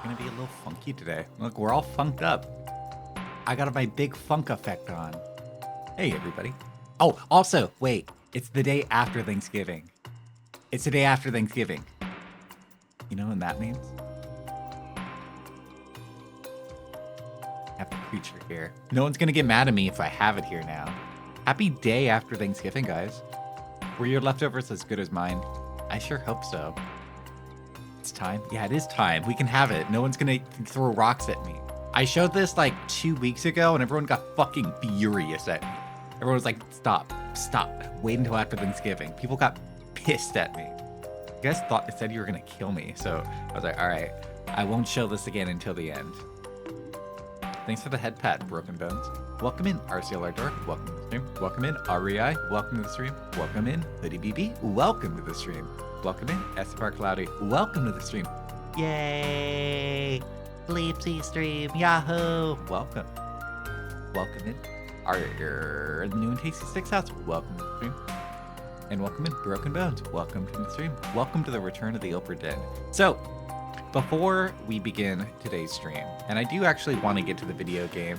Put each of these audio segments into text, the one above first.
gonna be a little funky today. Look, we're all funked up. I got my big funk effect on. Hey, everybody. Oh, also, wait. It's the day after Thanksgiving. It's the day after Thanksgiving. You know what that means? I have a creature here. No one's gonna get mad at me if I have it here now. Happy day after Thanksgiving, guys. Were your leftovers as good as mine? I sure hope so. It's time? Yeah, it is time. We can have it. No one's gonna throw rocks at me. I showed this like 2 weeks ago and everyone got fucking furious at me. Everyone was like, stop. Wait until after Thanksgiving. People got pissed at me. You guys said you were gonna kill me. So I was like, all right, I won't show this again until the end. Thanks for the head pat, Broken Bones. Welcome in, RCLR Dark. Welcome to the stream. Welcome in, REI. Welcome to the stream. Welcome in, Hoodie BB. Welcome to the stream. Welcome in, SFR Cloudy. Welcome to the stream. Yay! Sleepsy stream. Yahoo! Welcome. Welcome in. Our new and tasty Six House. Welcome to the stream. And welcome in, Broken Bones. Welcome to the stream. Welcome to the return of the Obra Dinn. So, before we begin today's stream, and I do actually want to get to the video game.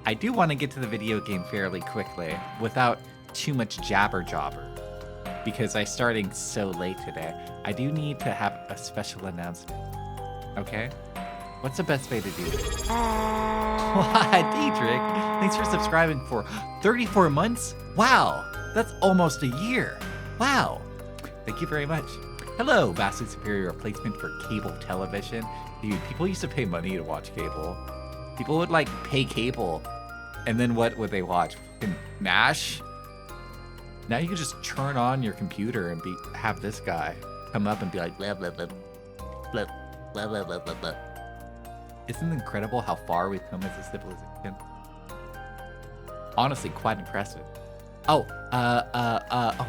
I do want to get to the video game fairly quickly without too much jabber jobber, because I'm starting so late today. I do need to have a special announcement. Okay? What's the best way to do this? Why, Diedrich, thanks for subscribing for 34 months. Wow, that's almost a year. Wow. Thank you very much. Hello, vastly superior replacement for cable television. Dude, people used to pay money to watch cable. People would like pay cable, and then what would they watch? Fucking MASH? Now you can just turn on your computer and have this guy come up and be like, blah, blah, blah, blah, blah, blah, blah, blah, blah. Isn't it incredible how far we've come as a civilization? Honestly, quite impressive. Oh,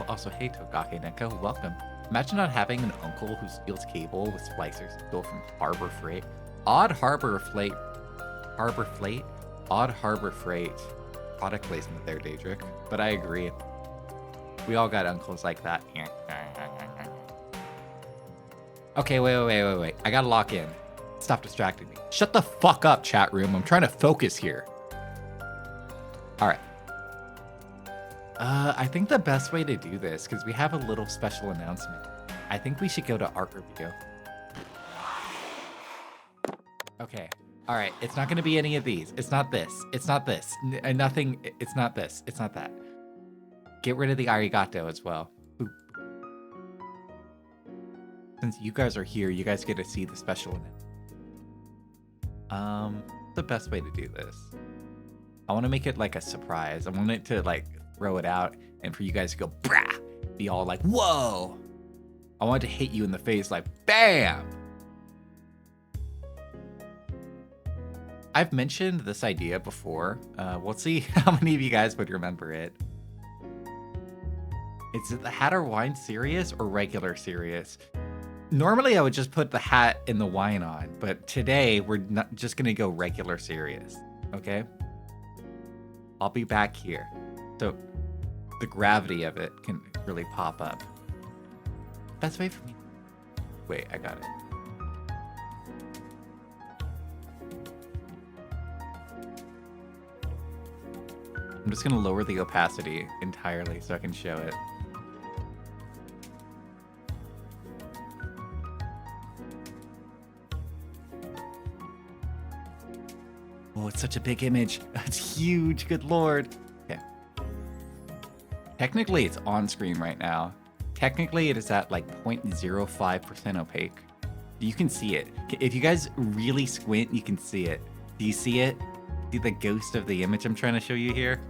also, hey, Togake Neko, welcome. Imagine not having an uncle who steals cable with splicers to go from Harbor Freight. Odd Harbor Freight. Product placement there, Daedric. But I agree. We all got uncles like that. Okay, wait. I gotta lock in. Stop distracting me. Shut the fuck up, chat room. I'm trying to focus here. All right. I think the best way to do this, because we have a little special announcement, I think we should go to art review. Okay. All right. It's not going to be any of these. It's not this. It's not this. Nothing. It's not this. It's not that. Get rid of the arigato as well. Boop. Since you guys are here, you guys get to see the special announcement. The best way to do this. I want to make it like a surprise. I want it to like throw it out and for you guys to go, brah, be all like, whoa. I want it to hit you in the face like, bam. I've mentioned this idea before. We'll see how many of you guys would remember it. Is it the hat or wine serious or regular serious? Normally, I would just put the hat and the wine on, but today we're not just gonna go regular serious, okay? I'll be back here, so the gravity of it can really pop up. Best way for me. Wait, I got it. I'm just gonna lower the opacity entirely so I can show it. Oh, it's such a big image. It's huge, good lord. Okay. Technically, it's on screen right now. Technically, it is at like 0.05% opaque. You can see it. If you guys really squint, you can see it. Do you see it? See the ghost of the image I'm trying to show you here?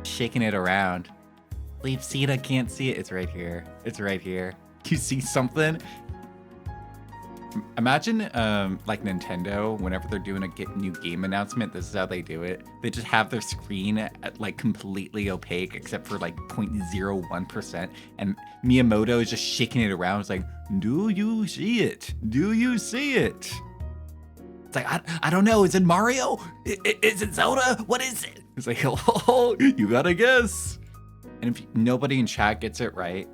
Shaking it around. Leave Sita can't see it. It's right here. It's right here. You see something? Imagine like Nintendo, whenever they're doing a new game announcement, this is how they do it. They just have their screen at like completely opaque except for like 0.01%. And Miyamoto is just shaking it around. It's like, do you see it? Do you see it? It's like, I don't know. Is it Mario? Is it Zelda? What is it? It's like, oh, you gotta guess. And if nobody in chat gets it right,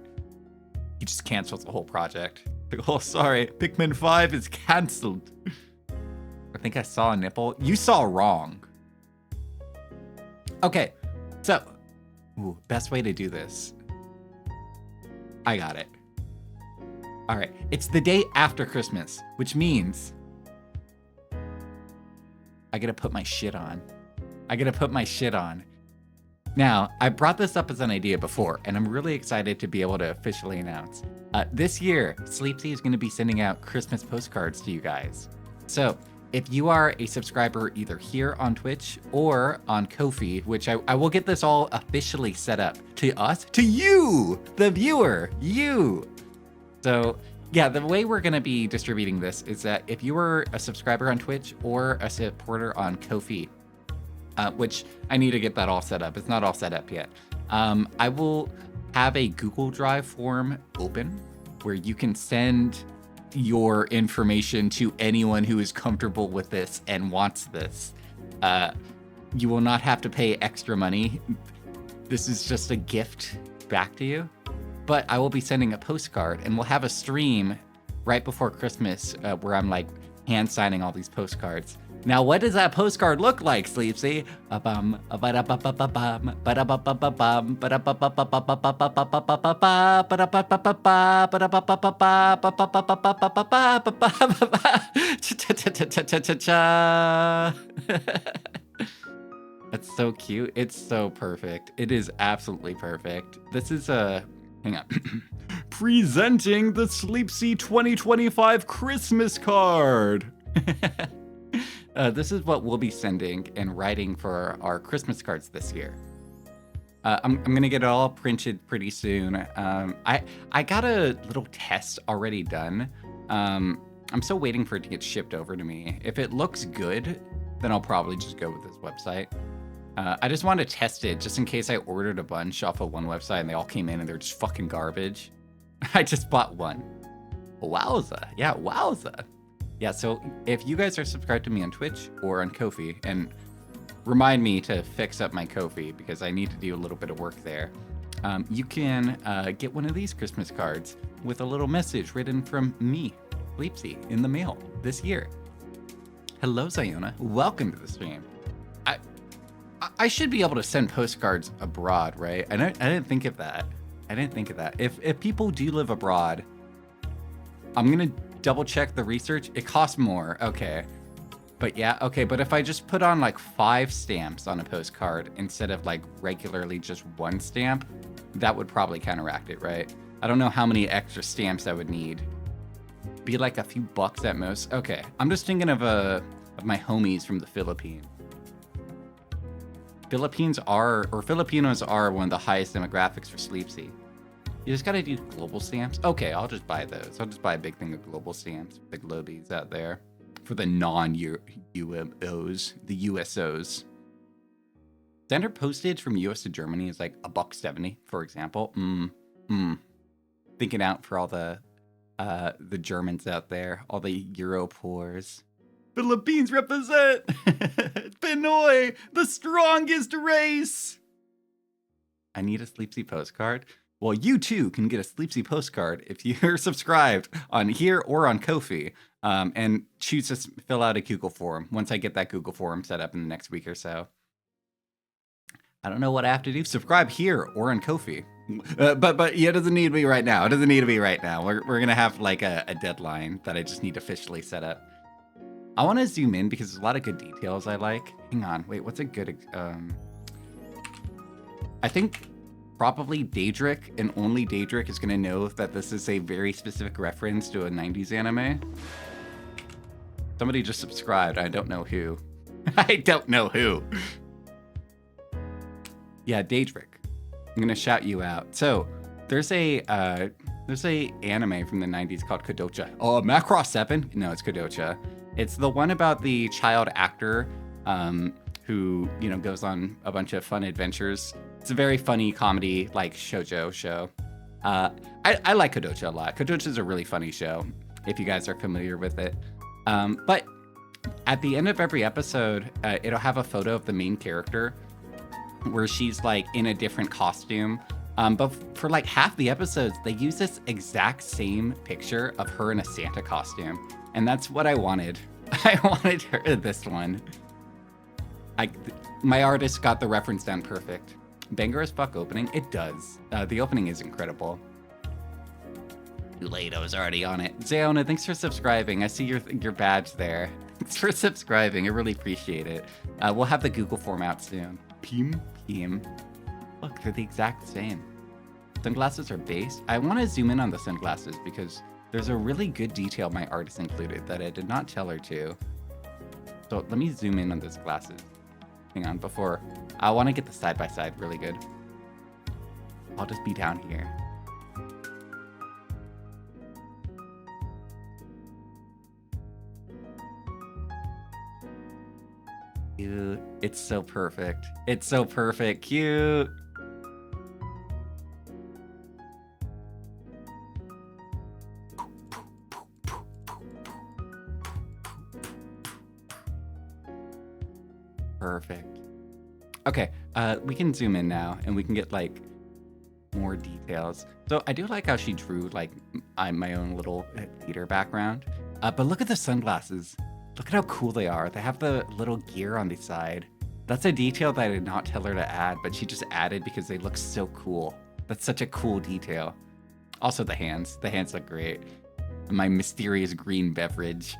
he just cancels the whole project. Oh, sorry. Pikmin 5 is canceled. I think I saw a nipple. You saw wrong. Okay, so, best way to do this. I got it. All right, it's the day after Christmas, which means I gotta put my shit on. Now, I brought this up as an idea before, and I'm really excited to be able to officially announce. This year, Sleepsy is gonna be sending out Christmas postcards to you guys. So, if you are a subscriber either here on Twitch or on Ko-fi, which I will get this all officially set up to us, to you, the viewer, you. So yeah, the way we're gonna be distributing this is that if you are a subscriber on Twitch or a supporter on Ko-fi, which I need to get that all set up. It's not all set up yet. I will have a Google Drive form open where you can send your information to anyone who is comfortable with this and wants this. You will not have to pay extra money. This is just a gift back to you. But I will be sending a postcard, and we'll have a stream right before Christmas where I'm like hand signing all these postcards. Now, what does that postcard look like, Sleepsy? That's so cute. It's so perfect. It is absolutely perfect. This is hang on. Presenting the Sleepsy 2025 Christmas card. This is what we'll be sending and writing for our Christmas cards this year. I'm gonna get it all printed pretty soon. I got a little test already done. I'm still waiting for it to get shipped over to me. If it looks good, then I'll probably just go with this website. I just wanted to test it just in case I ordered a bunch off of one website and they all came in and they're just fucking garbage. I just bought one. Wowza. Yeah, wowza. Yeah, so if you guys are subscribed to me on Twitch or on Ko-fi, and remind me to fix up my Ko-fi because I need to do a little bit of work there, you can get one of these Christmas cards with a little message written from me, Sleepsy, in the mail this year. Hello, Ziona. Welcome to the stream. I should be able to send postcards abroad, right? I didn't think of that. If people do live abroad, I'm gonna double check the research. It costs more, okay. But yeah, okay, but if I just put on like 5 stamps on a postcard instead of like regularly just 1 stamp, that would probably counteract it, right? I don't know how many extra stamps I would need. Be like a few bucks at most. Okay, I'm just thinking of my homies from the Philippines. Filipinos are one of the highest demographics for Sleepsy. You just gotta do global stamps. Okay, I'll just buy those. I'll just buy a big thing of global stamps, big lobies out there for the non-UMOs, the USOs. Standard postage from US to Germany is like $1.70, for example. Thinking out for all the Germans out there, all the Euro poors. Philippines represent! Pinoy, the strongest race! I need a Sleepsy postcard. Well, you too can get a Sleepsy postcard if you're subscribed on here or on Ko-fi, and choose to fill out a Google form once I get that Google form set up in the next week or so. I don't know what I have to do. Subscribe here or on Ko-fi. But yeah, it doesn't need to be right now. We're going to have like a deadline that I just need officially set up. I want to zoom in because there's a lot of good details I like. Hang on, wait, what's a good... I think probably Daedric, and only Daedric, is going to know that this is a very specific reference to a 90s anime. Somebody just subscribed. I don't know who. Yeah, Daedric. I'm going to shout you out. So, there's a anime from the 90s called Kadocha. Oh, Macross 7? No, it's Kadocha. It's the one about the child actor who, goes on a bunch of fun adventures. It's a very funny comedy, like shoujo show. I like Kadocha a lot. Kadocha's a really funny show, if you guys are familiar with it. But at the end of every episode, it'll have a photo of the main character where she's like in a different costume But for like half the episodes, they use this exact same picture of her in a Santa costume. And that's what I wanted. I wanted her this one. My artist got the reference down perfect. Banger as fuck opening? It does. The opening is incredible. Too late, I was already on it. Zeona, thanks for subscribing. I see your badge there. Thanks for subscribing. I really appreciate it. We'll have the Google form out soon. Pim. Look, they're the exact same. Sunglasses are base. I want to zoom in on the sunglasses because there's a really good detail my artist included that I did not tell her to. So let me zoom in on those glasses. Hang on, before. I want to get the side-by-side really good. I'll just be down here. Cute. It's so perfect. It's so perfect. Cute. Perfect. Okay, we can zoom in now and we can get like more details. So I do like how she drew like my own little theater background. But look at the sunglasses. Look at how cool they are. They have the little gear on the side. That's a detail that I did not tell her to add, but she just added because they look so cool. That's such a cool detail. Also the hands. The hands look great. My mysterious green beverage.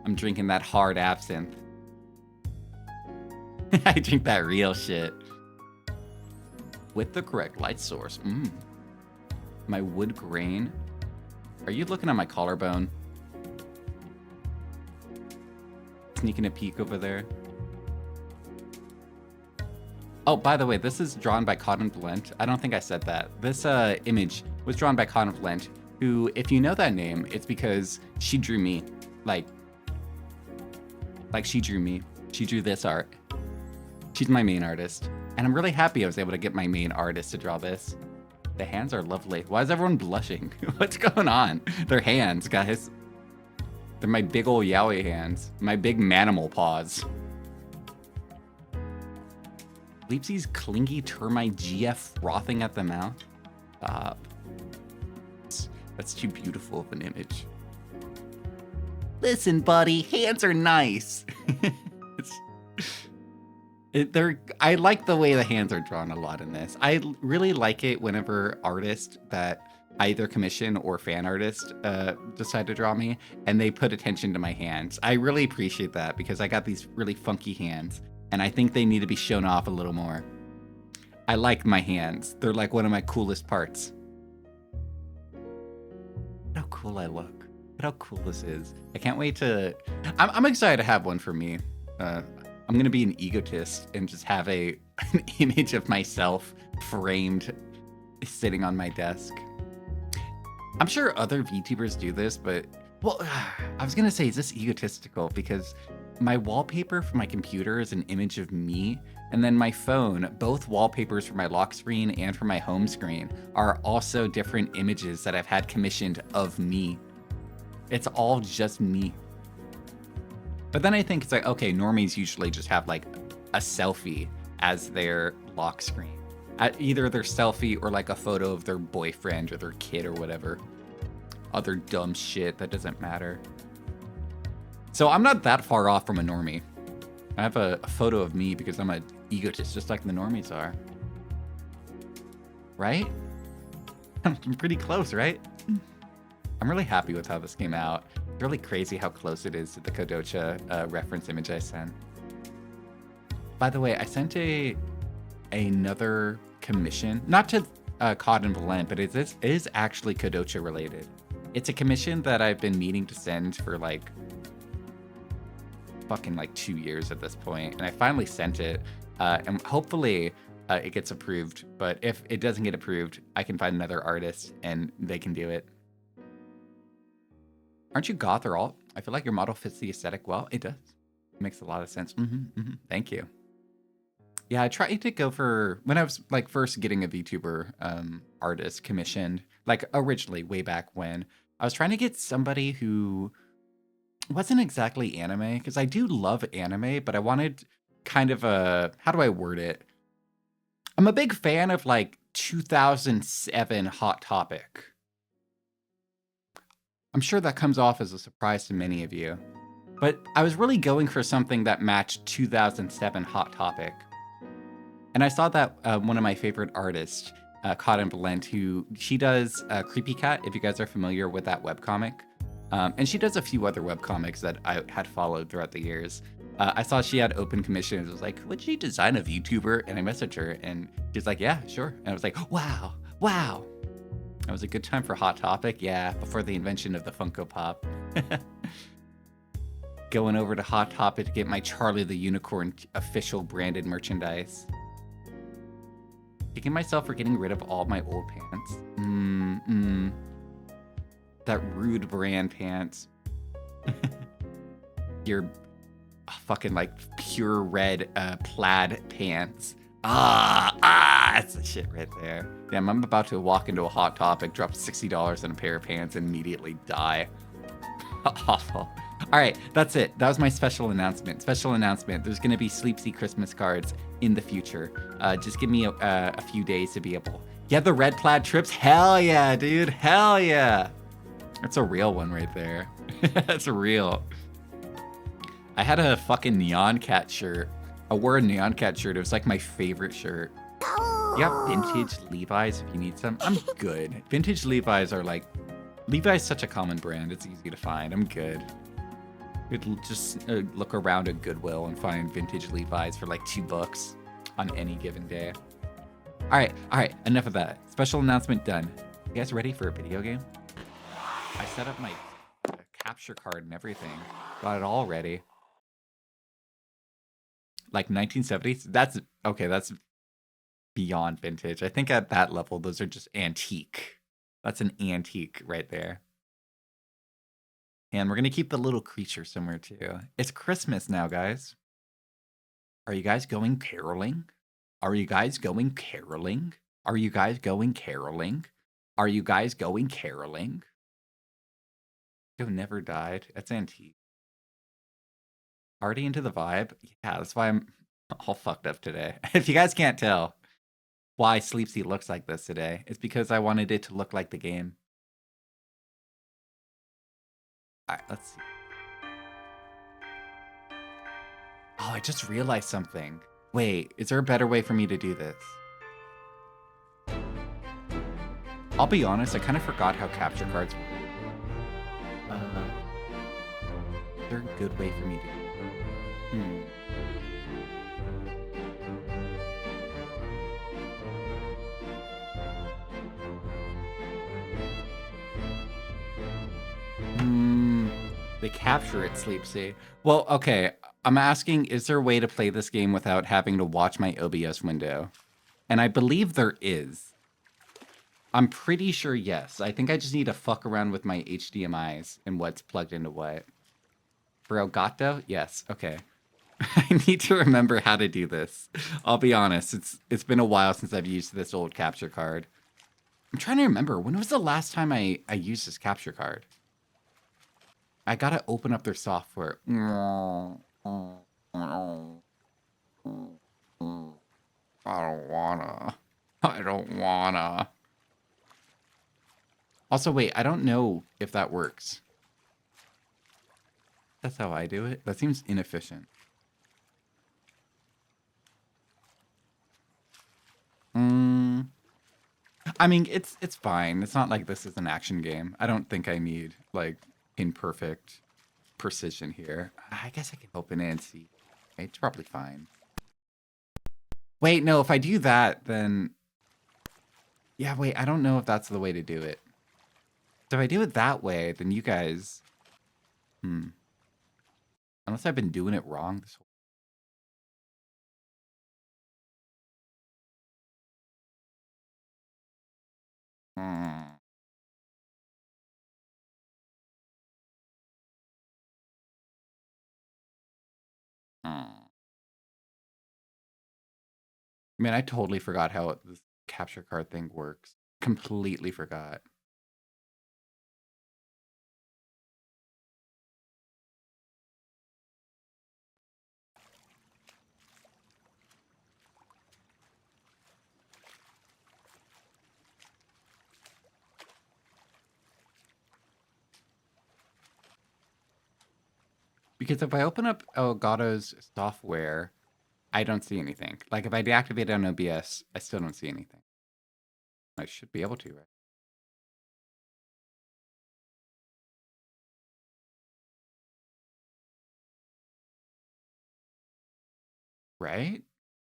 I'm drinking that hard absinthe. I drink that real shit. With the correct light source. My wood grain. Are you looking at my collarbone? Sneaking a peek over there. Oh, by the way, this is drawn by Cotton Blent. I don't think I said that. This image was drawn by Cotton Blent, who, if you know that name, it's because she drew me. Like she drew me. She drew this art. She's my main artist. And I'm really happy I was able to get my main artist to draw this. The hands are lovely. Why is everyone blushing? What's going on? They're hands, guys. They're my big ol' yaoi hands. My big manimal paws. Leapsy's clingy termite GF frothing at the mouth. Stop. That's too beautiful of an image. Listen, buddy, hands are nice. I like the way the hands are drawn a lot in this. I really like it whenever artists that I either commission or fan artists decide to draw me and they put attention to my hands. I really appreciate that because I got these really funky hands and I think they need to be shown off a little more. I like my hands. They're like one of my coolest parts. Look how cool I look. Look how cool this is. I can't wait to... I'm excited to have one for me. I'm gonna be an egotist and just have an image of myself framed sitting on my desk. I'm sure other VTubers do this, but well, I was gonna say, is this egotistical? Because my wallpaper for my computer is an image of me, and then my phone, both wallpapers for my lock screen and for my home screen are also different images that I've had commissioned of me. It's all just me. But then I think it's like, okay, normies usually just have like a selfie as their lock screen. Either their selfie or like a photo of their boyfriend or their kid or whatever. Other dumb shit that doesn't matter. So I'm not that far off from a normie. I have a photo of me because I'm an egotist, just like the normies are. Right? I'm pretty close, right? I'm really happy with how this came out. It's really crazy how close it is to the Kodocha reference image I sent. By the way, I sent another commission, not to Cotton Blend, but it is actually Kodocha related. It's a commission that I've been meaning to send for like fucking like 2 years at this point, and I finally sent it, and hopefully it gets approved. But if it doesn't get approved, I can find another artist and they can do it. Aren't you goth or alt? I feel like your model fits the aesthetic well. It does. It makes a lot of sense. Thank you. Yeah, I tried to go for, when I was like first getting a VTuber artist commissioned, like originally way back when, I was trying to get somebody who wasn't exactly anime, because I do love anime, but I wanted kind of a, how do I word it? I'm a big fan of like 2007 Hot Topic. I'm sure that comes off as a surprise to many of you, but I was really going for something that matched 2007 Hot Topic. And I saw that one of my favorite artists, Caught and Blend, she does Creepy Cat, if you guys are familiar with that webcomic. And she does a few other webcomics that I had followed throughout the years. I saw she had open commissions. I was like, would she design a VTuber? And I messaged her, and she's like, yeah, sure. And I was like, wow. That was a good time for Hot Topic. Yeah, before the invention of the Funko Pop. Going over to Hot Topic to get my Charlie the Unicorn official branded merchandise. Kicking myself for getting rid of all my old pants. That rude brand pants. Your fucking like pure red plaid pants. That's the shit right there. Damn, I'm about to walk into a Hot Topic, drop $60 on a pair of pants, and immediately die. Awful. All right, that's it. That was my special announcement. There's going to be Sleepsy Christmas cards in the future. Just give me a few days to be able. Yeah, the red plaid trips. Hell yeah, dude. Hell yeah. That's a real one right there. That's real. I had a fucking Neon Cat shirt. I wore a Neon Cat shirt. It was like my favorite shirt. You have vintage Levi's if you need some? I'm good. Vintage Levi's are like... Levi's such a common brand. It's easy to find. I'm good. You'd just look around at Goodwill and find vintage Levi's for like $2 on any given day. All right. Enough of that. Special announcement done. You guys ready for a video game? I set up my capture card and everything. Got it all ready. Like 1970s? That's beyond vintage. I think at that level, those are just antique. That's an antique right there. And we're going to keep the little creature somewhere too. It's Christmas now, guys. Are you guys going caroling? Are you guys going caroling? Are you guys going caroling? Are you guys going caroling? Who never died. That's antique. Already into the vibe? Yeah, that's why I'm all fucked up today. If you guys can't tell why Sleepsy looks like this today, it's because I wanted it to look like the game. Alright, let's see. Oh, I just realized something. Wait, is there a better way for me to do this? I'll be honest, I kind of forgot how capture cards work. Is there a good way for me to do it? They capture it, Sleepsy. Well, okay. I'm asking, is there a way to play this game without having to watch my OBS window? And I believe there is. I'm pretty sure yes. I think I just need to fuck around with my HDMIs and what's plugged into what. For Elgato? Yes. Okay. I need to remember how to do this. I'll be honest. It's been a while since I've used this old capture card. I'm trying to remember. When was the last time I used this capture card? I gotta open up their software. I don't wanna. Also, wait, I don't know if that works. That's how I do it. That seems inefficient. I mean, it's fine. It's not like this is an action game. I don't think I need, like, imperfect precision here. I guess I can open it and see. It's probably fine. Wait, no, if I do that, then... Yeah, wait, I don't know if that's the way to do it. So if I do it that way, then you guys... Unless I've been doing it wrong this whole... Man, I totally forgot how this capture card thing works. Completely forgot. Because if I open up Elgato's software, I don't see anything. Like if I deactivate it on OBS, I still don't see anything. I should be able to, right? Right?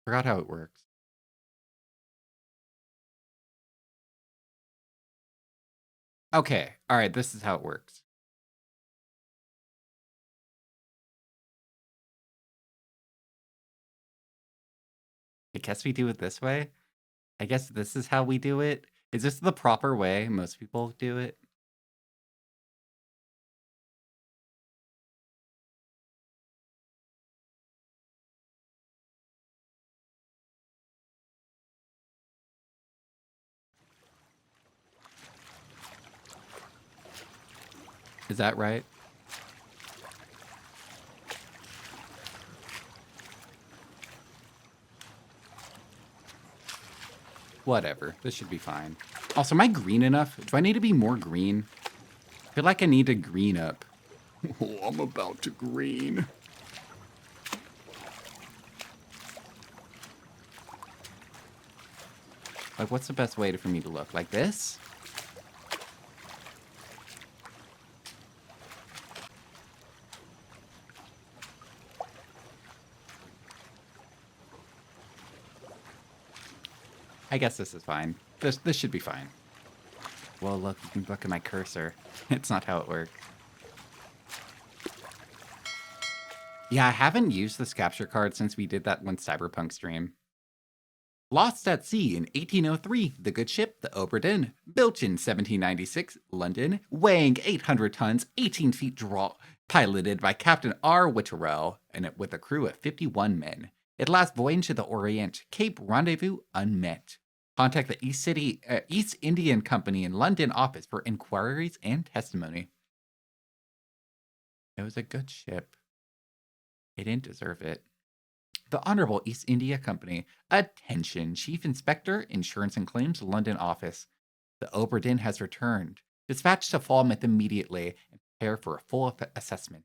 Forgot how it works. Okay. All right. This is how it works. I guess we do it this way. I guess this is how we do it. Is this the proper way most people do it? Is that right? Whatever. This should be fine. Also, am I green enough? Do I need to be more green? I feel like I need to green up. Oh, I'm about to green. Like, what's the best way for me to look? Like this? I guess this is fine. This should be fine. Well, look, you can look at my cursor. It's not how it works. Yeah, I haven't used this capture card since we did that one Cyberpunk stream. Lost at sea in 1803, the good ship, the Obra Dinn, built in 1796, London, weighing 800 tons, 18 feet draw, piloted by Captain R. Witterell, and with a crew of 51 men. It last voyaged to the Orient, Cape Rendezvous unmet. Contact the East Indian Company in London office for inquiries and testimony. It was a good ship. It didn't deserve it. The Honorable East India Company. Attention, Chief Inspector, Insurance and Claims, London office. The Obra Dinn has returned. Dispatch to Falmouth immediately and prepare for a full assessment.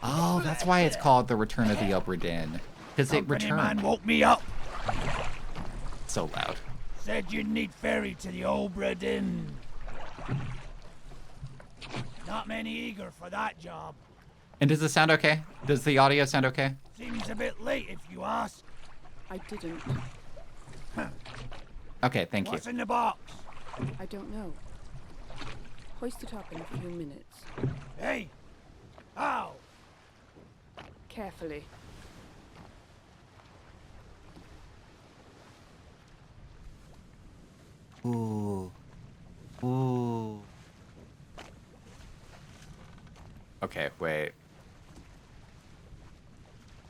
Oh, that's why it's called the Return of the Obra Dinn. Because it returned. Man woke me up. So loud. Said you'd need ferry to the Obra Dinn. Not many eager for that job. And does it sound okay? Does the audio sound okay? Seems a bit late if you ask. I didn't. Okay, thank you. What's in the box? I don't know. Hoist it up in a few minutes. Hey! How? Carefully. Ooh. Ooh. Okay, wait.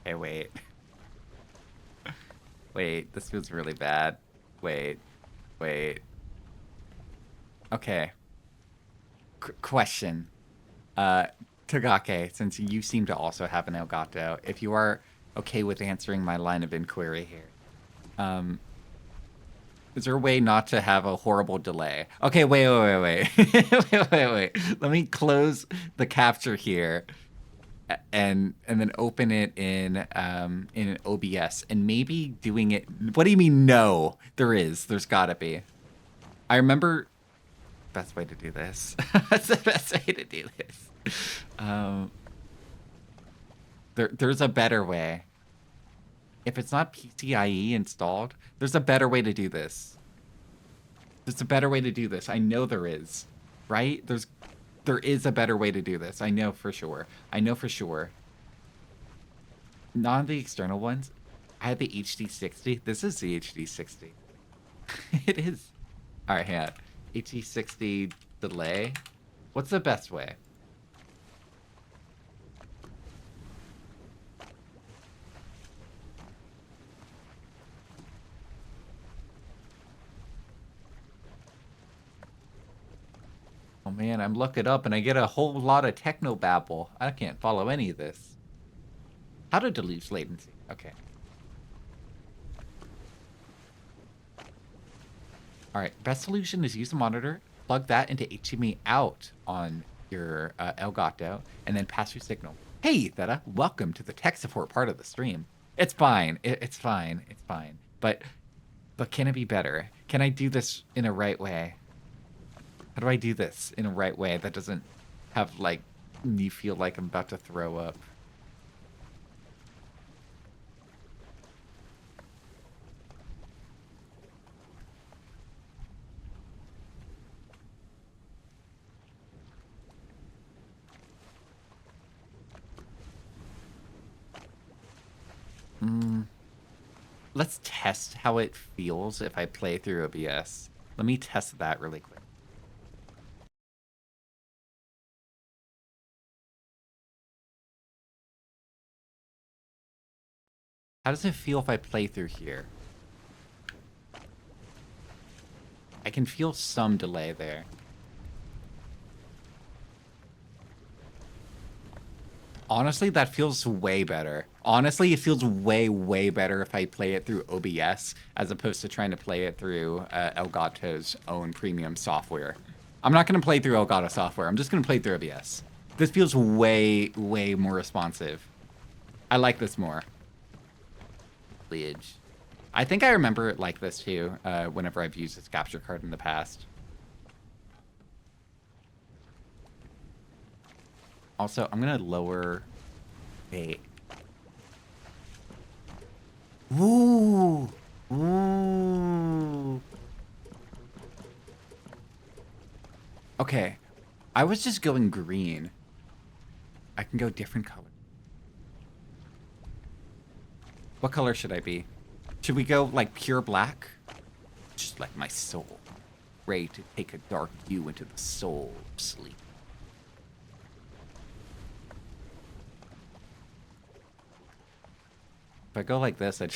Okay, wait. Wait, this feels really bad. Wait. Okay. Question. Tagake, since you seem to also have an Elgato, if you are okay with answering my line of inquiry here, is there a way not to have a horrible delay? Okay, wait. wait. Let me close the capture here, and then open it in an OBS, and maybe doing it. What do you mean? No, there's gotta be. I remember. Best way to do this. That's the best way to do this. There's a better way. If it's not PCIe installed, there's a better way to do this. There's a better way to do this. I know there is, right? There is a better way to do this. I know for sure. Not the external ones. I had the HD60. This is the HD60. It is. All right, hang on. HD60 delay. What's the best way? Oh man, I'm looking up and I get a whole lot of techno babble. I can't follow any of this. How to dilute latency. Okay. All right, best solution is use a monitor, plug that into HDMI out on your Elgato, and then pass your signal. Hey, Theta, welcome to the tech support part of the stream. It's fine. It's fine. It's fine. But can it be better? Can I do this in a right way? How do I do this in a right way that doesn't have, like, me feel like I'm about to throw up? Let's test how it feels if I play through OBS. Let me test that really quick. How does it feel if I play through here? I can feel some delay there. Honestly, that feels way better. Honestly, it feels way, way better if I play it through OBS as opposed to trying to play it through Elgato's own premium software. I'm not going to play through Elgato software. I'm just going to play through OBS. This feels way, way more responsive. I like this more. Liege. I think I remember it like this too, whenever I've used this capture card in the past. Also, I'm gonna lower... Wait. Ooh! Ooh! Okay. I was just going green. I can go different color. What color should I be? Should we go, like, pure black? Just like my soul. Ready to take a dark view into the soul of sleep. If I go like this, I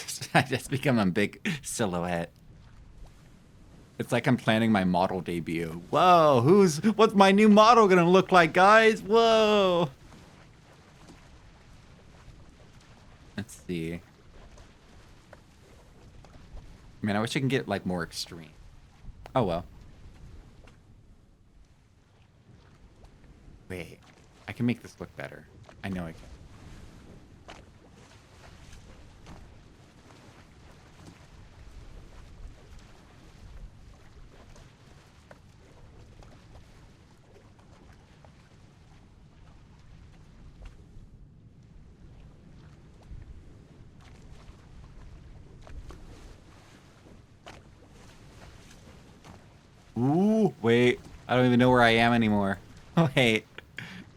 just become a big silhouette. It's like I'm planning my model debut. Whoa, what's my new model gonna look like, guys? Whoa. Let's see. Man, I wish I can get, like, more extreme. Oh, well. Wait. I can make this look better. I know I can. Ooh, wait. I don't even know where I am anymore. Wait.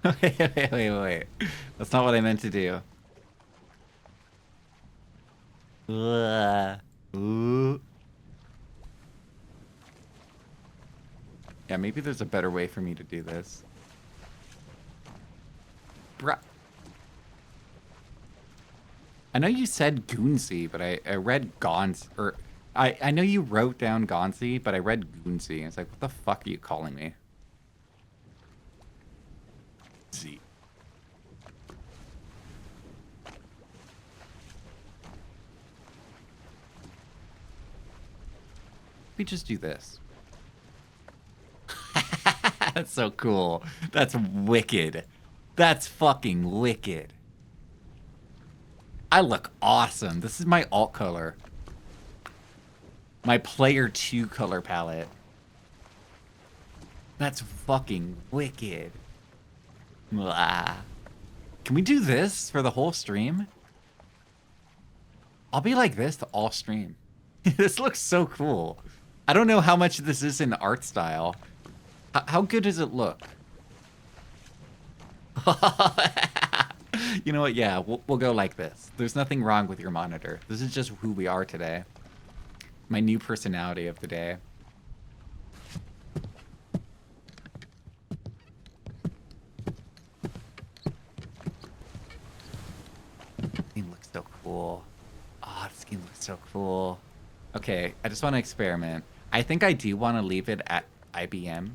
Wait. That's not what I meant to do. Ooh. Yeah, maybe there's a better way for me to do this. Bruh. I know you said Goonsey, but I read Gons, or... I know you wrote down Gonzi, but I read Goonsey, and it's like, what the fuck are you calling me? Z. We just do this. That's so cool. That's wicked. That's fucking wicked. I look awesome. This is my alt color. My player 2 color palette. That's fucking wicked. Blah. Can we do this for the whole stream? I'll be like this the all stream. This looks so cool. I don't know how much this is in art style. How good does it look? You know what? Yeah, we'll go like this. There's nothing wrong with your monitor. This is just who we are today. My new personality of the day. Skin looks so cool. Oh, the skin looks so cool. Okay, I just want to experiment. I think I do want to leave it at IBM.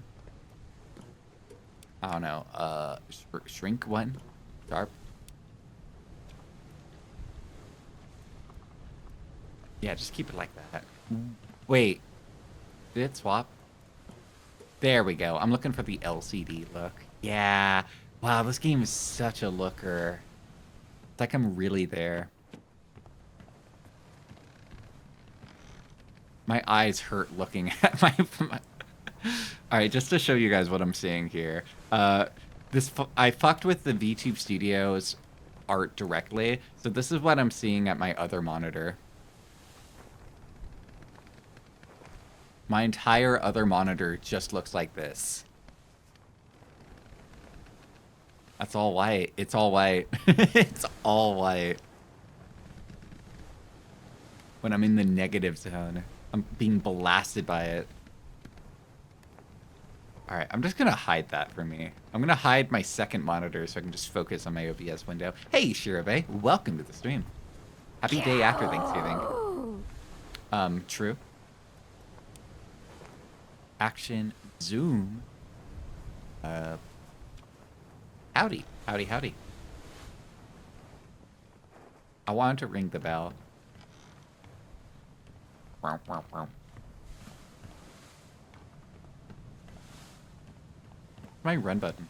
I don't know. Shrink one? Sharp? Yeah, just keep it like that. Wait. Did it swap? There we go. I'm looking for the LCD look. Yeah. Wow, this game is such a looker. It's like I'm really there. My eyes hurt looking at my... All right, just to show you guys what I'm seeing here. I fucked with the VTube Studios art directly, so this is what I'm seeing at my other monitor. My entire other monitor just looks like this. That's all white. It's all white. It's all white. When I'm in the negative zone, I'm being blasted by it. All right, I'm just going to hide that for me. I'm going to hide my second monitor so I can just focus on my OBS window. Hey, Shirabe, welcome to the stream. Happy day after Thanksgiving. True. Action, zoom. Howdy, howdy, howdy. I wanted to ring the bell. My run button.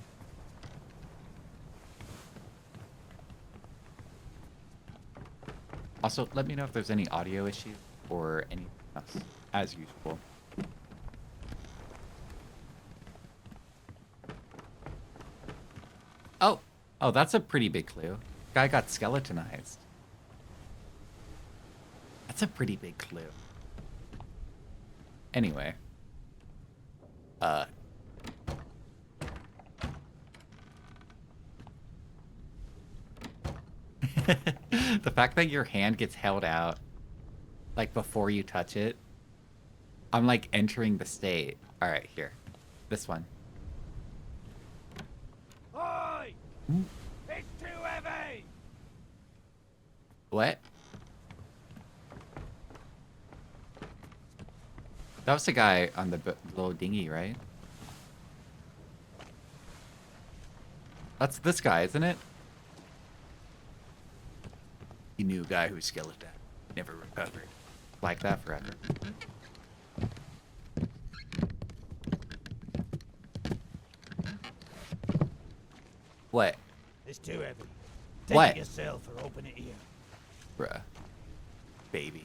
Also, let me know if there's any audio issues or anything else, as usual. Oh, that's a pretty big clue. Guy got skeletonized. That's a pretty big clue. Anyway. The fact that your hand gets held out, like, before you touch it. I'm, like, entering the state. Alright, here. This one. Oi! It's too heavy! What? That was the guy on the little dinghy, right? That's this guy, isn't it? The new guy who's skeleton. Never recovered. Like that forever. What? It's too heavy. Take What? it yourself or open it here. Bruh. Baby.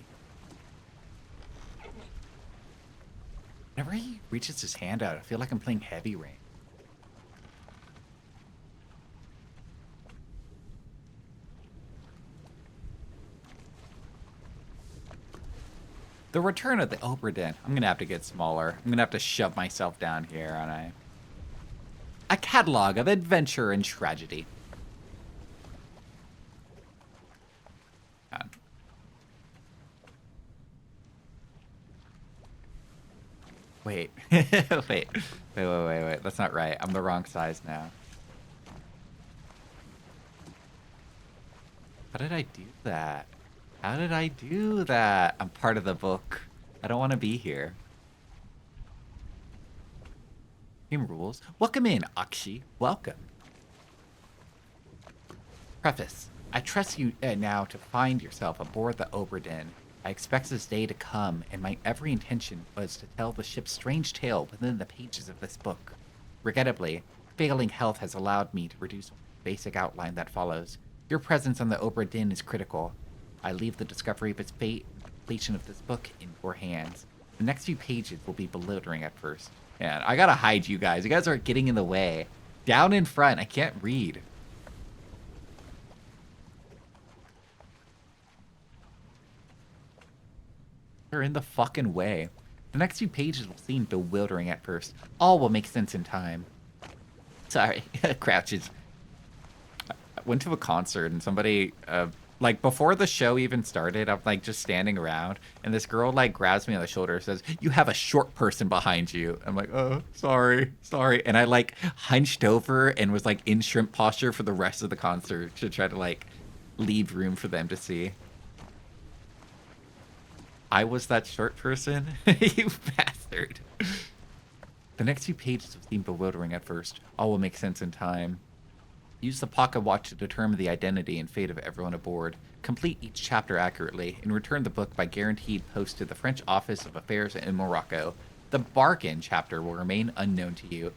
Whenever he reaches his hand out, I feel like I'm playing Heavy Rain. The return of the Obra Dinn. I'm gonna have to get smaller. I'm gonna have to shove myself down here, aren't I? A catalog of adventure and tragedy. Wait. Wait. That's not right. I'm the wrong size now. How did I do that? How did I do that? I'm part of the book. I don't want to be here. Game rules. Welcome in, Akshi. Welcome. Preface. I trust you now to find yourself aboard the Obra Dinn. I expect this day to come, and my every intention was to tell the ship's strange tale within the pages of this book. Regrettably, failing health has allowed me to reduce the basic outline that follows. Your presence on the Obra Dinn is critical. I leave the discovery of its fate and completion of this book in your hands. The next few pages will be bewildering at first. Man, I gotta hide you guys. You guys are getting in the way. Down in front, I can't read. They're in the fucking way. The next few pages will seem bewildering at first. All will make sense in time. Sorry, Crouches. I went to a concert and somebody, like, before the show even started, I'm, like, just standing around, and this girl, like, grabs me on the shoulder and says, "You have a short person behind you." I'm like, "Oh, sorry. And I, like, hunched over and was, like, in shrimp posture for the rest of the concert to try to, like, leave room for them to see. I was that short person? You bastard. The next few pages will seem bewildering at first. All will make sense in time. Use the pocket watch to determine the identity and fate of everyone aboard. Complete each chapter accurately, and return the book by guaranteed post to the French Office of Affairs in Morocco. The bargain chapter will remain unknown to you.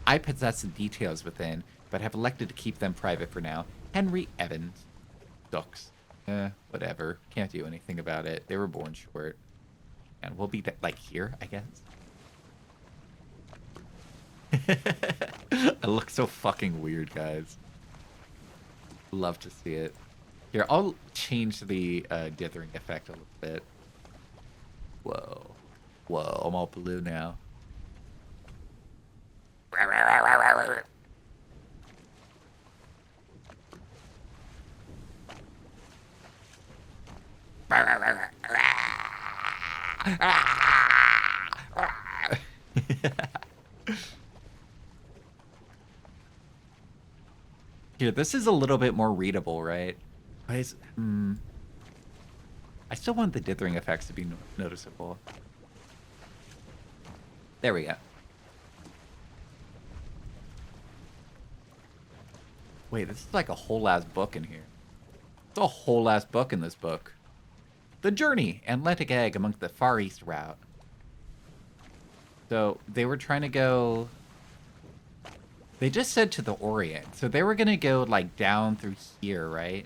I possess the details within, but have elected to keep them private for now. Henry Evans. Ducks. Whatever. Can't do anything about it. They were born short. And we'll be, like, here, I guess. I look so fucking weird, guys. Love to see it. Here, I'll change the dithering effect a little bit. Whoa. Whoa, I'm all blue now. Here, this is a little bit more readable, right? I still want the dithering effects to be noticeable. There we go. Wait, this is like a whole ass book in here. It's a whole ass book in this book. The Journey, Atlantic Egg among the Far East route. So they were trying to go... They just said to the Orient. So they were going to go like down through here, right?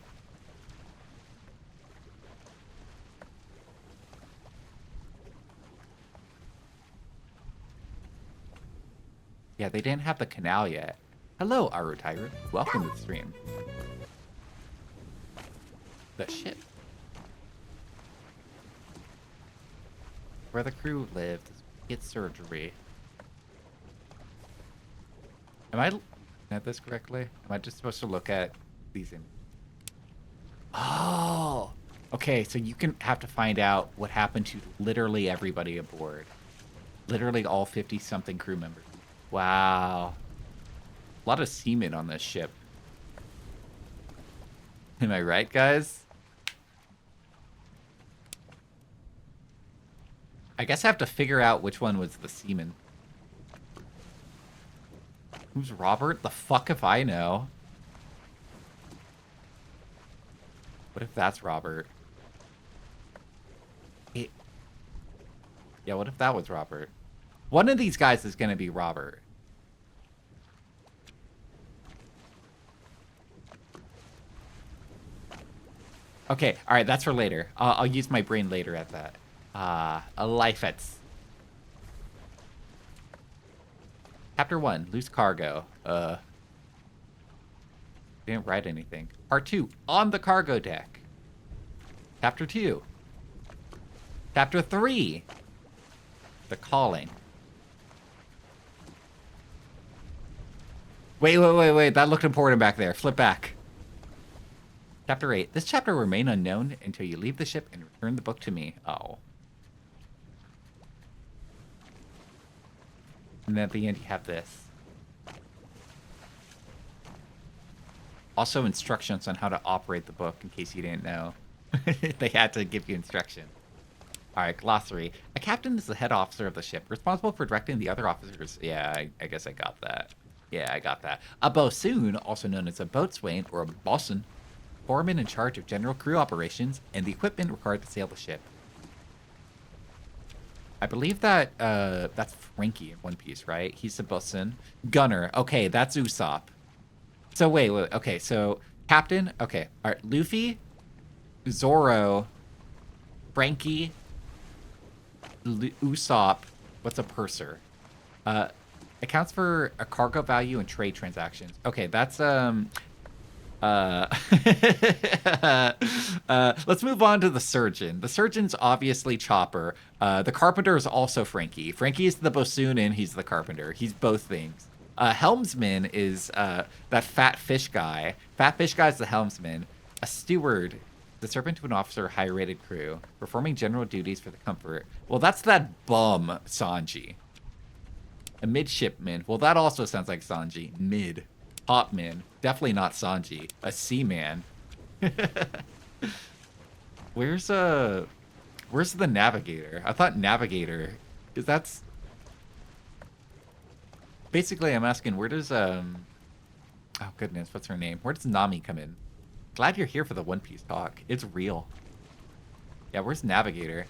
Yeah, they didn't have the canal yet. Hello, Aru Tyrant. Welcome to the stream. The ship. Where the crew lived, get surgery. Am I looking at this correctly? Am I just supposed to look at these images? Oh! Okay, so you can have to find out what happened to literally everybody aboard. Literally all 50-something crew members. Wow. A lot of seamen on this ship. Am I right, guys? I guess I have to figure out which one was the seaman. Who's Robert? The fuck if I know. What if that's Robert? Yeah, what if that was Robert? One of these guys is going to be Robert. Okay, alright, that's for later. I'll use my brain later at that. A life at... Chapter 1, Loose Cargo. Didn't write anything. Part 2, On the Cargo Deck. Chapter 2. Chapter 3, The Calling. Wait, that looked important back there. Flip back. Chapter 8. This chapter will remain unknown until you leave the ship and return the book to me. Oh. And then at the end you have this. Also instructions on how to operate the book, in case you didn't know. They had to give you instruction. Alright, glossary. A captain is the head officer of the ship, responsible for directing the other officers. Yeah, I guess I got that. Yeah, I got that. A bosun, also known as a boatswain or a bosun, foreman in charge of general crew operations and the equipment required to sail the ship. I believe that that's Frankie in One Piece, right? He's the bosun. Gunner. Okay, that's Usopp. So wait. Okay, so captain. Okay, all right. Luffy, Zoro, Frankie, Usopp. What's a purser? Accounts for a cargo value and trade transactions. Okay, that's let's move on to the surgeon. The surgeon's obviously Chopper. The carpenter is also Frankie. Frankie is the bosun and he's the carpenter. He's both things. Helmsman is that fat fish guy. Fat fish guy is the helmsman. A steward, the servant to an officer, high-rated crew, performing general duties for the comfort. Well, that's that bum Sanji. A midshipman. Well, that also sounds like Sanji. Mid. Hopman. Definitely not Sanji. A seaman. Where's the navigator? I thought navigator, because that's... Basically, I'm asking, where does, oh goodness, what's her name? Where does Nami come in? Glad you're here for the One Piece talk. It's real. Yeah, where's navigator?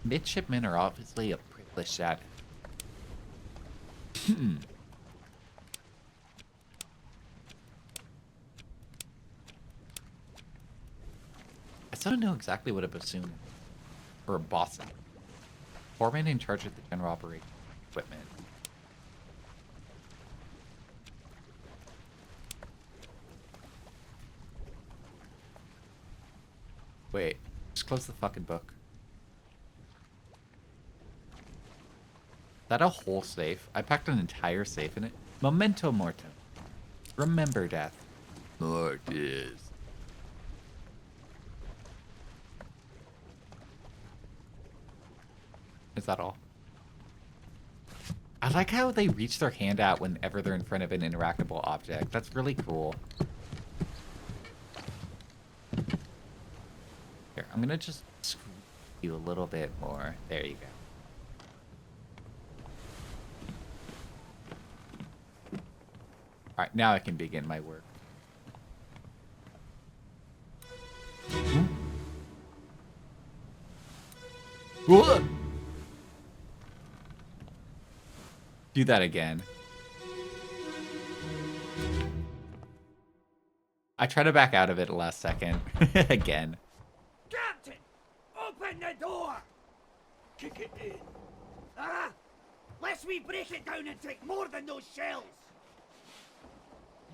Midshipmen are obviously a privileged status. I still don't know exactly what a bassoon or a bosun. Foreman in charge of the general operation equipment. Wait, just close the fucking book. Is that a whole safe? I packed an entire safe in it. Memento mortem. Remember death. Mortis. Is that all? I like how they reach their hand out whenever they're in front of an interactable object. That's really cool. Here, I'm gonna just scoop you a little bit more. There you go. Alright, now I can begin my work. Whoa! Do that again. I try to back out of it last second. Again. Captain! Open the door! Kick it in. Ah! Lest we break it down and take more than those shells!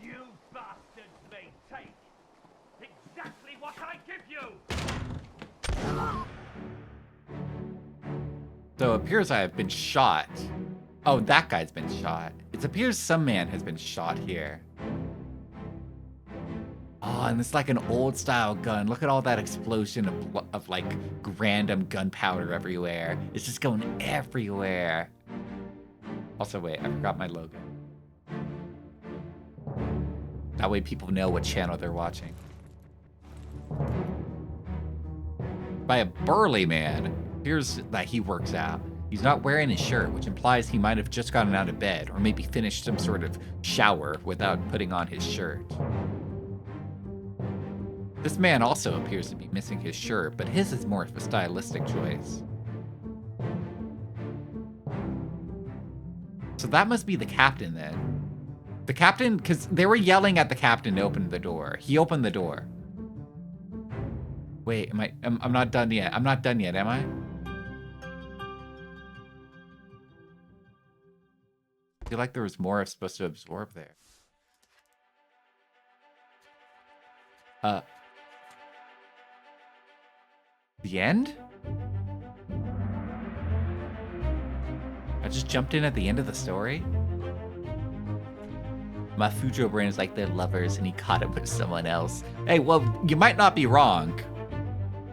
You bastards may take exactly what I give you! So it appears I have been shot. Oh, that guy's been shot. It appears some man has been shot here. Oh, and it's like an old style gun. Look at all that explosion of like random gunpowder everywhere. It's just going everywhere. Also, wait, I forgot my logo. That way people know what channel they're watching. By a burly man. Here's that he works out. He's not wearing his shirt, which implies he might have just gotten out of bed or maybe finished some sort of shower without putting on his shirt. This man also appears to be missing his shirt, but his is more of a stylistic choice. So that must be the captain then. The captain, because they were yelling at the captain to open the door. He opened the door. Wait, I'm not done yet. I'm not done yet, am I? I feel like there was more I was supposed to absorb there. The end? I just jumped in at the end of the story? My Fujo brain is like they're lovers and he caught it with someone else. Hey, well, you might not be wrong.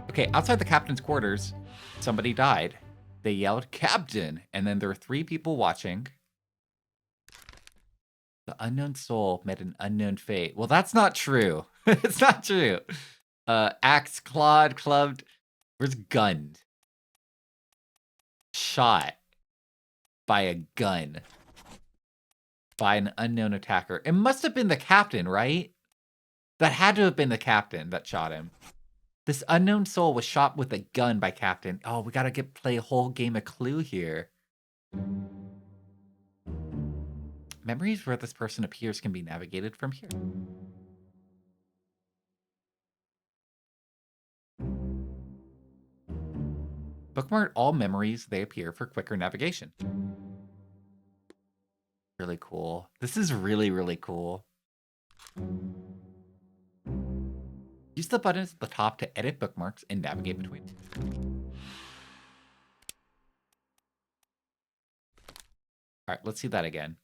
Okay, outside the captain's quarters, somebody died. They yelled, "Captain!" And then there were 3 people watching. The unknown soul met an unknown fate. Well, that's not true. It's not true. Axed, clawed, clubbed. Where's gunned? Shot by a gun. By an unknown attacker. It must have been the captain, right? That had to have been the captain that shot him. This unknown soul was shot with a gun by Captain. Oh, we gotta play a whole game of Clue here. Memories where this person appears can be navigated from here. Bookmark all memories they appear for quicker navigation. Really cool. This is really, really cool. Use the buttons at the top to edit bookmarks and navigate between them. All right, let's see that again.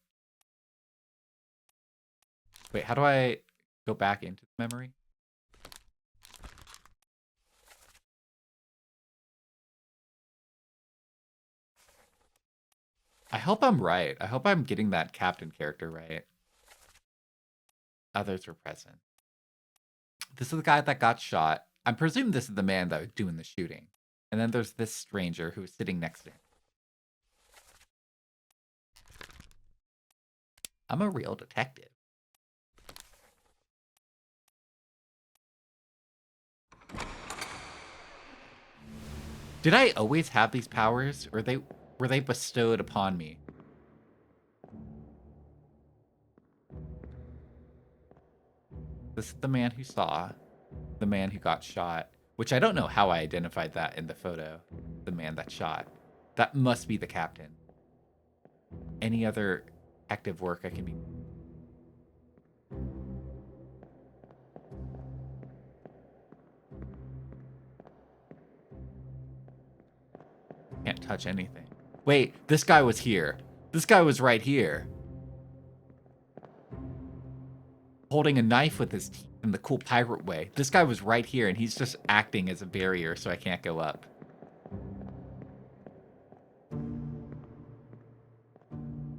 Wait, how do I go back into the memory? I hope I'm right. I hope I'm getting that captain character right. Others were present. This is the guy that got shot. I presume this is the man that was doing the shooting. And then there's this stranger who's sitting next to him. I'm a real detective. Did I always have these powers, or were they bestowed upon me? This is the man who saw, the man who got shot, which I don't know how I identified that in the photo. The man that shot. That must be the captain. Any other active work I can be... Can't touch anything. Wait, this guy was here. This guy was right here. Holding a knife with his teeth in the cool pirate way. This guy was right here, and he's just acting as a barrier so I can't go up.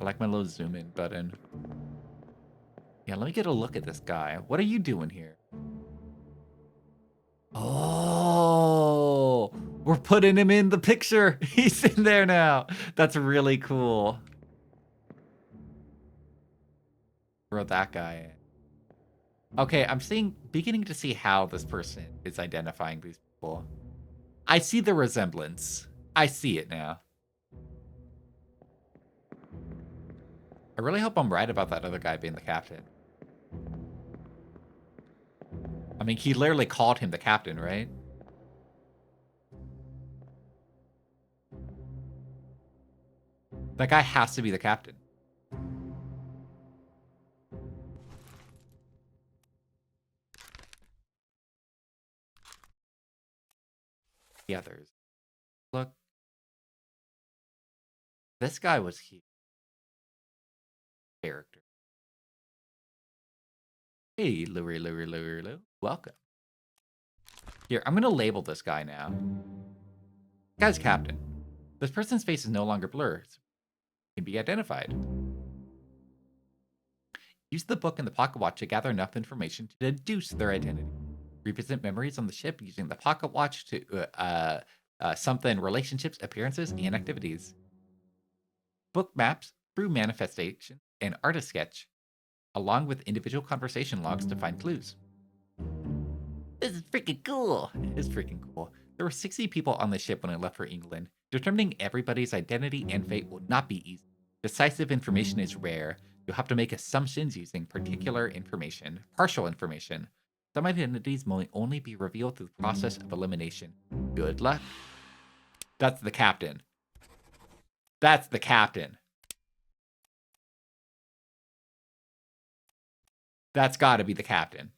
I like my little zoom in button. Yeah, let me get a look at this guy. What are you doing here? Oh, we're putting him in the picture. He's in there now. That's really cool. Throw that guy in. Okay, I'm beginning to see how this person is identifying these people. I see the resemblance. I see it now. I really hope I'm right about that other guy being the captain. I mean, he literally called him the captain, right? That guy has to be the captain. The others. Look. This guy was here. Character. Hey, Lou. Welcome. Here, I'm going to label this guy now. Guy's captain. This person's face is no longer blurred. So can be identified. Use the book and the pocket watch to gather enough information to deduce their identity. Represent memories on the ship using the pocket watch to something relationships, appearances, and activities. Book maps through manifestation and artist sketch, along with individual conversation logs to find clues. This is freaking cool. It is freaking cool. There were 60 people on the ship when it left for England. Determining everybody's identity and fate will not be easy. Decisive information is rare. You'll have to make assumptions using partial information. Some identities may only be revealed through the process of elimination. Good luck. That's the captain. That's the captain. That's gotta be the captain.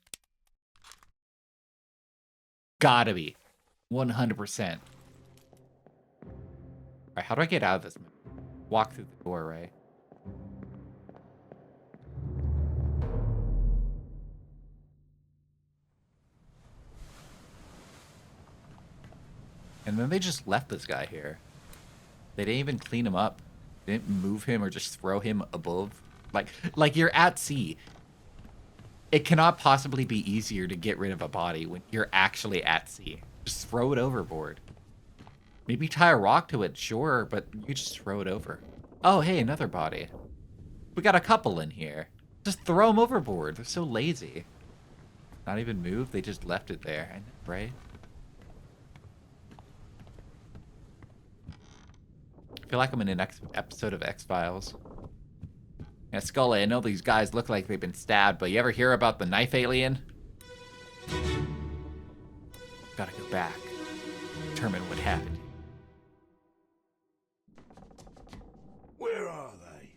Gotta be. 100%. Alright, how do I get out of this? Walk through the door, right? And then they just left this guy here. They didn't even clean him up. They didn't move him or just throw him above. Like you're at sea. It cannot possibly be easier to get rid of a body when you're actually at sea. Just throw it overboard. Maybe tie a rock to it, sure, but you just throw it over. Oh, hey, another body. We got a couple in here. Just throw them overboard. They're so lazy. Not even moved, they just left it there. I know, right? I feel like I'm in an episode of X-Files. Yeah, Scully, I know these guys look like they've been stabbed, but you ever hear about the knife alien? Gotta go back. Determine what happened. Where are they?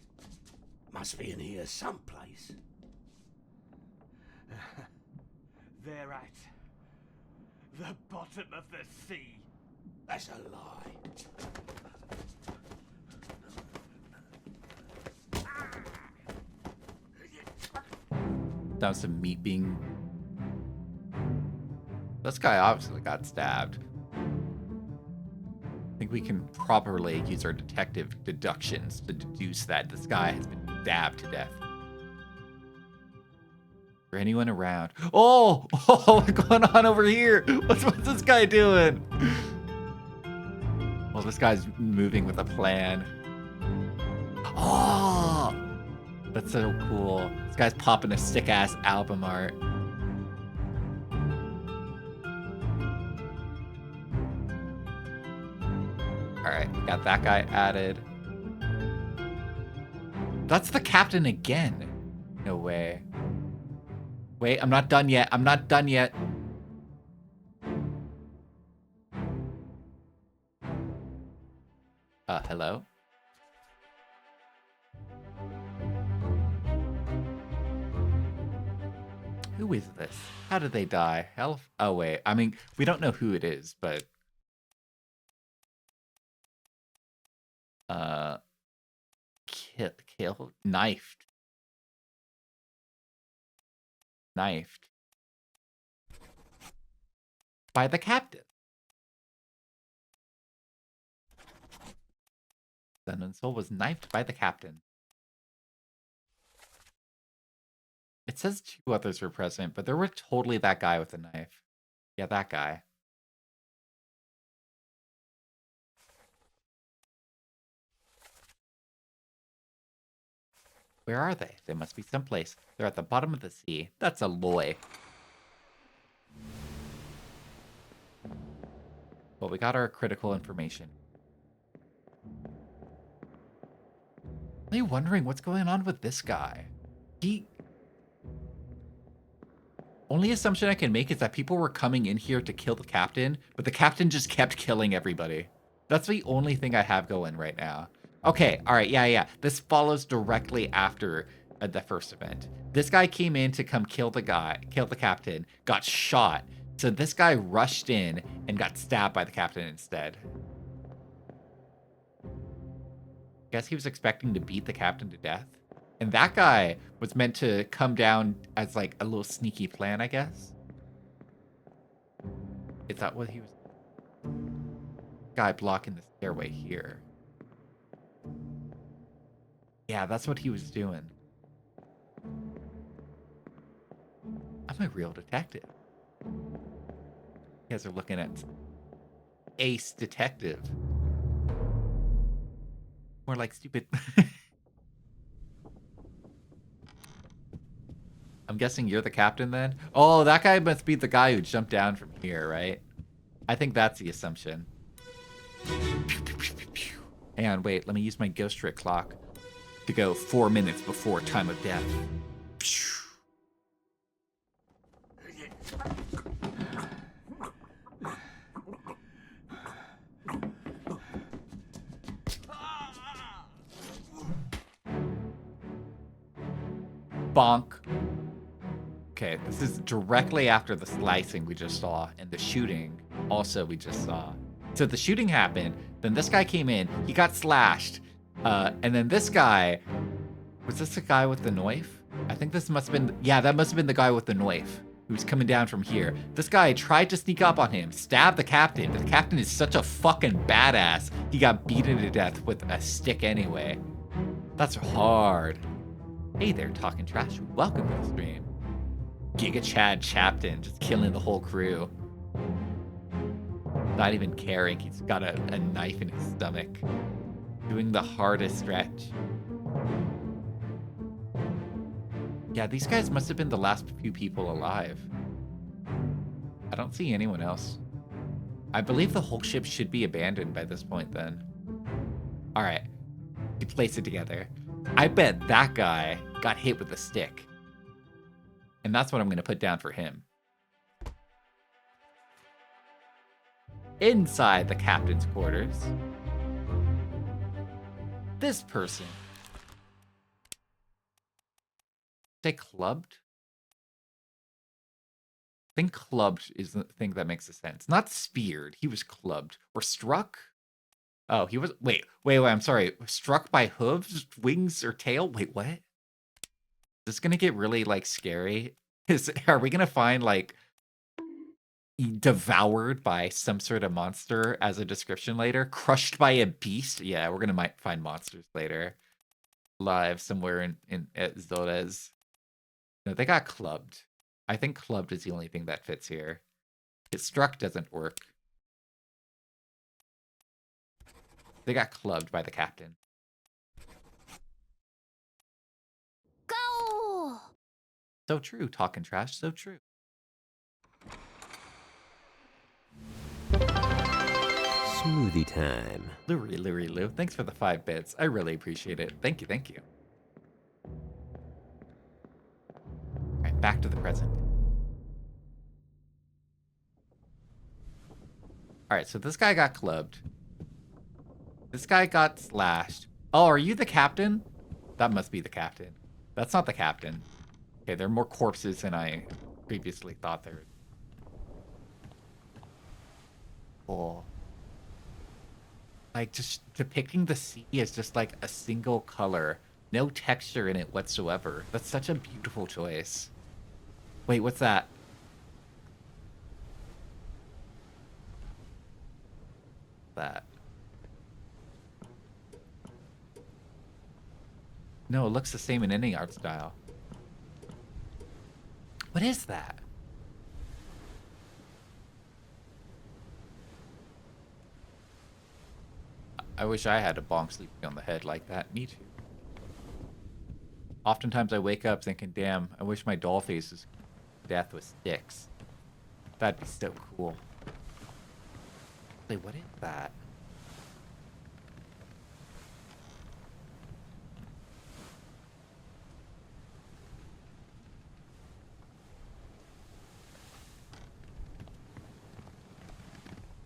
Must be in here someplace. They're at the bottom of the sea. That's a lie. That was some meat being... This guy obviously got stabbed. I think we can properly use our detective deductions to deduce that this guy has been stabbed to death. Is there anyone around? Oh! Oh, what's going on over here? What's this guy doing? Well, this guy's moving with a plan. Oh! That's so cool. This guy's popping a sick-ass album art. Alright, we got that guy added. That's the captain again. No way. Wait, I'm not done yet. I'm not done yet. Hello? Who is this? How did they die? Hell? Oh, wait. I mean, we don't know who it is, but... Kill? Knifed. Knifed. By the captain. Sun and Soul was knifed by the captain. It says 2 others were present, but there were totally that guy with the knife. Yeah, that guy. Where are they? They must be someplace. They're at the bottom of the sea. That's a loy. Well, we got our critical information. Are you wondering what's going on with this guy? Only assumption I can make is that people were coming in here to kill the captain, but the captain just kept killing everybody. That's the only thing I have going right now. Okay, all right, yeah. This follows directly after the first event. This guy came in to come kill the captain, got shot. So this guy rushed in and got stabbed by the captain instead. Guess he was expecting to beat the captain to death. And that guy was meant to come down as like a little sneaky plan, I guess. Is that what he was? Guy blocking the stairway here. Yeah, that's what he was doing. I'm a real detective. You guys are looking at Ace Detective. More like stupid. I'm guessing you're the captain then? Oh, that guy must be the guy who jumped down from here, right? I think that's the assumption. Hang on, wait, let me use my ghost trick clock to go 4 minutes before time of death. Bonk. Okay, this is directly after the slicing we just saw and the shooting also we just saw. So the shooting happened, then this guy came in, he got slashed, and then this guy, was this the guy with the knife? I think this must have been, yeah, that must have been the guy with the knife who was coming down from here. This guy tried to sneak up on him, stabbed the captain, but the captain is such a fucking badass, he got beaten to death with a stick anyway. That's hard. Hey there, Talking Trash. Welcome to the stream. Giga Chad Chapton, just killing the whole crew. Not even caring, he's got a knife in his stomach. Doing the hardest stretch. Yeah, these guys must have been the last few people alive. I don't see anyone else. I believe the whole ship should be abandoned by this point then. Alright, we place it together. I bet that guy got hit with a stick. And that's what I'm going to put down for him. Inside the captain's quarters, this person. Say clubbed? I think clubbed is the thing that makes sense. Not speared. He was clubbed. Or struck? Oh, he was... Wait, I'm sorry. Struck by hooves, wings, or tail? Wait, what? Is this gonna get really, like, scary? Are we gonna find, like, devoured by some sort of monster as a description later? Crushed by a beast? Yeah, we're gonna might find monsters later. Live somewhere in at Zoda's. No, they got clubbed. I think clubbed is the only thing that fits here. It struck doesn't work. They got clubbed by the captain. Go! So true, Talking Trash, so true. Smoothie time. Lou. Thanks for the 5 bits. I really appreciate it. Thank you. All right, back to the present. All right, so this guy got clubbed. This guy got slashed. Oh, are you the captain? That must be the captain. That's not the captain. Okay, there are more corpses than I previously thought there. Oh. Like, just depicting the sea as just like a single color. No texture in it whatsoever. That's such a beautiful choice. Wait, what's that? That. No, it looks the same in any art style. What is that? I wish I had a bonk sleeping on the head like that. Me too. Oftentimes I wake up thinking, damn, I wish my doll face's death was sticks. That'd be so cool. Wait, what is that?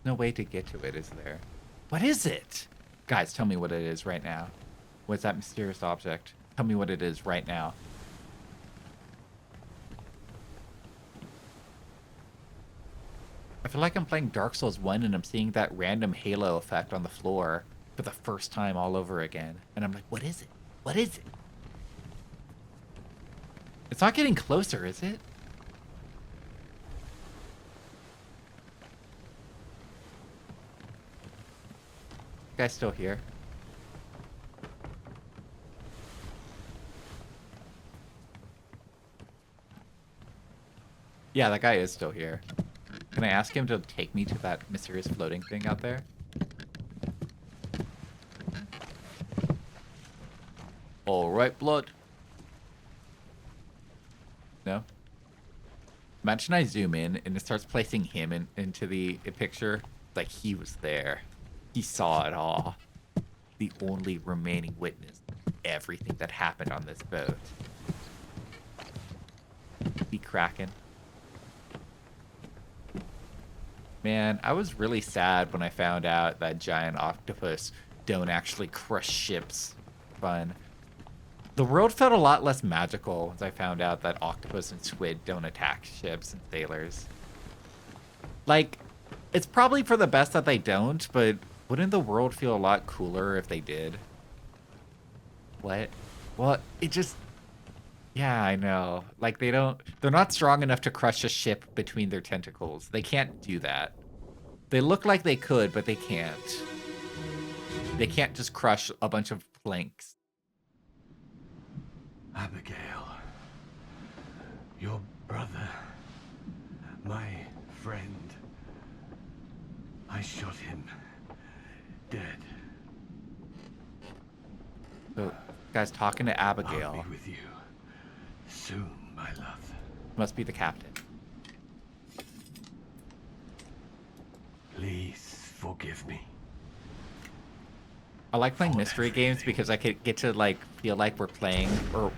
No way to get to it, is there? What is it? Guys, tell me what it is right now. What's that mysterious object? Tell me what it is right now. I feel like I'm playing Dark Souls 1 and I'm seeing that random halo effect on the floor for the first time all over again. And I'm like, what is it? What is it? It's not getting closer, is it? Guy's still here. Yeah, that guy is still here. Can I ask him to take me to that mysterious floating thing out there? All right, blood. No? Imagine I zoom in and it starts placing him into the picture like he was there. He saw it all. The only remaining witness of everything that happened on this boat. Be cracking. Man, I was really sad when I found out that giant octopus don't actually crush ships. Fun. The world felt a lot less magical once I found out that octopus and squid don't attack ships and sailors. Like, it's probably for the best that they don't, but wouldn't the world feel a lot cooler if they did? What? Well, it just... Yeah, I know. Like, they're not strong enough to crush a ship between their tentacles. They can't do that. They look like they could, but they can't. They can't just crush a bunch of planks. Abigail, your brother, my friend, I shot him dead. So, guy's talking to Abigail. I'll be with you soon, my love. Must be the captain. Please forgive me. I like playing mystery games because I could get to like feel like we're playing or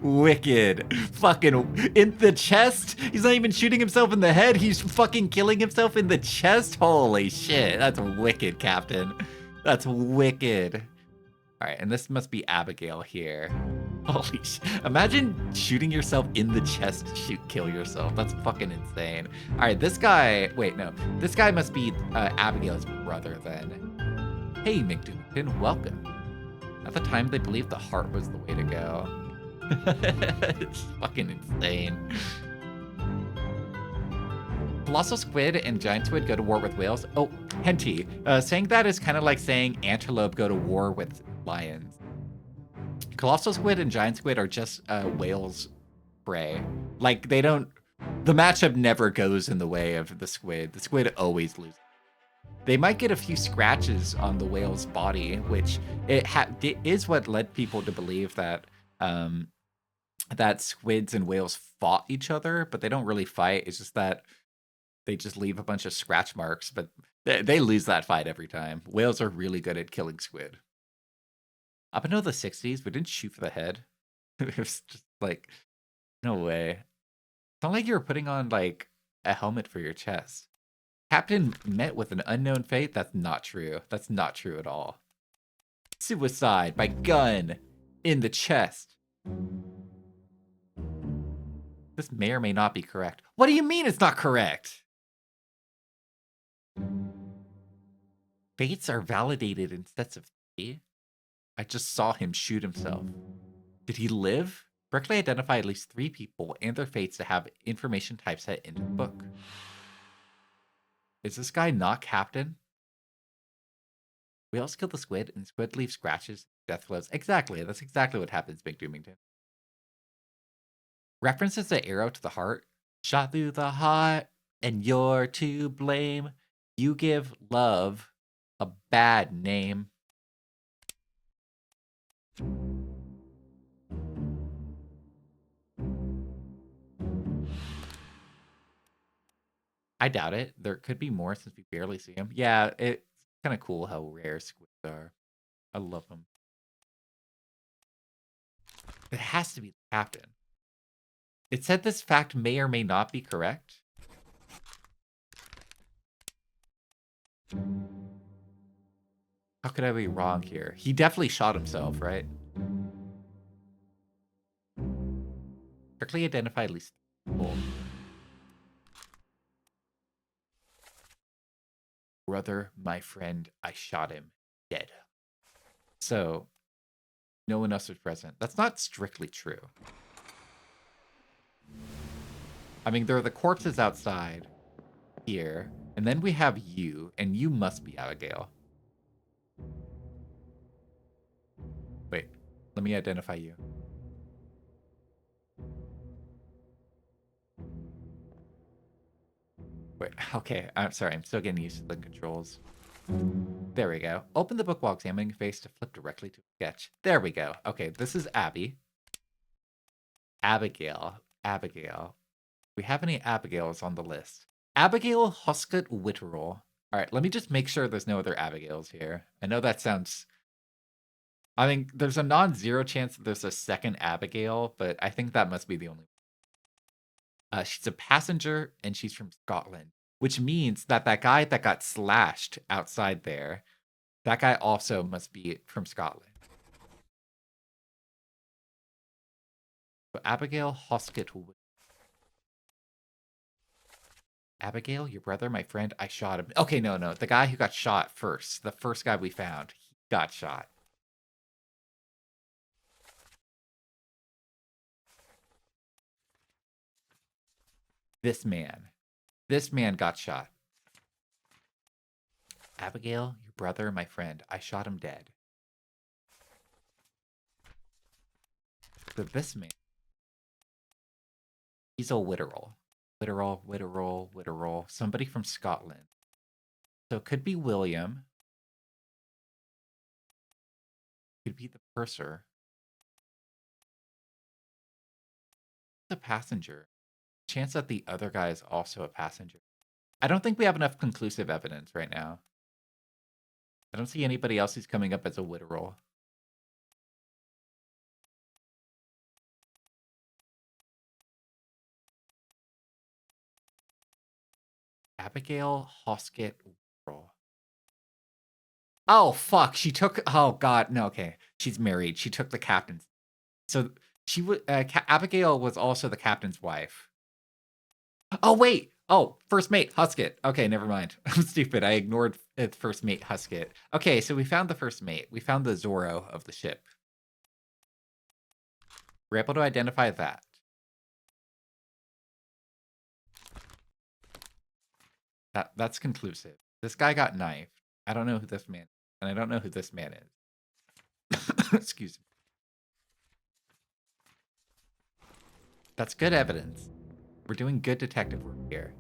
wicked. Fucking in the chest. He's not even shooting himself in the head. He's fucking killing himself in the chest. Holy shit. That's wicked, Captain. That's wicked. All right, and this must be Abigail here. Holy shit. Imagine shooting yourself in the chest to kill yourself. That's fucking insane. All right, this guy, wait, no. This guy must be Abigail's brother then. Hey, McDoomington, welcome. At the time, they believed the heart was the way to go. It's fucking insane. Colossal squid and giant squid go to war with whales. Oh, Henty. Saying that is kind of like saying antelope go to war with lions. Colossal squid and giant squid are just whales' prey. Like, they don't... The matchup never goes in the way of the squid. The squid always loses. They might get a few scratches on the whale's body, which it is what led people to believe that that squids and whales fought each other, but they don't really fight. It's just that They just leave a bunch of scratch marks, but they lose that fight every time. Whales are really good at killing squid. Up until the 60s, we didn't shoot for the head. It was just like, no way. It's not like you were putting on like a helmet for your chest. Captain met with an unknown fate? That's not true. That's not true at all. Suicide by gun in the chest. This may or may not be correct. What do you mean it's not correct? Fates are validated in sets of 3. I just saw him shoot himself. Did he live? Correctly identify at least 3 people and their fates to have information typeset in the book. Is this guy not Captain? We also killed the squid, and squid leaves scratches, death glows. Exactly, that's exactly what happens, Big Doomington. References the arrow to the heart. Shot through the heart, and you're to blame. You give love a bad name. I doubt it. There could be more since we barely see them. Yeah, it's kind of cool how rare squids are. I love them. It has to be the captain. It said this fact may or may not be correct. How could I be wrong here? He definitely shot himself, right? Correctly identify at least 3 people. Brother, my friend, I shot him dead. So, no one else was present. That's not strictly true. I mean, there are the corpses outside here, and then we have you, and you must be Abigail. Wait, let me identify you. Wait, okay, I'm sorry, I'm still getting used to the controls. There we go. Open the book while examining your face to flip directly to a sketch. There we go. Okay, this is Abby. Abigail. Abigail. Do we have any Abigails on the list? Abigail Huskett Witterell. All right, let me just make sure there's no other Abigails here. I know that sounds... I mean, there's a non-zero chance that there's a second Abigail, but I think that must be the only one. She's a passenger, and she's from Scotland, which means that that guy that got slashed outside there, that guy also must be from Scotland. So Abigail Hoskett. Abigail, your brother, my friend, I shot him. Okay, no. The guy who got shot first, the first guy we found, he got shot. This man got shot. Abigail, your brother, my friend, I shot him dead. But this man, he's a Witterell. Witterell. Somebody from Scotland. So it could be William. Could be the purser. The passenger. Chance that the other guy is also a passenger. I don't think we have enough conclusive evidence right now. I don't see anybody else who's coming up as a Witterell. Abigail Hoskett Witterell. Oh, fuck. She took... Oh, God. No, okay. She's married. She took the captain's... So she would... Abigail was also the captain's wife. Oh, wait. Oh, first mate, Huskett. Okay, never mind. I'm stupid. I ignored first mate, Huskett. Okay, so we found the first mate. We found the Zorro of the ship. We're able to identify that. That's conclusive. This guy got knifed. I don't know who this man is. And I don't know who this man is. Excuse me. That's good evidence. We're doing good detective work here.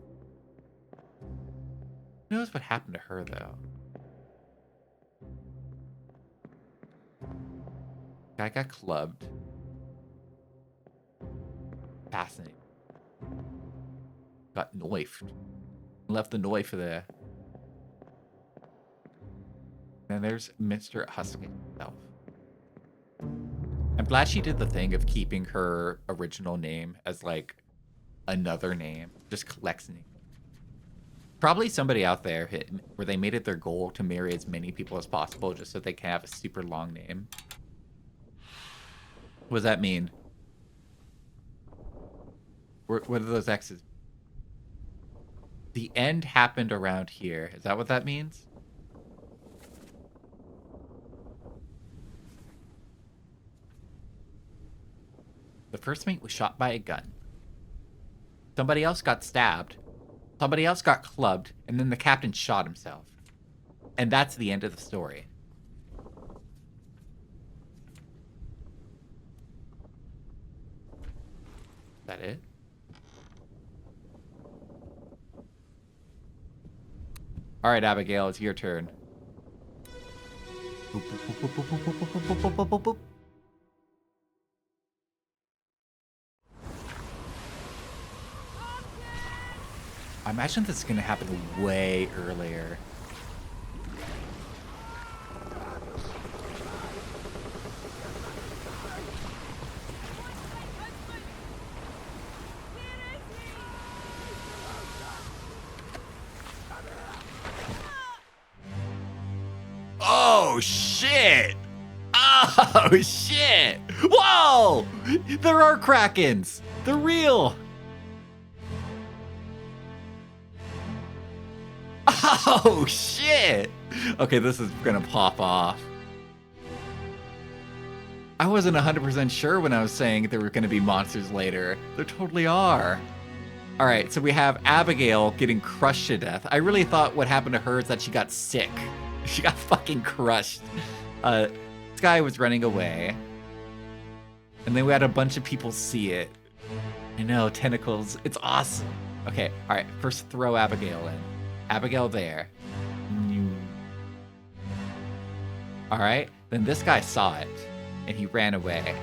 Who knows what happened to her, though? Guy got clubbed. Fascinating. Got knifed. Left the Noi for the... And there's Mr. Husky himself. I'm glad she did the thing of keeping her original name as, like, another name. Just collects names. Probably somebody out there where they made it their goal to marry as many people as possible just so they can have a super long name. What does that mean? What are those X's? The end happened around here. Is that what that means? The first mate was shot by a gun. Somebody else got stabbed. Somebody else got clubbed. And then the captain shot himself. And that's the end of the story. Is that it? All right, Abigail, it's your turn. Boop, boop, boop, boop, boop, boop, boop, boop, boop, boop, boop, boop. I imagine this is going to happen way earlier. Oh, shit! Oh, shit! Whoa! There are Krakens! They're real! Oh, shit! Okay, this is gonna pop off. I wasn't 100% sure when I was saying there were gonna be monsters later. There totally are. Alright, so we have Abigail getting crushed to death. I really thought what happened to her is that she got sick. She got fucking crushed. This guy was running away. And then we had a bunch of people see it. I know, tentacles. It's awesome. Okay, alright, first throw Abigail in. Abigail there. Alright, then this guy saw it. And he ran away.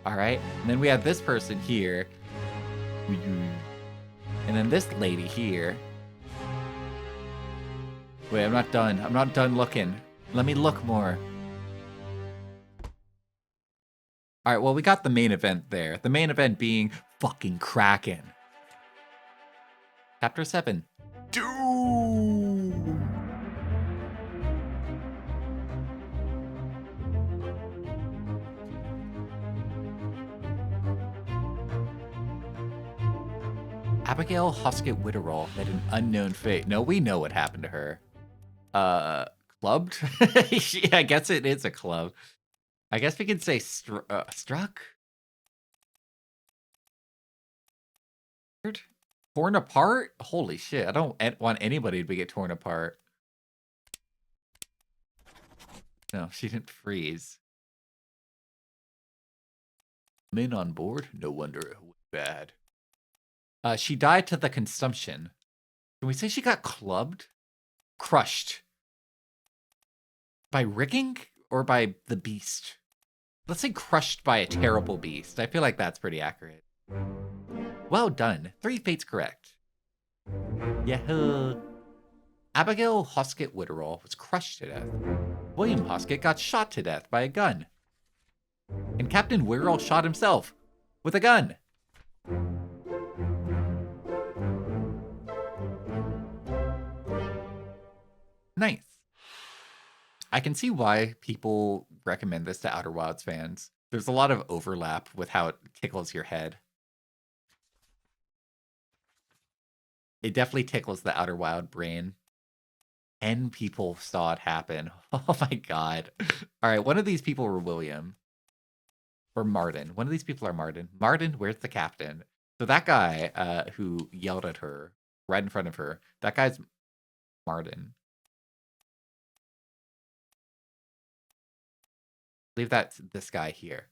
Alright, and then we have this person here. And then this lady here. Wait, I'm not done. I'm not done looking. Let me look more. Alright, well, we got the main event there. The main event being fucking Kraken. Chapter 7. Doom! Abigail Hoskett Witterall met an unknown fate. No, we know what happened to her. Clubbed? Yeah, I guess it is a club. I guess we could say struck? Torn apart? Holy shit, I don't want anybody to get torn apart. No, she didn't freeze. Men on board? No wonder it was bad. She died to the consumption. Can we say she got clubbed? Crushed. By rigging? Or by the beast? Let's say crushed by a terrible beast. I feel like that's pretty accurate. Well done. 3 fates correct. Yahoo! Abigail Hoskett Witterall was crushed to death. William Hoskett got shot to death by a gun. And Captain Witterall shot himself with a gun. Nice. I can see why people recommend this to Outer Wilds fans. There's a lot of overlap with how it tickles your head. It definitely tickles the Outer Wild brain. 10 people saw it happen. Oh my god. Alright, one of these people were William. Or Martin. One of these people are Martin. Martin, where's the captain? So that guy who yelled at her right in front of her, that guy's Martin. I believe that's this guy here.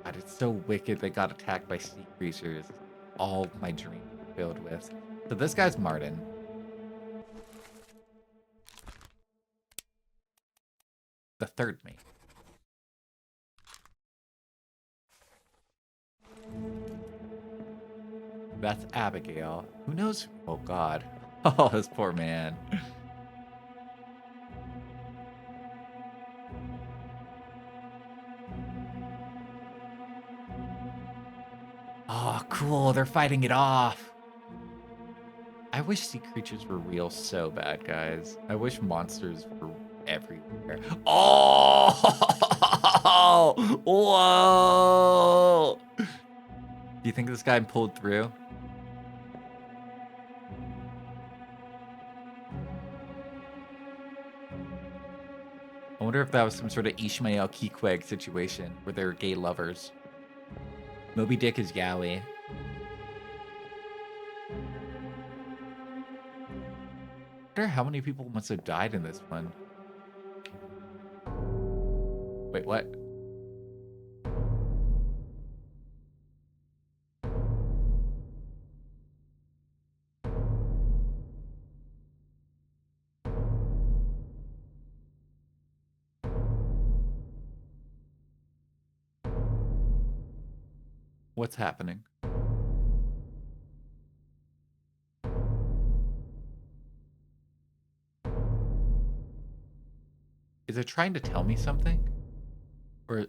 God, it's so wicked they got attacked by sea creatures. All my dreams filled with. So this guy's Martin. The third mate. That's Abigail. Who knows? Oh, God. Oh, this poor man. Oh, cool. They're fighting it off. I wish sea creatures were real so bad, guys. I wish monsters were everywhere. Oh! Whoa! Do you think this guy pulled through? I wonder if that was some sort of Ishmael Queequeg situation where they're gay lovers. Moby Dick is Yowie. I wonder how many people must have died in this one. Wait, what? What's happening? Is it trying to tell me something? Or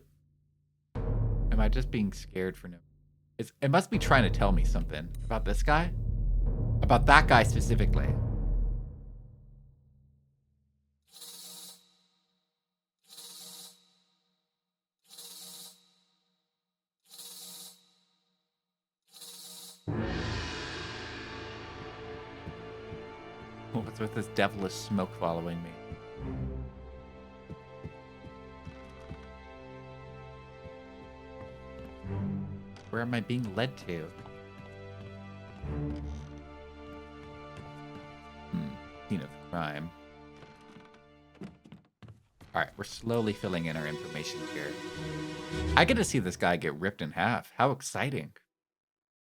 am I just being scared for no? It must be trying to tell me something about this guy? About that guy specifically. What's with this devilish smoke following me? Where am I being led to? Scene of crime. Alright, we're slowly filling in our information here. I get to see this guy get ripped in half. How exciting.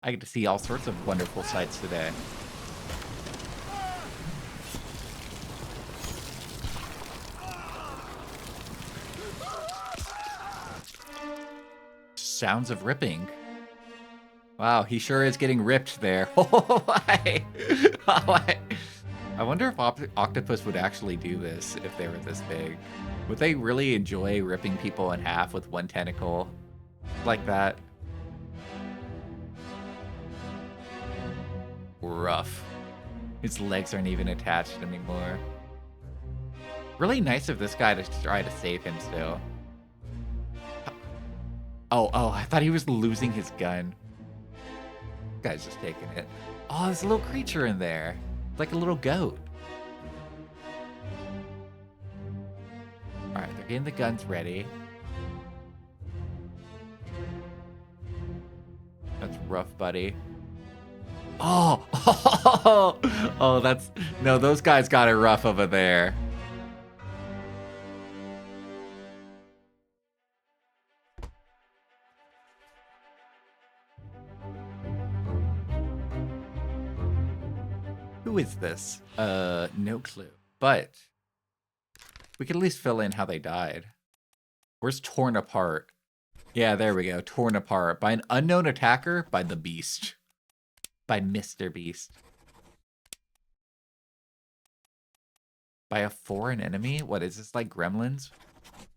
I get to see all sorts of wonderful sights today. Sounds of ripping. Wow, he sure is getting ripped there. Oh, I wonder if octopus would actually do this if they were this big. Would they really enjoy ripping people in half with one tentacle like that? Rough. His legs aren't even attached anymore. Really nice of this guy to try to save him still. Oh, I thought he was losing his gun. This guy's just taking it. Oh, there's a little creature in there. It's like a little goat. Alright, they're getting the guns ready. That's rough, buddy. Oh! Oh, that's... No, those guys got it rough over there. Who is this? No clue. But we could at least fill in how they died. Where's torn apart? Yeah, there we go. Torn apart by an unknown attacker, by the Beast. By Mr. Beast. By a foreign enemy? What is this, like Gremlins?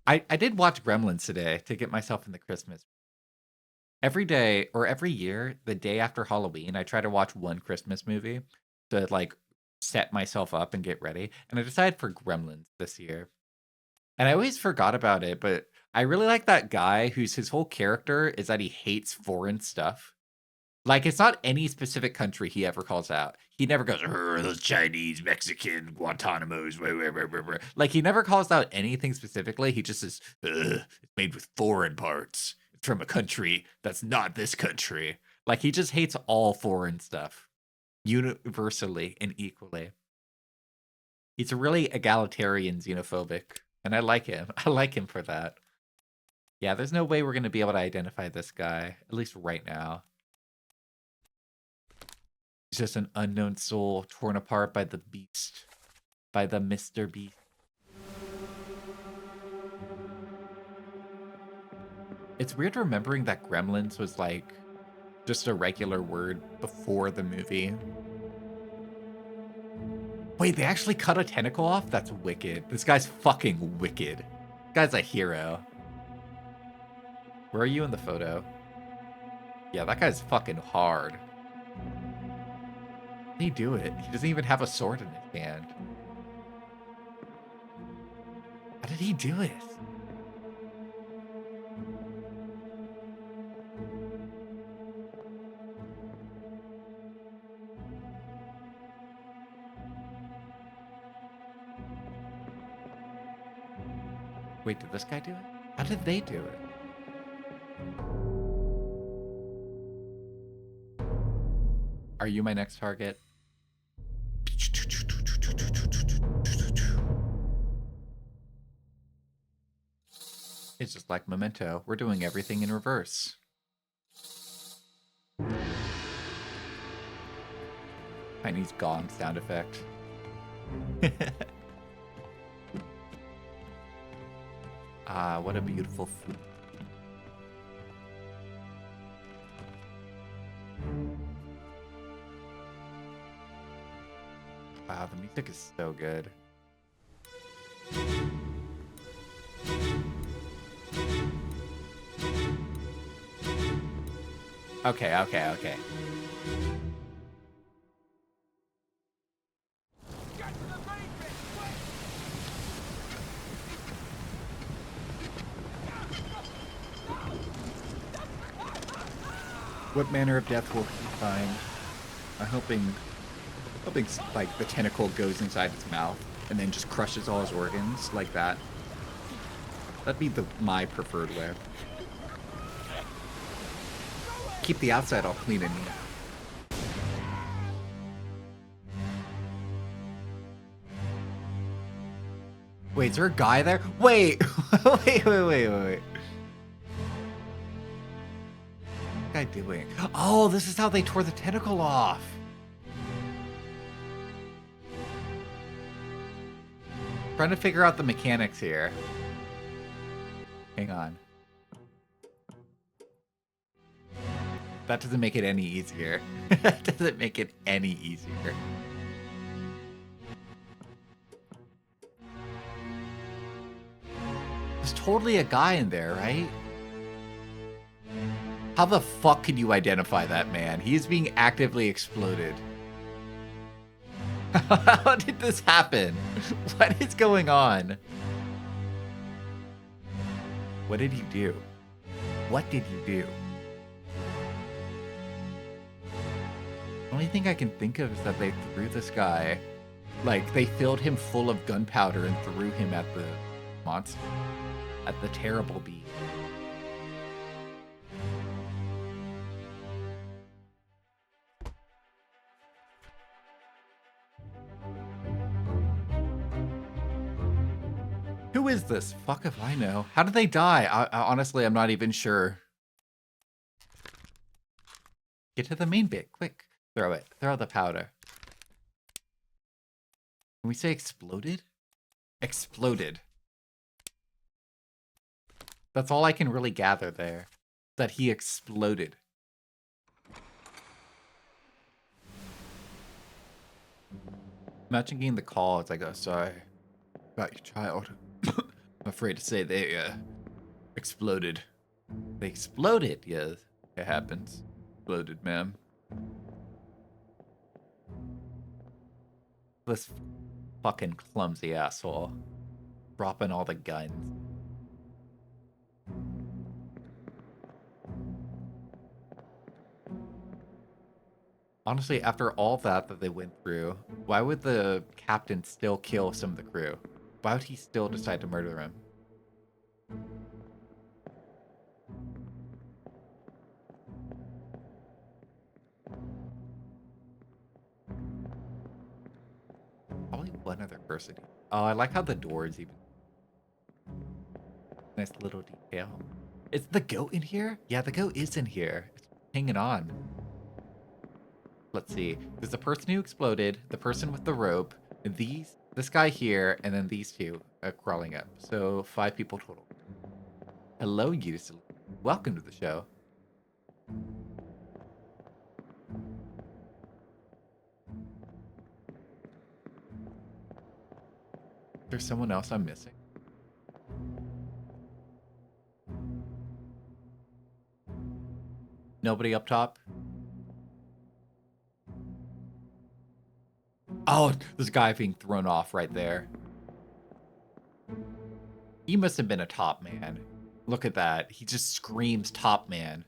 I did watch Gremlins today to get myself in the Christmas. Every day, or every year, the day after Halloween, I try to watch one Christmas movie to, like, set myself up and get ready. And I decided for Gremlins this year. And I always forgot about it, but I really like that guy whose his whole character is that he hates foreign stuff. Like, it's not any specific country he ever calls out. He never goes, those Chinese, Mexican, Guantanamos, blah, blah, blah, blah, blah. Like, he never calls out anything specifically. He just says, it's made with foreign parts. It's from a country that's not this country. Like, he just hates all foreign stuff. Universally and equally. He's a really egalitarian xenophobic. And I like him. I like him for that. Yeah, there's no way we're going to be able to identify this guy. At least right now. He's just an unknown soul torn apart by the Beast. By the Mr. Beast. It's weird remembering that Gremlins was like Just a regular word before the movie. Wait, they actually cut a tentacle off? That's wicked. This guy's fucking wicked. This guy's a hero. Where are you in the photo? Yeah, that guy's fucking hard. How did he do it? He doesn't even have a sword in his hand. How did he do it? Wait, did this guy do it? How did they do it? Are you my next target? It's just like Memento. We're doing everything in reverse. Chinese gong sound effect. Ah, what a beautiful food. Wow, the music is so good. Okay. What manner of death will he find? I'm hoping like the tentacle goes inside his mouth and then just crushes all his organs like that. That'd be my preferred way. Keep the outside all clean and neat. Wait, is there a guy there? Wait! wait. What's that guy doing? Oh, this is how they tore the tentacle off. Trying to figure out the mechanics here. Hang on. That doesn't make it any easier. That doesn't make it any easier. There's totally a guy in there, right? How the fuck can you identify that man? He is being actively exploded. How did this happen? What is going on? What did he do? What did he do? The only thing I can think of is that they threw this guy, like they filled him full of gunpowder and threw him at the monster, at the terrible beast. Who is this? Fuck if I know. How did they die? Honestly, I'm not even sure. Get to the main bit, quick. Throw it. Throw the powder. Can we say exploded? Exploded. That's all I can really gather there. That he exploded. Imagine getting the call. It's like, oh, sorry about your child. I'm afraid to say they exploded. They exploded? Yes, it happens. Exploded, ma'am. This fucking clumsy asshole. Dropping all the guns. Honestly, after all that they went through, why would the captain still kill some of the crew? Why would he still decide to murder him? Probably one other person. Oh, I like how the doors even... Nice little detail. Is the goat in here? Yeah, the goat is in here. It's hanging on. Let's see. There's the person who exploded, the person with the rope, and this guy here, and then these two crawling up. So 5 people total. Hello, you. Welcome to the show. there someone else I'm missing? Nobody up top? Oh, this guy being thrown off right there. He must have been a top man. Look at that. He just screams top man.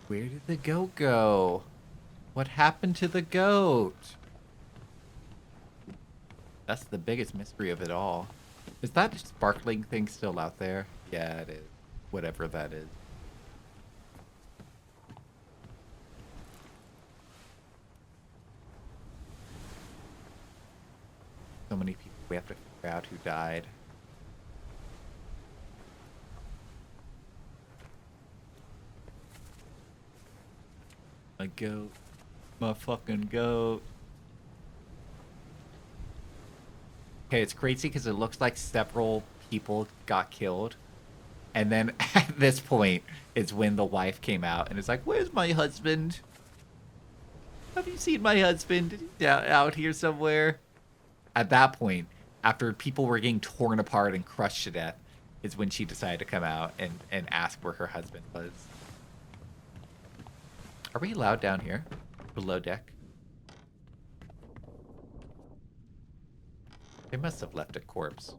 Where did the goat go? What happened to the goat? That's the biggest mystery of it all. Is that sparkling thing still out there? Yeah, it is. Whatever that is. So many people we have to figure out who died. My goat. My fucking goat. Okay, it's crazy because it looks like several people got killed. And then at this point is when the wife came out and it's like, where's my husband? Have you seen my husband? Out here somewhere? At that point, after people were getting torn apart and crushed to death, is when she decided to come out and ask where her husband was. Are we allowed down here? Below deck? They must have left a corpse.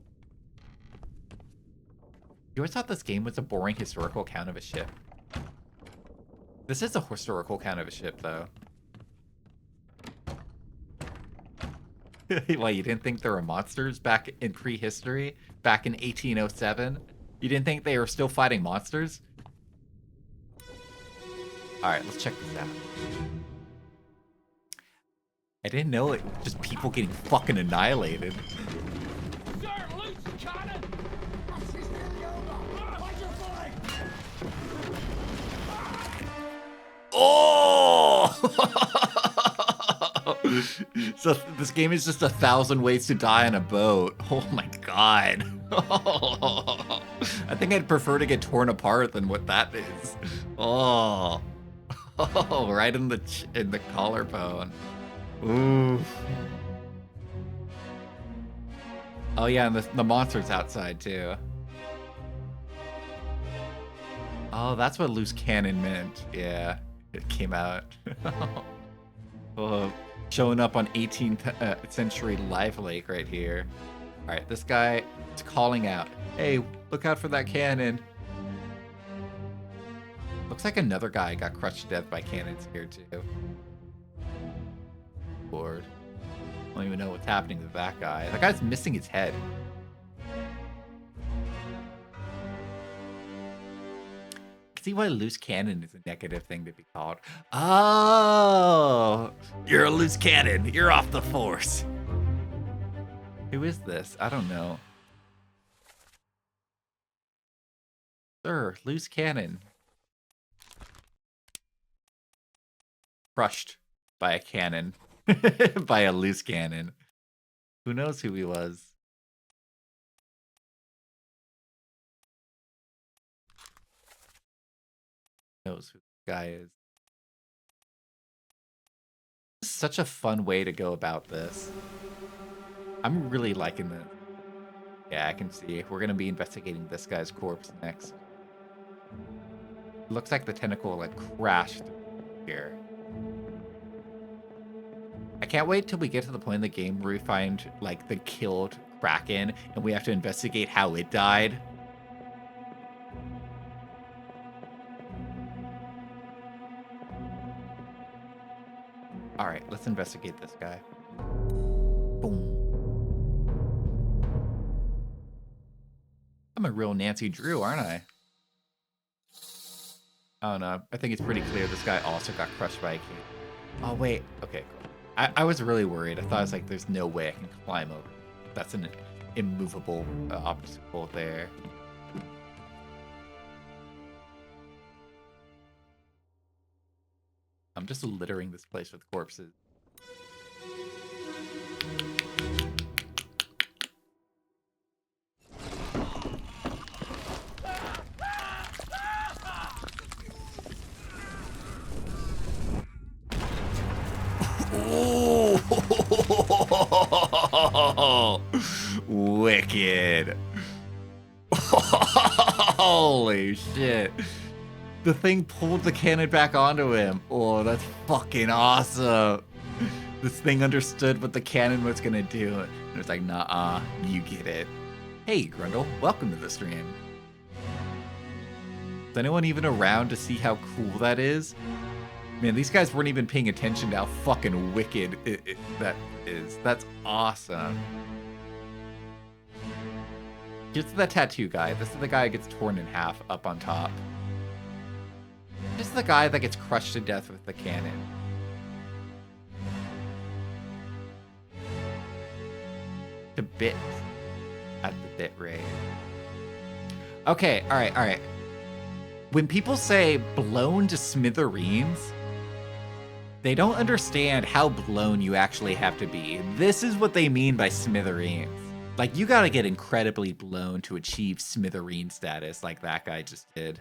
You always thought this game was a boring historical account of a ship. This is a historical account of a ship, though. Why, you didn't think there were monsters back in prehistory? Back in 1807? You didn't think they were still fighting monsters? Alright, let's check this out. I didn't know it was just people getting fucking annihilated. Oh! So this game is just 1,000 ways to die on a boat. Oh my god. I think I'd prefer to get torn apart than what that is. Oh. Oh, right in the collarbone. Ooh. Oh yeah, and the monster's outside too. Oh, that's what loose cannon meant. Yeah, it came out. Oh, showing up on 18th century Live Lake right here. All right, this guy is calling out. Hey, look out for that cannon. Looks like another guy got crushed to death by cannons here too. Lord. I don't even know what's happening to that guy. That guy's missing his head. See why loose cannon is a negative thing to be called. Oh, you're a loose cannon. You're off the force. Who is this? I don't know. Sir, loose cannon. Crushed by a cannon. By a loose cannon. Who knows who he was? Knows who the guy is. This is such a fun way to go about this. I'm really liking this. Yeah, I can see. We're gonna be investigating this guy's corpse next. Looks like the tentacle like crashed here. I can't wait till we get to the point in the game where we find like the killed Kraken and we have to investigate how it died. All right, let's investigate this guy. Boom. I'm a real Nancy Drew, aren't I? Oh no, I think it's pretty clear this guy also got crushed by a cave. Oh wait, okay, cool. I was really worried. I thought I was like, there's no way I can climb over. That's an immovable obstacle there. I'm just littering this place with corpses. Oh, wicked. Holy shit. The thing pulled the cannon back onto him. Oh, that's fucking awesome. This thing understood what the cannon was gonna do. And it was like, nah, you get it. Hey, Grundle, welcome to the stream. Is anyone even around to see how cool that is? Man, these guys weren't even paying attention to how fucking wicked that is. That's awesome. Here's the tattoo guy. This is the guy who gets torn in half up on top. This is the guy that gets crushed to death with the cannon. To bits at the bit rate. Okay, alright. When people say blown to smithereens, they don't understand how blown you actually have to be. This is what they mean by smithereens. Like, you gotta get incredibly blown to achieve smithereen status like that guy just did.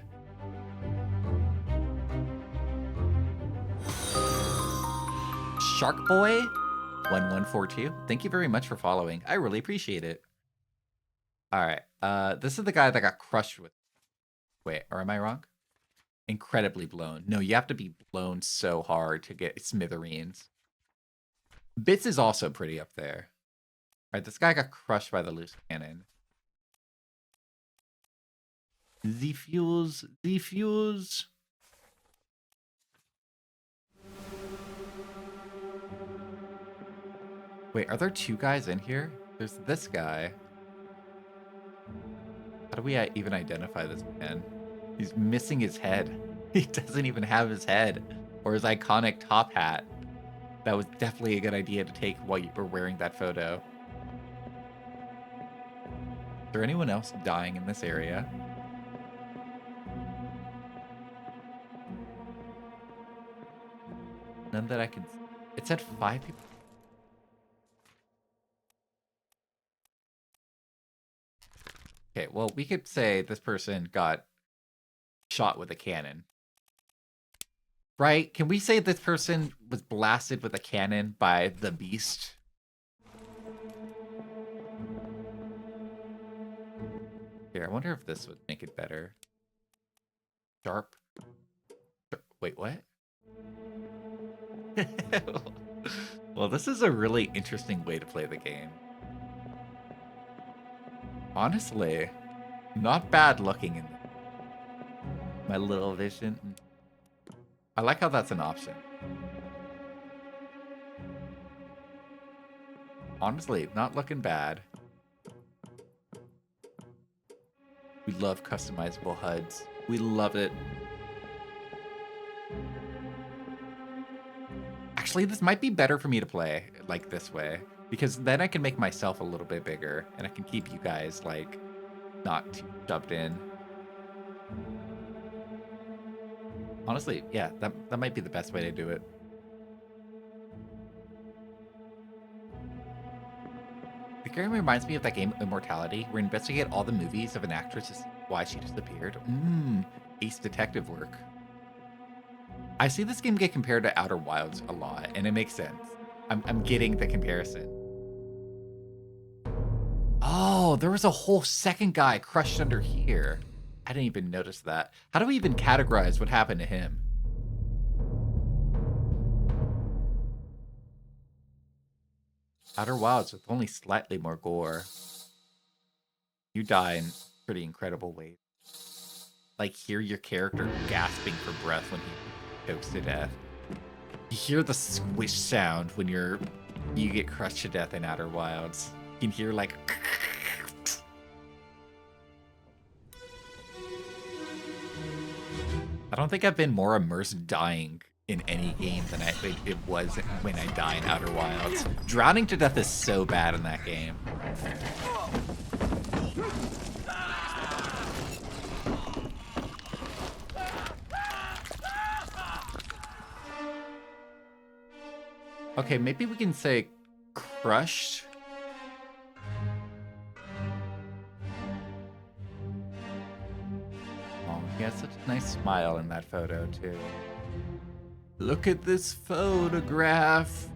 Sharkboy1142, thank you very much for following. I really appreciate it. Alright, this is the guy that got crushed with... Wait, or am I wrong? Incredibly blown. No, you have to be blown so hard to get smithereens. Bits is also pretty up there. Alright, this guy got crushed by the loose cannon. The fuse. Wait, are there two guys in here? There's this guy. How do we even identify this man? He's missing his head. He doesn't even have his head. Or his iconic top hat. That was definitely a good idea to take while you were wearing that photo. Is there anyone else dying in this area? None that I can... It said 5 people. Okay, well, we could say this person got shot with a cannon. Right? Can we say this person was blasted with a cannon by the beast? Here, I wonder if this would make it better. Sharp. Wait, what? Well, this is a really interesting way to play the game. Honestly, not bad looking in my little vision. I like how that's an option. Honestly, not looking bad. We love customizable HUDs. We love it. Actually, this might be better for me to play like this way, because then I can make myself a little bit bigger and I can keep you guys like not too shoved in. Honestly, yeah, that might be the best way to do it. The game reminds me of that game Immortality, where you investigate all the movies of an actress to see why she disappeared. Ace detective work. I see this game get compared to Outer Wilds a lot, and it makes sense. I'm getting the comparison. Oh, there was a whole second guy crushed under here. I didn't even notice that. How do we even categorize what happened to him? Outer Wilds with only slightly more gore. You die in pretty incredible ways. Like, hear your character gasping for breath when he chokes to death. You hear the squish sound when you get crushed to death in Outer Wilds. You can hear like... I don't think I've been more immersed dying in any game than it was when I die in Outer Wilds. Drowning to death is so bad in that game. Okay, maybe we can say crushed. Oh, he has such a nice smile in that photo, too. Look at this photograph.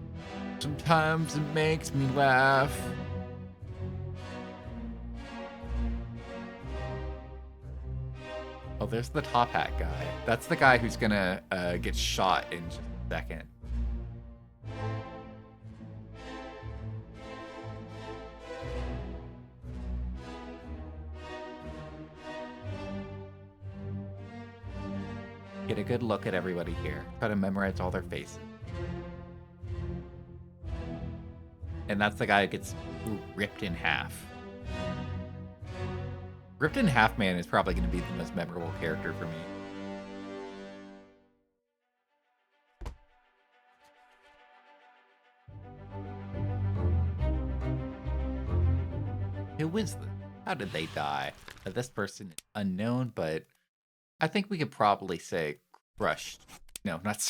Sometimes it makes me laugh. Oh, there's the top hat guy. That's the guy who's gonna get shot in just a second. Get a good look at everybody here. Try to memorize all their faces. And that's the guy who gets ripped in half. Ripped in Half Man is probably going to be the most memorable character for me. Who is this? How did they die? This person is unknown, but I think we could probably say crushed. No, not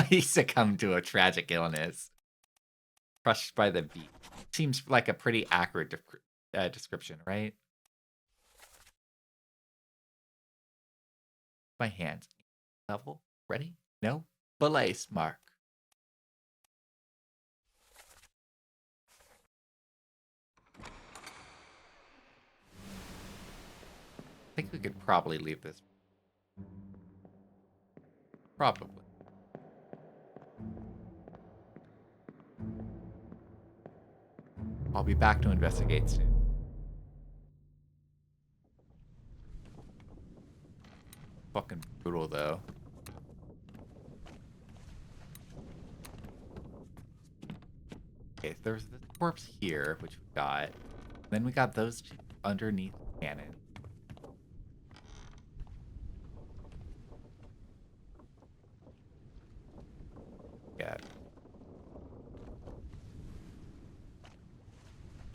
he succumbed to a tragic illness. Crushed by the beat. Seems like a pretty accurate description, right? My hands. Level. Ready? No? Belace mark. I think we could probably leave this. Probably. I'll be back to investigate soon. Fucking brutal, though. Okay, there's the corpse here, which we got. Then we got those two underneath the cannon. Yeah.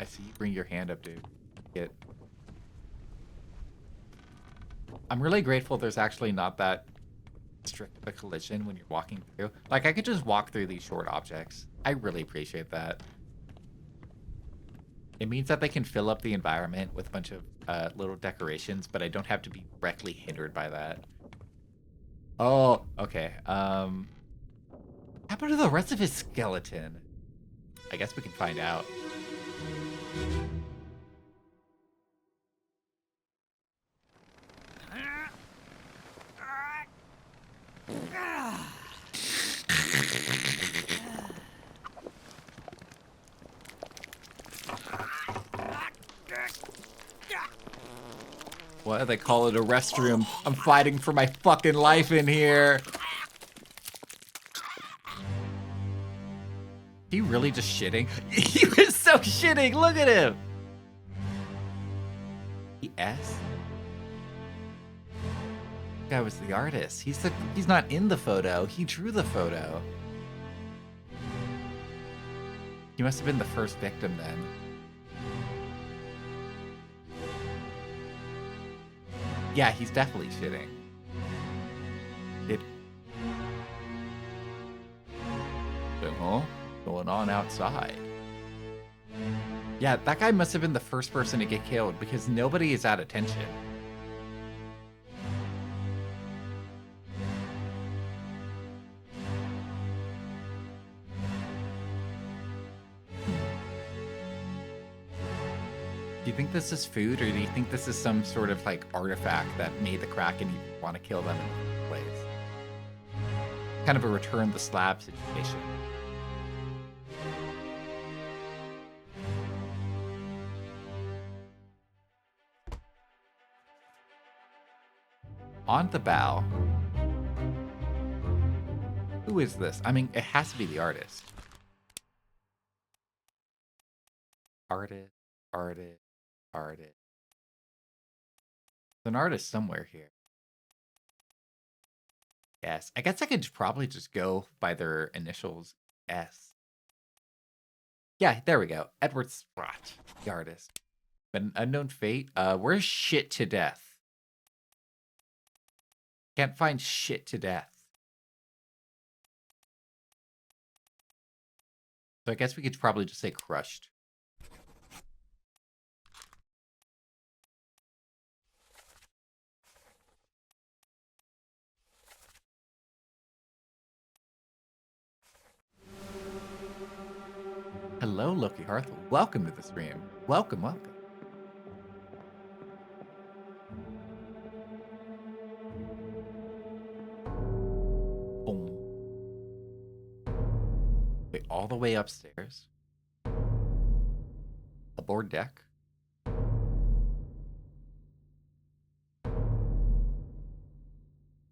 I see you bring your hand up, dude. Get. I'm really grateful there's actually not that strict of a collision when you're walking through. Like, I could just walk through these short objects. I really appreciate that. It means that they can fill up the environment with a bunch of little decorations, but I don't have to be directly hindered by that. Oh, okay. How about the rest of his skeleton? I guess we can find out. What do they call it? A restroom. I'm fighting for my fucking life in here. He really just shitting? He was so shitting. Look at him. S? Guy was the artist. He's not in the photo. He drew the photo. He must have been the first victim then. Yeah, he's definitely shitting. Going on outside. Yeah, that guy must have been the first person to get killed because nobody is at attention. Do you think this is food, or do you think this is some sort of like artifact that made the Kraken even want to kill them in the first place? Kind of a return the slab situation. On the bow. Who is this? I mean, it has to be the artist. Artist. There's an artist somewhere here. Yes. I guess I could probably just go by their initials. S. Yeah, there we go. Edward Sprott, the artist. But an unknown fate. Where's shit to death? Can't find shit to death. So I guess we could probably just say crushed. Hello, Loki Hearth. Welcome to the stream. Welcome, welcome. Boom. Wait, all the way upstairs. Aboard deck.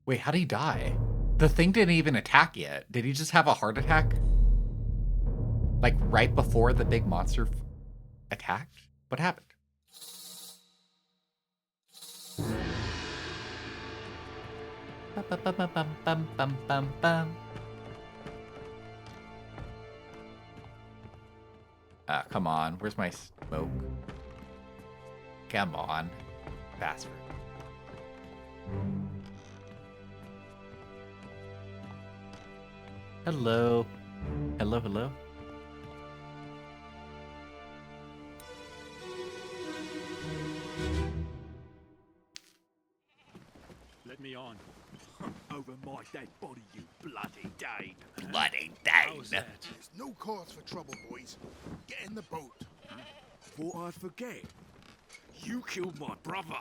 Wait, how'd he die? The thing didn't even attack yet. Did he just have a heart attack? Like right before the big monster attacked? What happened? Ah, come on. Where's my smoke? Come on. Bastard. Hello. Hello, hello. Let me on. Over my dead body, you bloody Dane. Bloody How's Dane. that? There's no cause for trouble, boys. Get in the boat. Thought I'd forget. You killed my brother.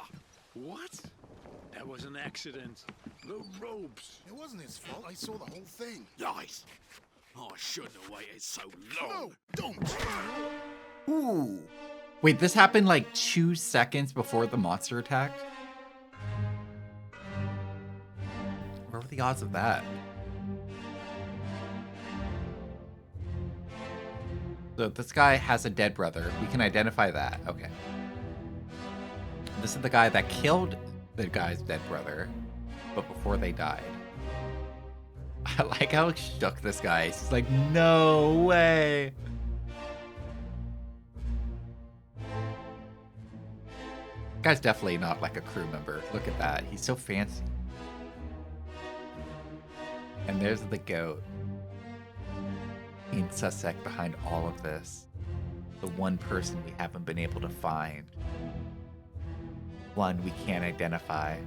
What? That was an accident. The ropes. It wasn't his fault. I saw the whole thing. Lies. I shouldn't have waited so long. No, don't. Ooh. Wait, this happened like 2 seconds before the monster attacked? What were the odds of that? So this guy has a dead brother. We can identify that. Okay. This is the guy that killed the guy's dead brother, but before they died. I like how shook this guy is. He's like, no way. Guy's definitely not like a crew member. Look at that. He's so fancy. And there's the goat. Main suspect behind all of this. The one person we haven't been able to find. One we can't identify.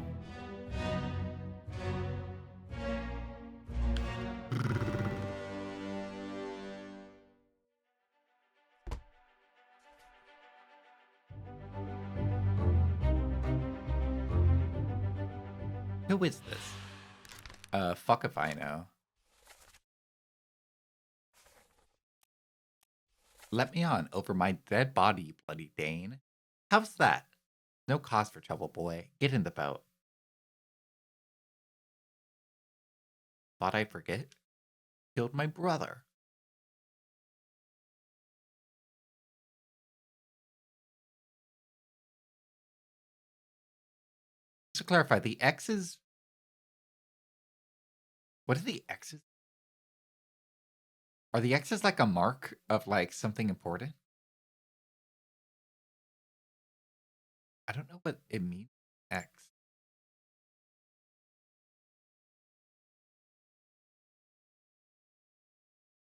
Who is this? Fuck if I know. Let me on over my dead body, you bloody Dane. How's that? No cause for trouble, boy. Get in the boat. Thought I'd forget? Killed my brother. Just to clarify, the X's... What are the X's? Are the X's like a mark of like something important? I don't know what it means. X.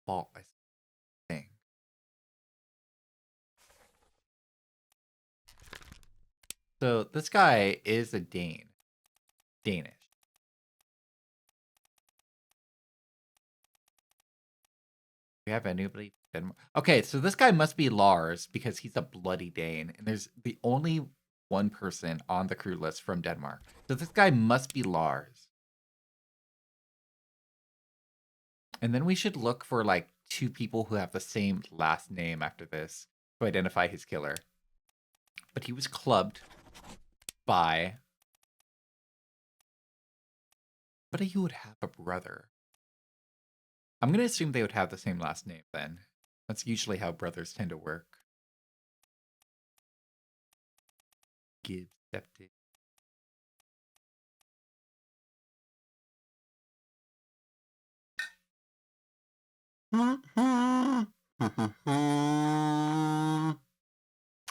Fault, I think. So this guy is a Dane. Danish. Do we have anybody from Denmark? Okay, so this guy must be Lars because he's a bloody Dane. And there's the only one person on the crew list from Denmark. So this guy must be Lars. And then we should look for like 2 people who have the same last name after this to identify his killer. But he was clubbed by... But you would have a brother. I'm going to assume they would have the same last name then. That's usually how brothers tend to work. Gibbs, septic.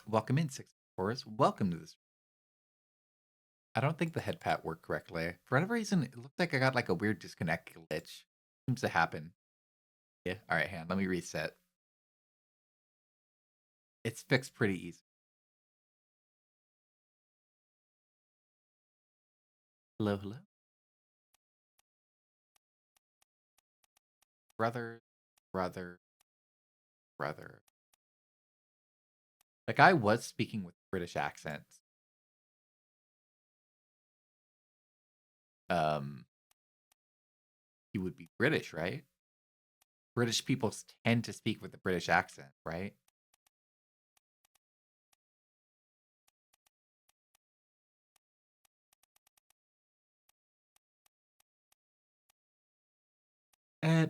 Welcome in, 6-4s. Welcome to this. I don't think the head pat worked correctly. For whatever reason, it looked like I got like a weird disconnect glitch. Seems to happen. Yeah, alright, hang on. Let me reset. It's fixed pretty easy. Hello, hello. Brother, brother, brother. The guy was speaking with British accents. He would be British, right? British people tend to speak with a British accent, right?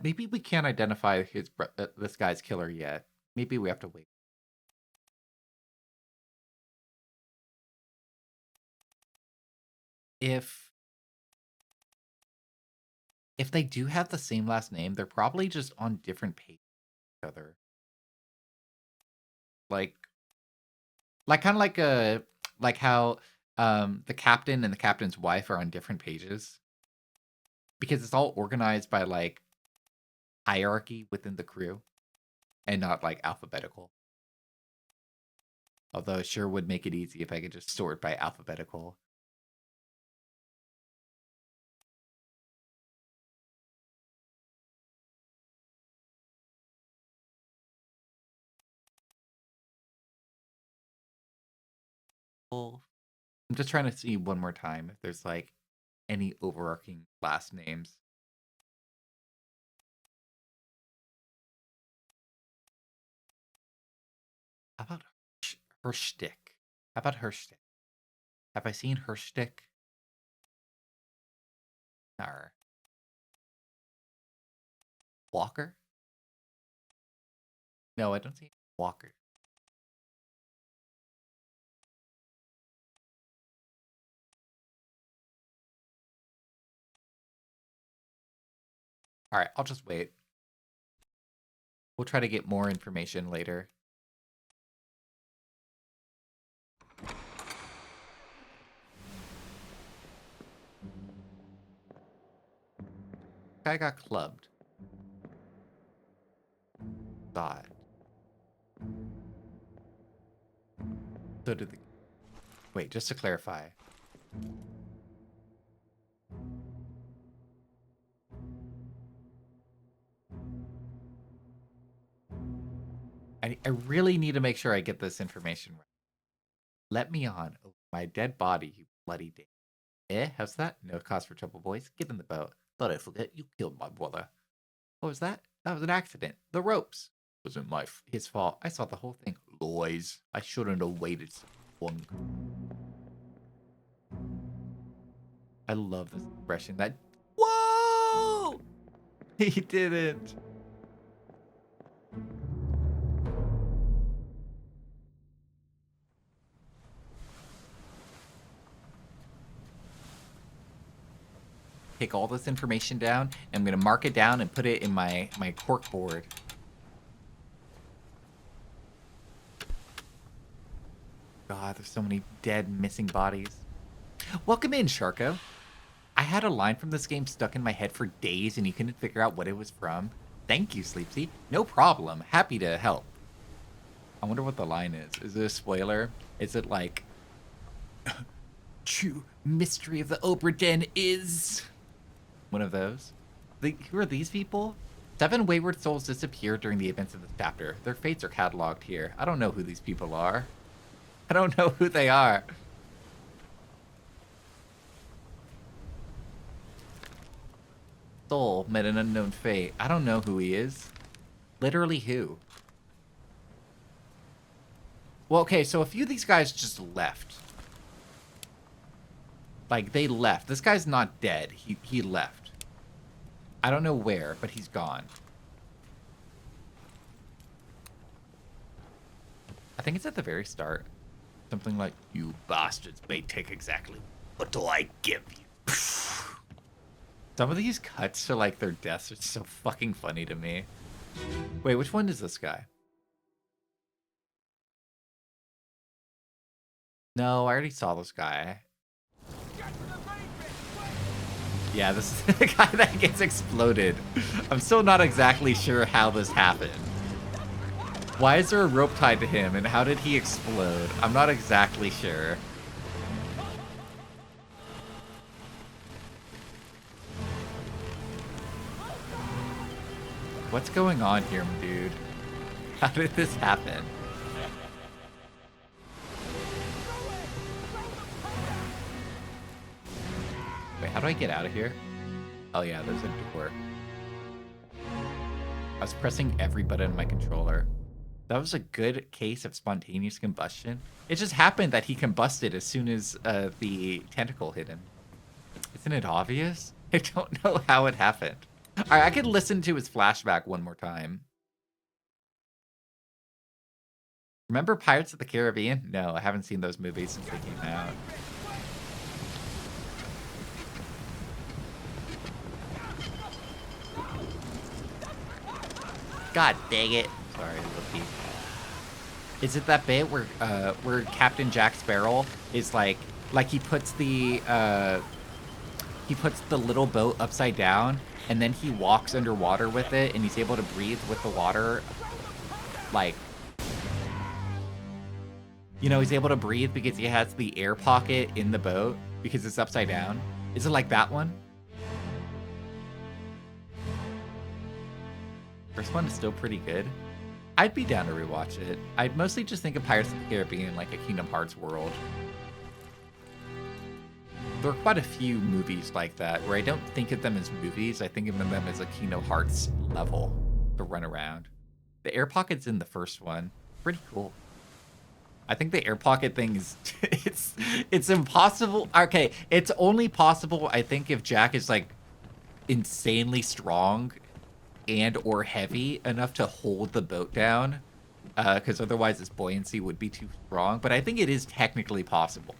Maybe we can't identify this guy's killer yet. Maybe we have to wait. If they do have the same last name, they're probably just on different pages of each other. Like kind of like how the captain and the captain's wife are on different pages because it's all organized by like hierarchy within the crew and not like alphabetical. Although it sure would make it easy if I could just sort by alphabetical. I'm just trying to see one more time if there's like any overarching last names. How about Herstick? How about Herstick? Have I seen Herstick? Or Walker? No, I don't see Walker. All right, I'll just wait. We'll try to get more information later. Guy got clubbed. God. So did the... Wait, just to clarify. I really need to make sure I get this information right. Let me on over my dead body, you bloody dick. How's that? No cause for trouble, boys. Get in the boat. Thought I forget you killed my brother. What was that? That was an accident. The ropes. Wasn't his fault. I saw the whole thing. Lies. I shouldn't have waited so long. I love this expression. That. Whoa! He didn't. Take all this information down, and I'm gonna mark it down and put it in my cork board. God, there's so many dead, missing bodies. Welcome in, Sharko. I had a line from this game stuck in my head for days, and you couldn't figure out what it was from. Thank you, Sleepsy. No problem. Happy to help. I wonder what the line is. Is it a spoiler? Is it like... True mystery of the Obra Dinn is... One of those? Who are these people? 7 wayward souls disappeared during the events of this chapter. Their fates are cataloged here. I don't know who these people are. I don't know who they are. Soul met an unknown fate. I don't know who he is. Literally who? Well, okay, so a few of these guys just left. Like, they left. This guy's not dead. He left. I don't know where, but he's gone. I think it's at the very start. Something like, you bastards may take exactly what do I give you. Some of these cuts to, like, their deaths are so fucking funny to me. Wait, which one is this guy? No, I already saw this guy. Yeah, this is the guy that gets exploded. I'm still not exactly sure how this happened. Why is there a rope tied to him, and how did he explode? I'm not exactly sure. What's going on here, dude? How did this happen? do I get out of here? Oh yeah, there's a door. I was pressing every button on my controller. That was a good case of spontaneous combustion. It just happened that he combusted as soon as the tentacle hit him. Isn't it obvious? I don't know how it happened. All right, I could listen to his flashback one more time. Remember Pirates of the Caribbean? No, I haven't seen those movies since they came out. God dang it. Sorry, Loki. Is it that bit where Captain Jack Sparrow is like he puts the little boat upside down and then he walks underwater with it and he's able to breathe with the water, like, you know, he's able to breathe because he has the air pocket in the boat because it's upside down. Is it like that one? First one is still pretty good. I'd be down to rewatch it. I'd mostly just think of Pirates of the Caribbean like a Kingdom Hearts world. There are quite a few movies like that where I don't think of them as movies. I think of them as a Kingdom Hearts level to run around. The air pocket's in the first one. Pretty cool. I think the air pocket thing is it's impossible. Okay, it's only possible I think if Jack is like insanely strong and or heavy enough to hold the boat down, because otherwise its buoyancy would be too strong. But I think it is technically possible.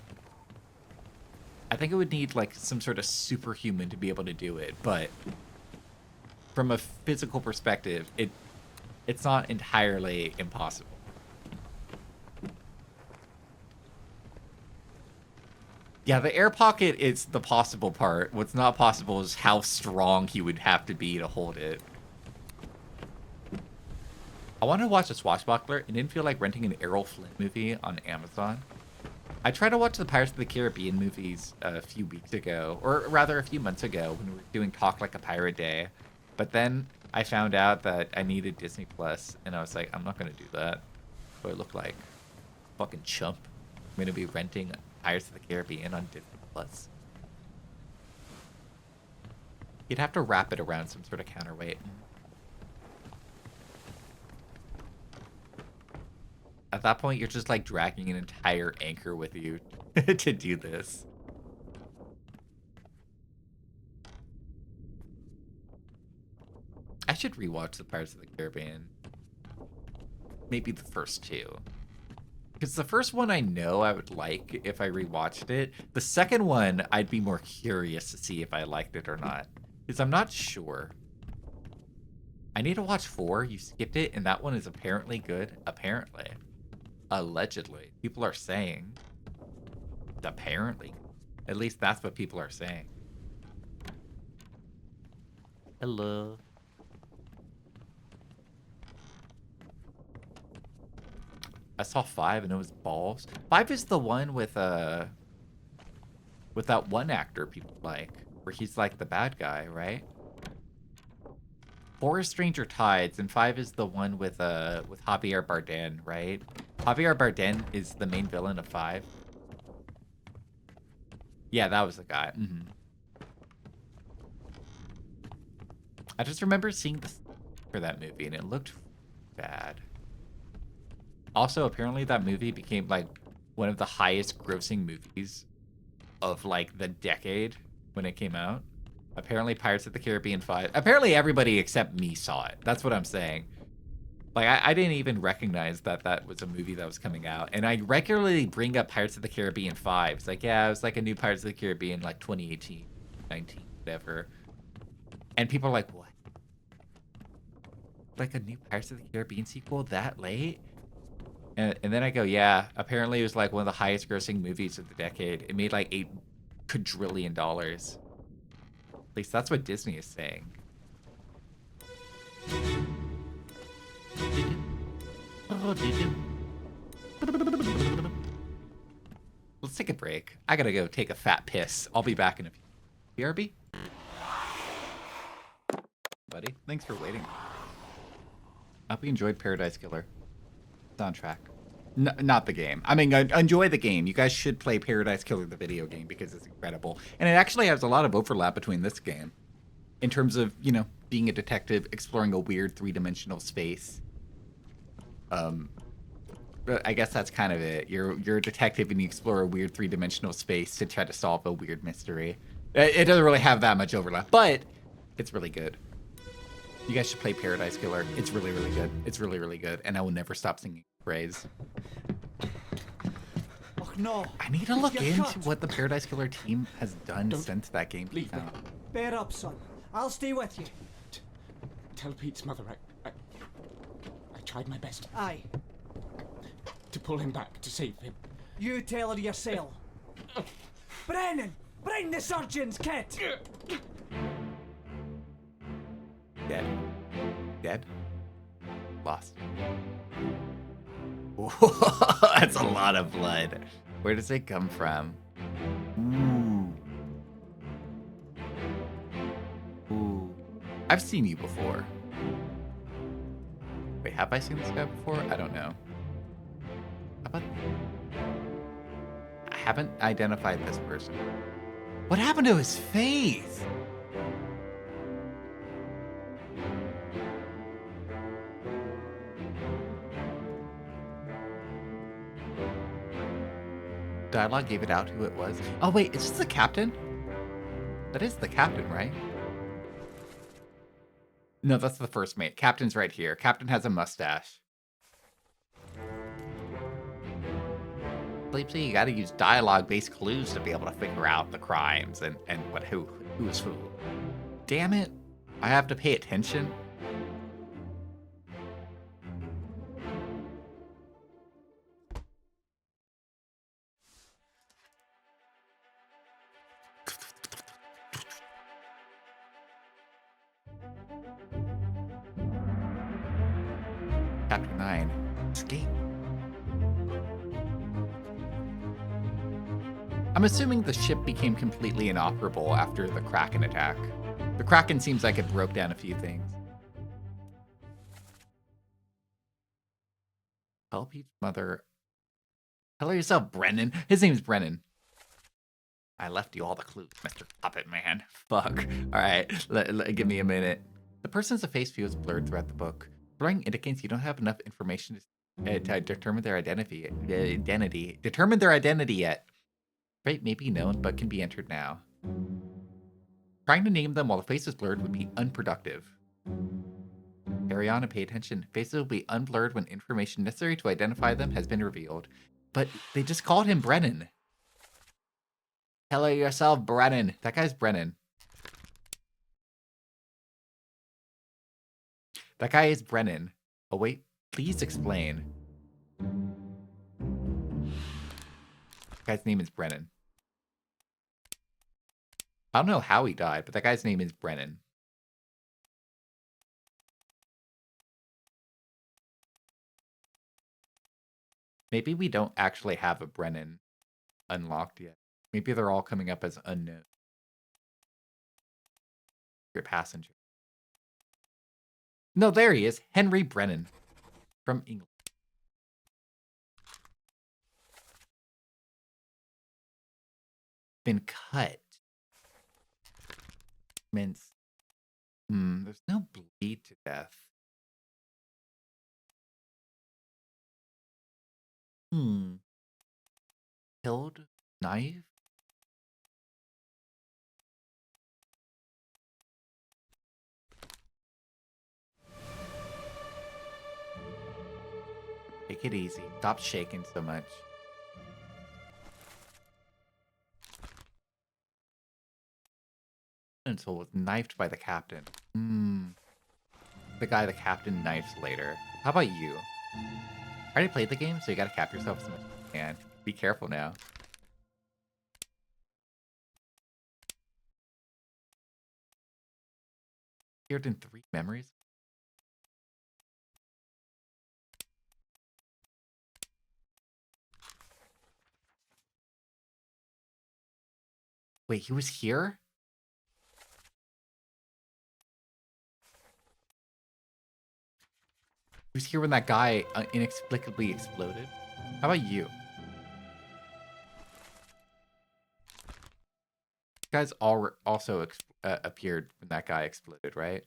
I think it would need like some sort of superhuman to be able to do it, but from a physical perspective, it's not entirely impossible. Yeah, the air pocket is the possible part. What's not possible is how strong he would have to be to hold it. I wanted to watch a Swashbuckler and didn't feel like renting an Errol Flynn movie on Amazon. I tried to watch the Pirates of the Caribbean movies a few weeks ago, or rather a few months ago when we were doing Talk Like a Pirate Day. But then I found out that I needed Disney Plus, and I was like, I'm not going to do that. So I look like a fucking chump. I'm going to be renting Pirates of the Caribbean on Disney Plus. You'd have to wrap it around some sort of counterweight. At that point, you're just like dragging an entire anchor with you to do this. I should rewatch the Pirates of the Caribbean. Maybe the first two. Because the first one I know I would like if I rewatched it. The second one, I'd be more curious to see if I liked it or not. Because I'm not sure. I need to watch 4. You skipped it, and that one is apparently good. Apparently. Allegedly. People are saying. Apparently. At least that's what people are saying. Hello. I saw 5 and it was balls. 5 is the one with that one actor people like, where he's like the bad guy, right? 4 is Stranger Tides, and 5 is the one with Javier Bardem, right? Javier Bardem is the main villain of 5. Yeah, that was the guy. Mm-hmm. I just remember seeing the for that movie, and it looked bad. Also, apparently that movie became like one of the highest grossing movies of like the decade when it came out. Apparently Pirates of the Caribbean 5. Apparently everybody except me saw it. That's what I'm saying. Like, I didn't even recognize that that was a movie that was coming out. And I regularly bring up Pirates of the Caribbean 5. It's like, yeah, it was like a new Pirates of the Caribbean, like 2018, 19, whatever. And people are like, what? Like a new Pirates of the Caribbean sequel that late? And then I go, yeah, apparently it was like one of the highest grossing movies of the decade. It made like $8 quadrillion. At least that's what Disney is saying. Let's take a break. I gotta go take a fat piss. I'll be back in a few. BRB? Buddy, thanks for waiting. I hope you enjoyed Paradise Killer soundtrack. Not the game. I mean, enjoy the game. You guys should play Paradise Killer, the video game, because it's incredible. And it actually has a lot of overlap between this game in terms of, you know, being a detective, exploring a weird three-dimensional space. But I guess that's kind of it. You're a detective and you explore a weird three-dimensional space to try to solve a weird mystery. It doesn't really have that much overlap, but it's really good. You guys should play Paradise Killer. It's really, really good. It's really, really good. And I will never stop singing praise. Oh no. I need to look You're into cut. what the Paradise Killer team has done since that game came leave me. out. Bear up, son. I'll stay with you. Tell Pete's mother I tried my best Aye. to pull him back, to save him. You tell her yourself. Brennan! Bring the surgeon's kit! Dead. Dead? Lost. That's a lot of blood. Where does it come from? Ooh. Ooh. I've seen you before. Wait, have I seen this guy before? I don't know. How about... I haven't identified this person. What happened to his face? Dialogue gave it out who it was. Oh wait, is this the captain? That is the captain, right? No, that's the first mate. Captain's right here. Captain has a mustache. Sleepsy, you gotta use dialogue-based clues to be able to figure out the crimes and who's who. Damn it. I have to pay attention. Chapter 9. Escape. I'm assuming the ship became completely inoperable after the Kraken attack. The Kraken seems like it broke down a few things. Tell Pete's mother. Tell her yourself, Brennan. His name's Brennan. I left you all the clues, Mr. Puppet Man. Fuck. All right, give me a minute. The person's face feels blurred throughout the book. Blurring indicates you don't have enough information to determine their identity. Determine their identity yet. Fate may be known, but can be entered now. Trying to name them while the face is blurred would be unproductive. Carry on and pay attention. Faces will be unblurred when information necessary to identify them has been revealed. But they just called him Brennan. Tell her yourself, Brennan. That guy's Brennan. That guy is Brennan. Oh wait, please explain. That guy's name is Brennan. I don't know how he died, but that guy's name is Brennan. Maybe we don't actually have a Brennan unlocked yet. Maybe they're all coming up as unknown. Your passenger. No, there he is. Henry Brennan from England. Been cut. Mince. There's no bleed to death. Killed? Knife? Take it easy. Stop shaking so much. And so was knifed by the captain. The guy the captain knifes later. How about you? I already played the game, so you gotta cap yourself as much as you can. Be careful now. Appeared in 3 memories? Wait, he was here? He was here when that guy inexplicably exploded? How about you? Guys all also appeared when that guy exploded, right?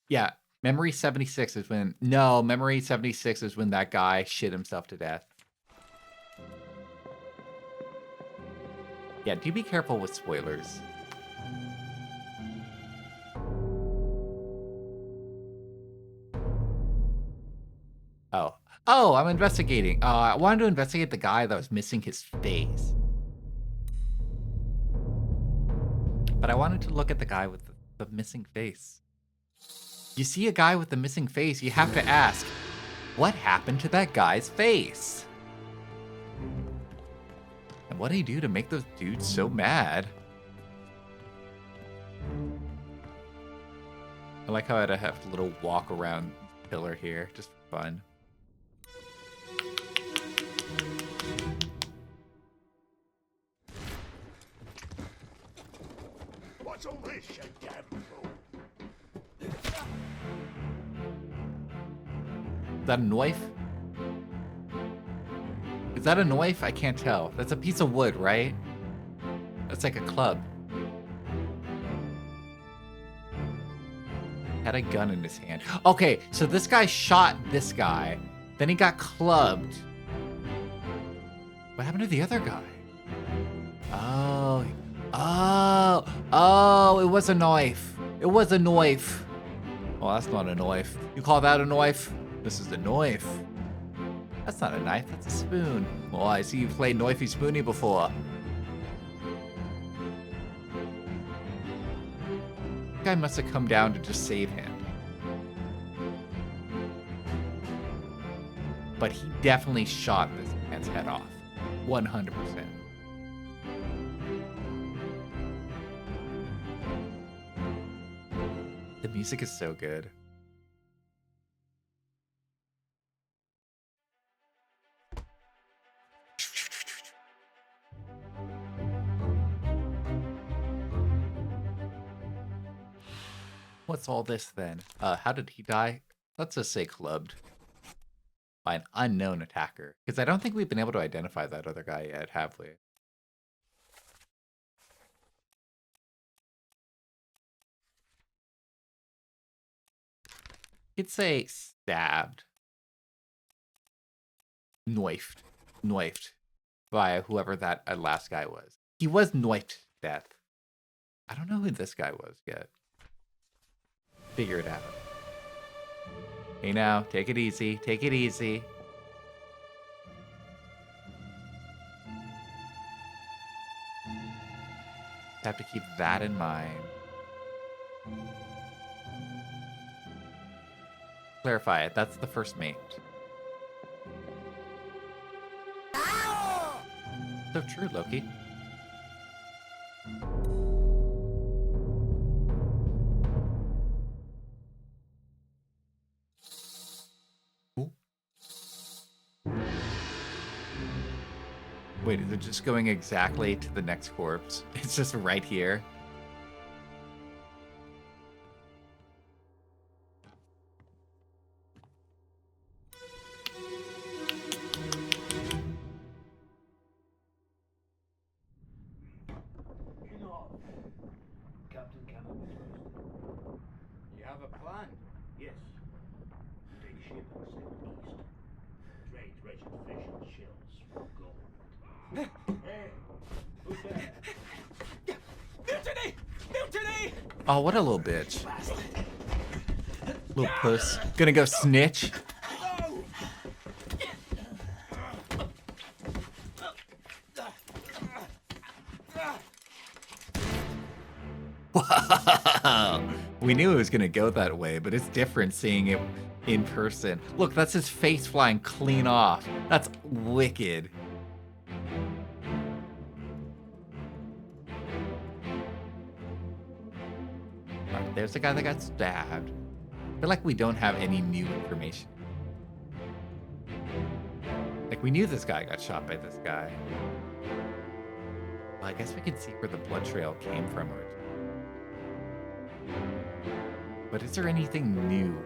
Yeah, Memory 76 is when... No, Memory 76 is when that guy shit himself to death. Yeah, do be careful with spoilers. Oh. Oh, I'm investigating. I wanted to investigate the guy that was missing his face. But I wanted to look at the guy with the missing face. You see a guy with the missing face, you have to ask, what happened to that guy's face? And what did he do to make those dudes so mad? I like how I'd have a little walk around pillar here, just for fun. What's all this, you damn fool? Is that a knife? Is that a knife? I can't tell. That's a piece of wood, right? That's like a club. Had a gun in his hand. Okay, so this guy shot this guy. Then he got clubbed. What happened to the other guy? Oh, it was a knife. It was a knife. Well, that's not a knife. You call that a knife? This is a knife. That's not a knife, that's a spoon. Well, I see you've played Knifey Spoony before. This guy must have come down to just save him. But he definitely shot this man's head off. 100%. The music is so good. What's all this then? How did he die? Let's just say clubbed by an unknown attacker. Because I don't think we've been able to identify that other guy yet, have we? You'd say stabbed. Knifed by whoever that last guy was. He was knifed to death. I don't know who this guy was yet. Figure it out. Hey now, take it easy. Take it easy. Have to keep that in mind. Clarify it. That's the first mate. So true, Loki. Ooh. Wait, is it just going exactly to the next corpse? It's just right here. Captain cannot be trusted. You have a plan? Yes. Take ship and sail east. Trade wretched fish and shells for gold. Hey, who's there? Mutiny! Mutiny! Oh, what a little bitch. Little puss. Gonna go snitch. Wow. We knew it was gonna go that way, but it's different seeing it in person. Look, that's his face flying clean off. That's wicked. Alright, there's the guy that got stabbed. I feel like we don't have any new information. Like, we knew this guy got shot by this guy. Well, I guess we can see where the blood trail came from. But is there anything new?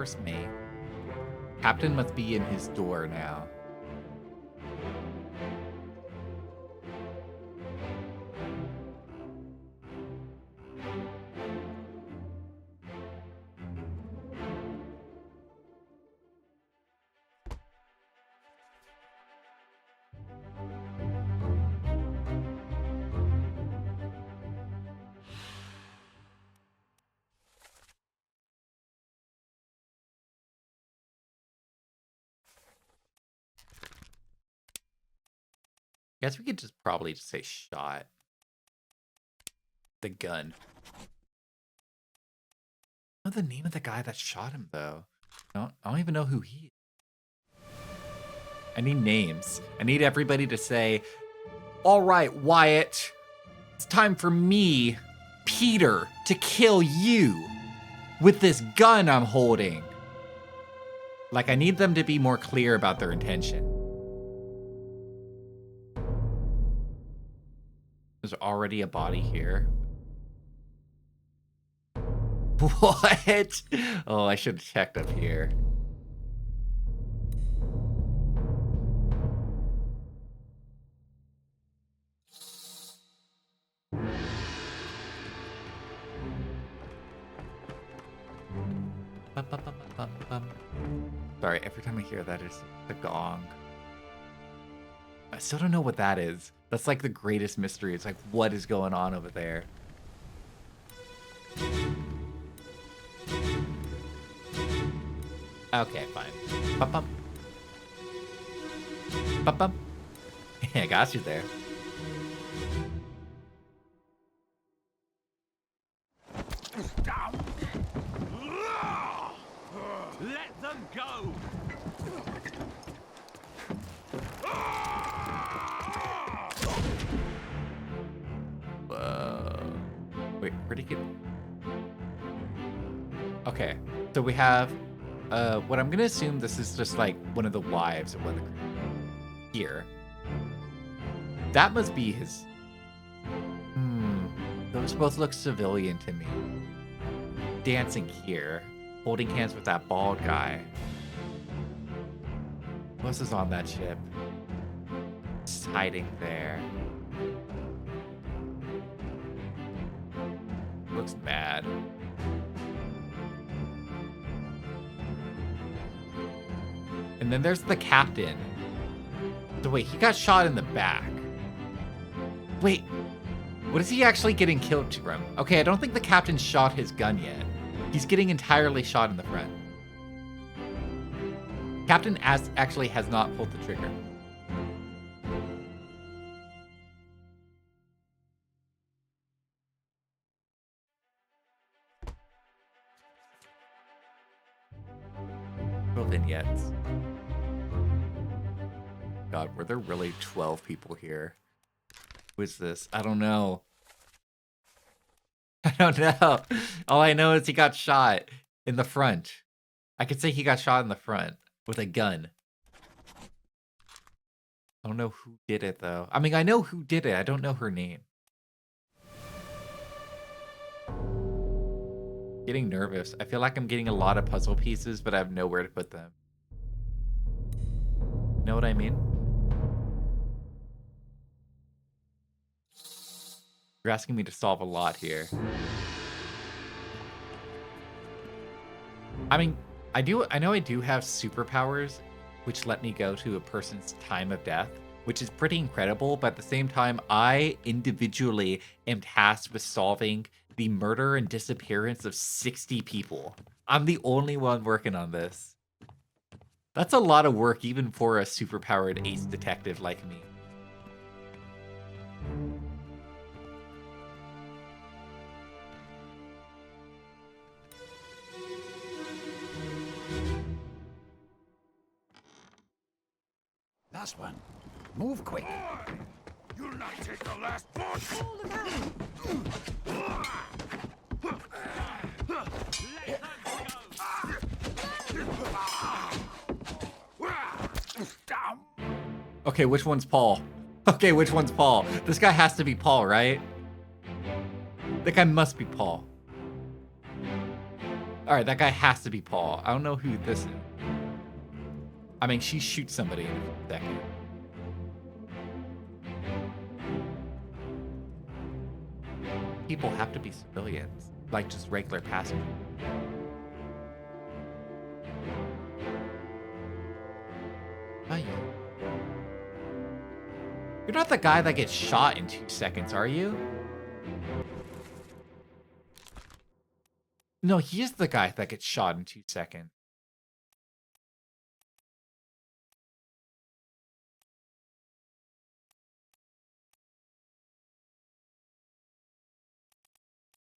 first mate. Captain must be in his door now. Guess we could just probably just say shot. The gun. I don't know the name of the guy that shot him though. I don't even know who he is. I need names. I need everybody to say, all right, Wyatt, it's time for me, Peter, to kill you with this gun I'm holding. Like, I need them to be more clear about their intention. There's already a body here. What? Oh, I should have checked up here. Sorry, every time I hear that, it's the gong. I still don't know what that is. That's like the greatest mystery. It's like, what is going on over there? Okay, fine. Bum, bum. Bum, bum. I got you there. Let them go! Whoa. Wait, where'd he get... Okay, so we have... what I'm gonna assume this is just like one of the wives of one of the... Here. That must be his... Those both look civilian to me. Dancing here. Holding hands with that bald guy. Who else is on that ship? Just hiding there. Looks bad. And then there's the captain. So wait, he got shot in the back. Wait, what is he actually getting killed from? Okay, I don't think the captain shot his gun yet. He's getting entirely shot in the front. Captain actually has not pulled the trigger. No vignettes. God, were there really 12 people here? Who is this? I don't know. I don't know. All I know is he got shot in the front. I could say he got shot in the front with a gun. I don't know who did it, though. I mean, I know who did it. I don't know her name. Getting nervous. I feel like I'm getting a lot of puzzle pieces, but I have nowhere to put them. Know what I mean? You're asking me to solve a lot here. I mean, I know I do have superpowers, which let me go to a person's time of death, which is pretty incredible, but at the same time, I individually am tasked with solving the murder and disappearance of 60 people. I'm the only one working on this. That's a lot of work, even for a superpowered ace detective like me. Last one. Move quick. You'll not take the last one. Okay, which one's Paul? Okay, which one's Paul? This guy has to be Paul, right? That guy must be Paul. Alright, that guy has to be Paul. I don't know who this is. I mean, she shoots somebody in a second. People have to be civilians. Like, just regular passengers. Oh, yeah. You're not the guy that gets shot in 2 seconds, are you? No, he is the guy that gets shot in 2 seconds.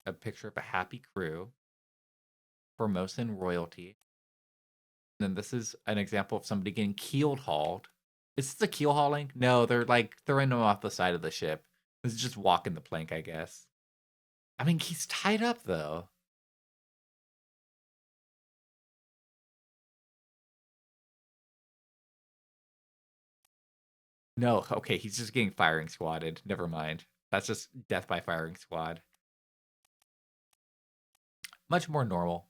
A picture of a happy crew. Formosan royalty. And then this is an example of somebody getting keel hauled. Is this a keel hauling? No, they're like throwing him off the side of the ship. This is just walking the plank, I guess. I mean, he's tied up though. No, okay, he's just getting firing squatted. Never mind. That's just death by firing squad. Much more normal.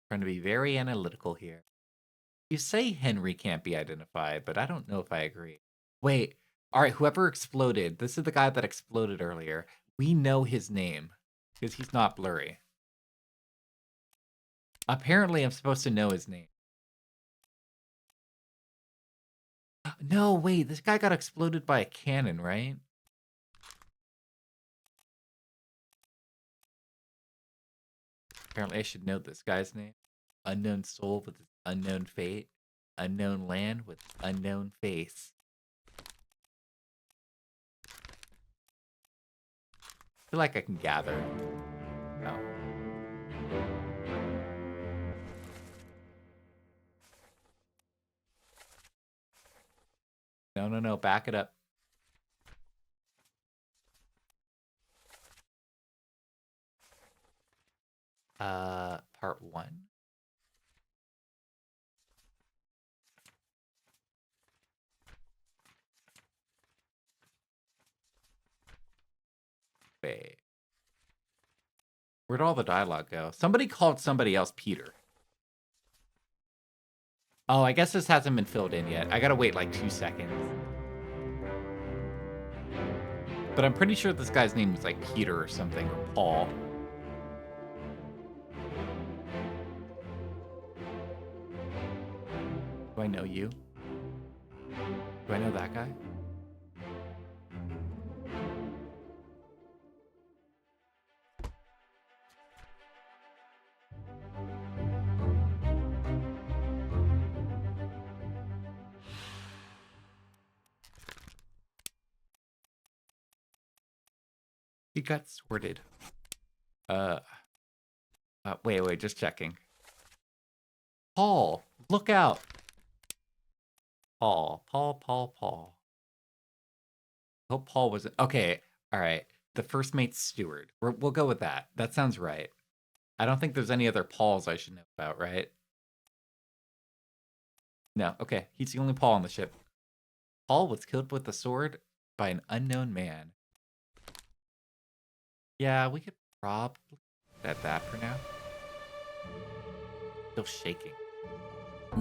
Trying to be very analytical here. You say Henry can't be identified, but I don't know if I agree. Wait, all right, whoever exploded, this is the guy that exploded earlier. We know his name because he's not blurry. Apparently, I'm supposed to know his name. No, wait, this guy got exploded by a cannon, right? Apparently, I should know this guy's name. Unknown soul with its unknown fate. Unknown land with unknown face. I feel like I can gather. No. No, back it up. Part 1. Wait. Where'd all the dialogue go? Somebody called somebody else Peter. Oh, I guess this hasn't been filled in yet. I gotta wait like 2 seconds. But I'm pretty sure this guy's name is like Peter or something, or Paul. Do I know you? Do I know that guy? He got sorted. Wait, just checking. Paul, look out. Paul. I hope Paul wasn't. Okay, all right. The first mate's steward. We'll go with that. That sounds right. I don't think there's any other Pauls I should know about, right? No, okay. He's the only Paul on the ship. Paul was killed with a sword by an unknown man. Yeah, we could probably bet that for now. Still shaking.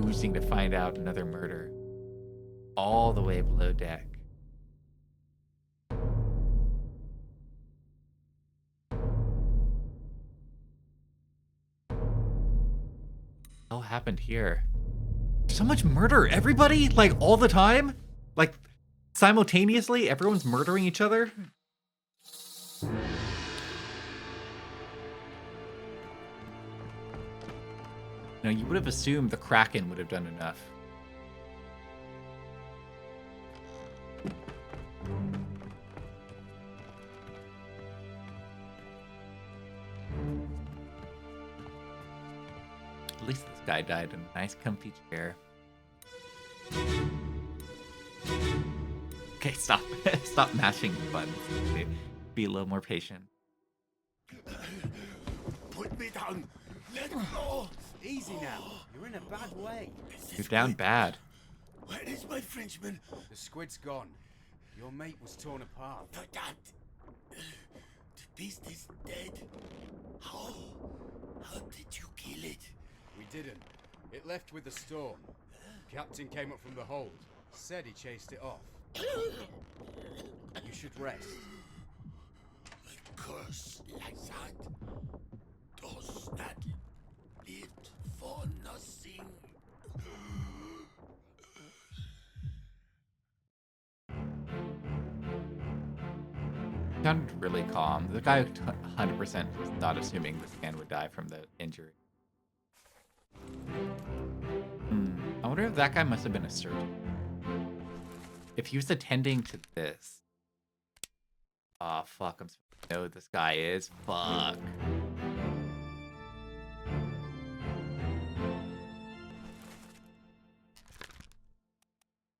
Oozing to find out another murder. All the way below deck. What happened here? So much murder. Everybody, like, all the time? Like, simultaneously, everyone's murdering each other? No, you would have assumed the Kraken would have done enough. At least this guy died in a nice comfy chair. Okay, stop. Stop mashing the buttons. Be a little more patient. Put me down. Let go. Easy now. You're in a bad way. You're down bad. Where is my Frenchman? The squid's gone. Your mate was torn apart. The beast is dead. How? How did you kill it? We didn't. It left with the storm. Captain came up from the hold. Said he chased it off. You should rest. A curse like that does not live for nothing. Sounded really calm. The guy 100% was not assuming this man would die from the injury. I wonder if that guy must have been a surgeon. If he was attending to this. Oh, fuck. I'm supposed to know who this guy is. Fuck.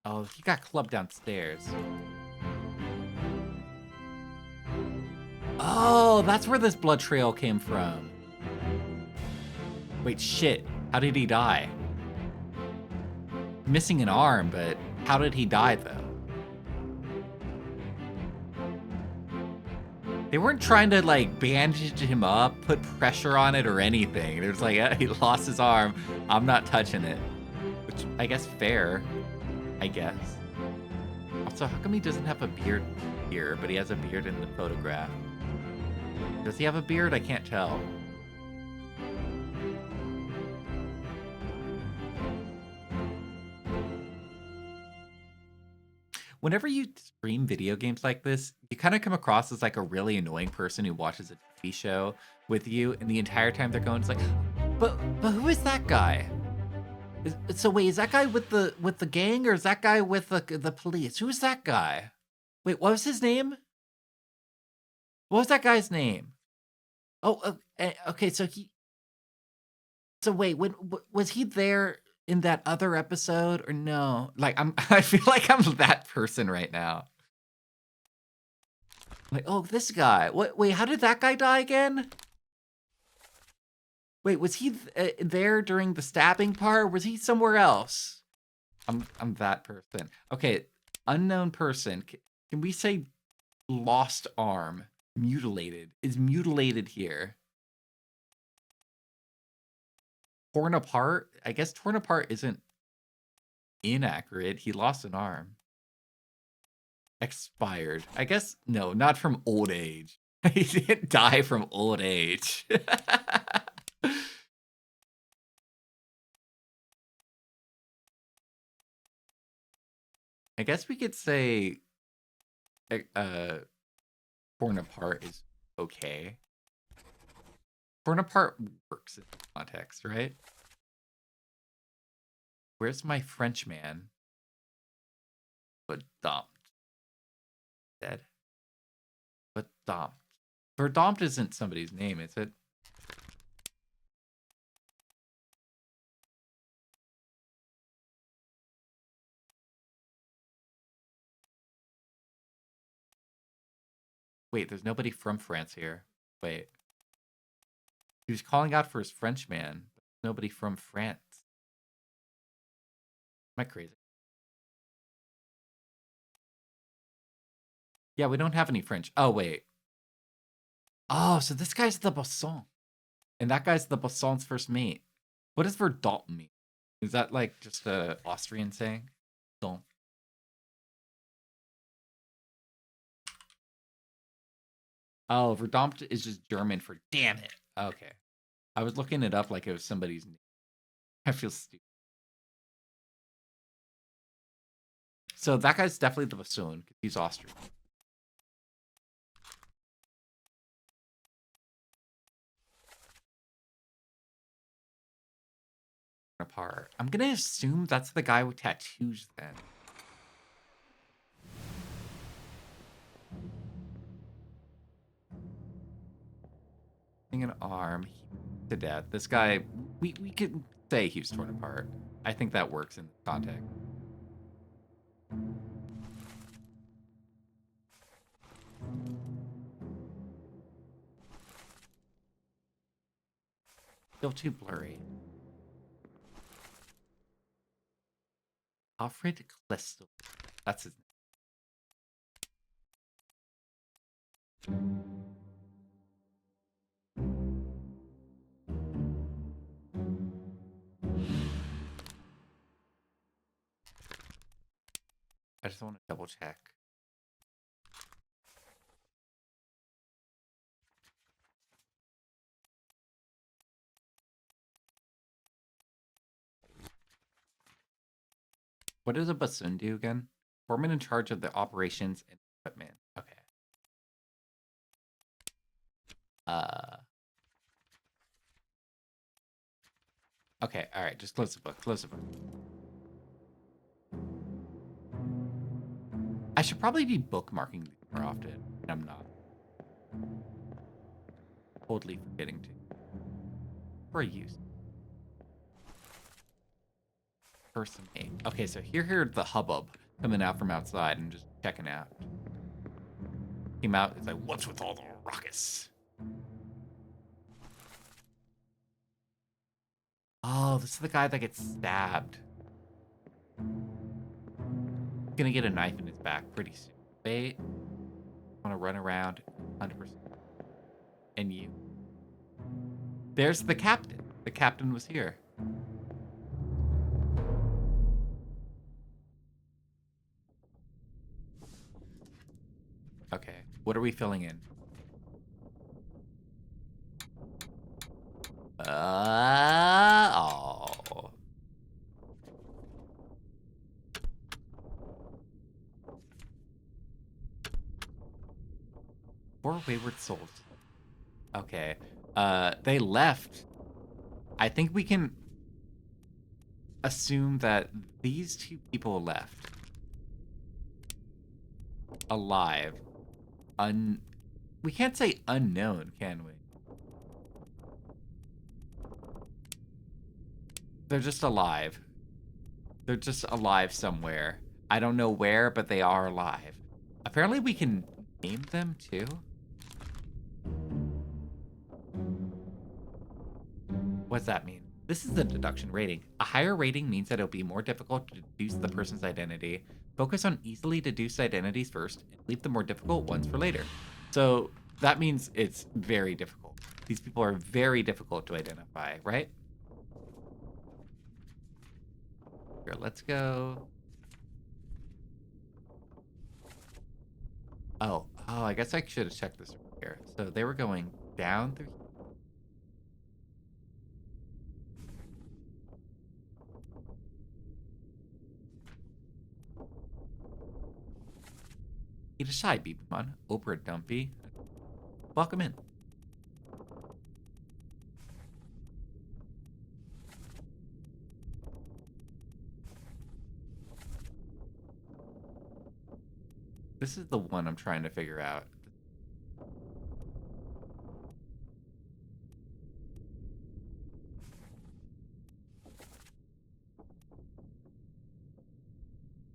Oh, he got clubbed downstairs. Oh, that's where this blood trail came from. Wait, shit. How did he die? Missing an arm, but how did he die, though? They weren't trying to, like, bandage him up, put pressure on it or anything. It was like, he lost his arm. I'm not touching it. Which, I guess, fair. I guess. Also, how come he doesn't have a beard here, but he has a beard in the photograph? Does he have a beard? I can't tell. Whenever you stream video games like this, you kind of come across as like a really annoying person who watches a TV show with you, and the entire time they're going, it's like, but who is that guy? So wait, is that guy with the gang, or is that guy with the police? Who is that guy? Wait, what was his name? What was that guy's name? Oh, okay. So wait, was he there in that other episode or no? Like I feel like I'm that person right now. Like, oh, this guy. What? Wait, how did that guy die again? Wait, was he there during the stabbing part? Or was he somewhere else? I'm that person. Okay, unknown person. Can we say lost arm? Mutilated. Is mutilated here? Torn apart? I guess torn apart isn't inaccurate. He lost an arm. Expired. I guess, no, not from old age. He didn't die from old age. I guess we could say torn apart is okay. Torn apart works in context, right? Where's my French man? But dumped. Dead. But dumped. Verdompt isn't somebody's name, is it? Wait, there's nobody from France here. Wait. He was calling out for his French man, but nobody from France. Am I crazy? Yeah, we don't have any French. Oh, wait. Oh, so this guy's the Bosson. And that guy's the Bosson's first mate. What does Verdampt mean? Is that like just a Austrian saying? Don't. Oh, Verdampt is just German for damn it. Okay. I was looking it up like it was somebody's name. I feel stupid. So that guy's definitely the bassoon because he's Austrian. Apart. I'm gonna assume that's the guy with tattoos then. An arm to death. This guy, we could say he was torn apart. I think that works in the context. Still too blurry. Alfred Klestel. That's his name. I just want to double check. What does a bassoon do again? Foreman in charge of the operations and equipment. Okay. Okay, alright, just close the book. Close the book. I should probably be bookmarking these more often, and I'm not. Totally forgetting to. For use. Person name. Okay, so here's the hubbub coming out from outside and just checking out. Came out, it's like, what's with all the ruckus? Oh, this is the guy that gets stabbed. Gonna get a knife in his back pretty soon. Wait. Wanna run around 100%. And you. There's the captain. The captain was here. Okay. What are we filling in? Oh. Four wayward souls. Okay. They left. I think we can assume that these two people left. Alive. We can't say unknown, can we? They're just alive. They're just alive somewhere. I don't know where, but they are alive. Apparently we can name them too. What's that mean? This is the deduction rating. A higher rating means that it'll be more difficult to deduce the person's identity. Focus on easily deduced identities first and leave the more difficult ones for later. So that means it's very difficult. These people are very difficult to identify, right? Here, let's go. Oh, I guess I should have checked this here. So they were going down through. Eat a shy, Beepmon. Obra Dumpy. Welcome in. This is the one I'm trying to figure out.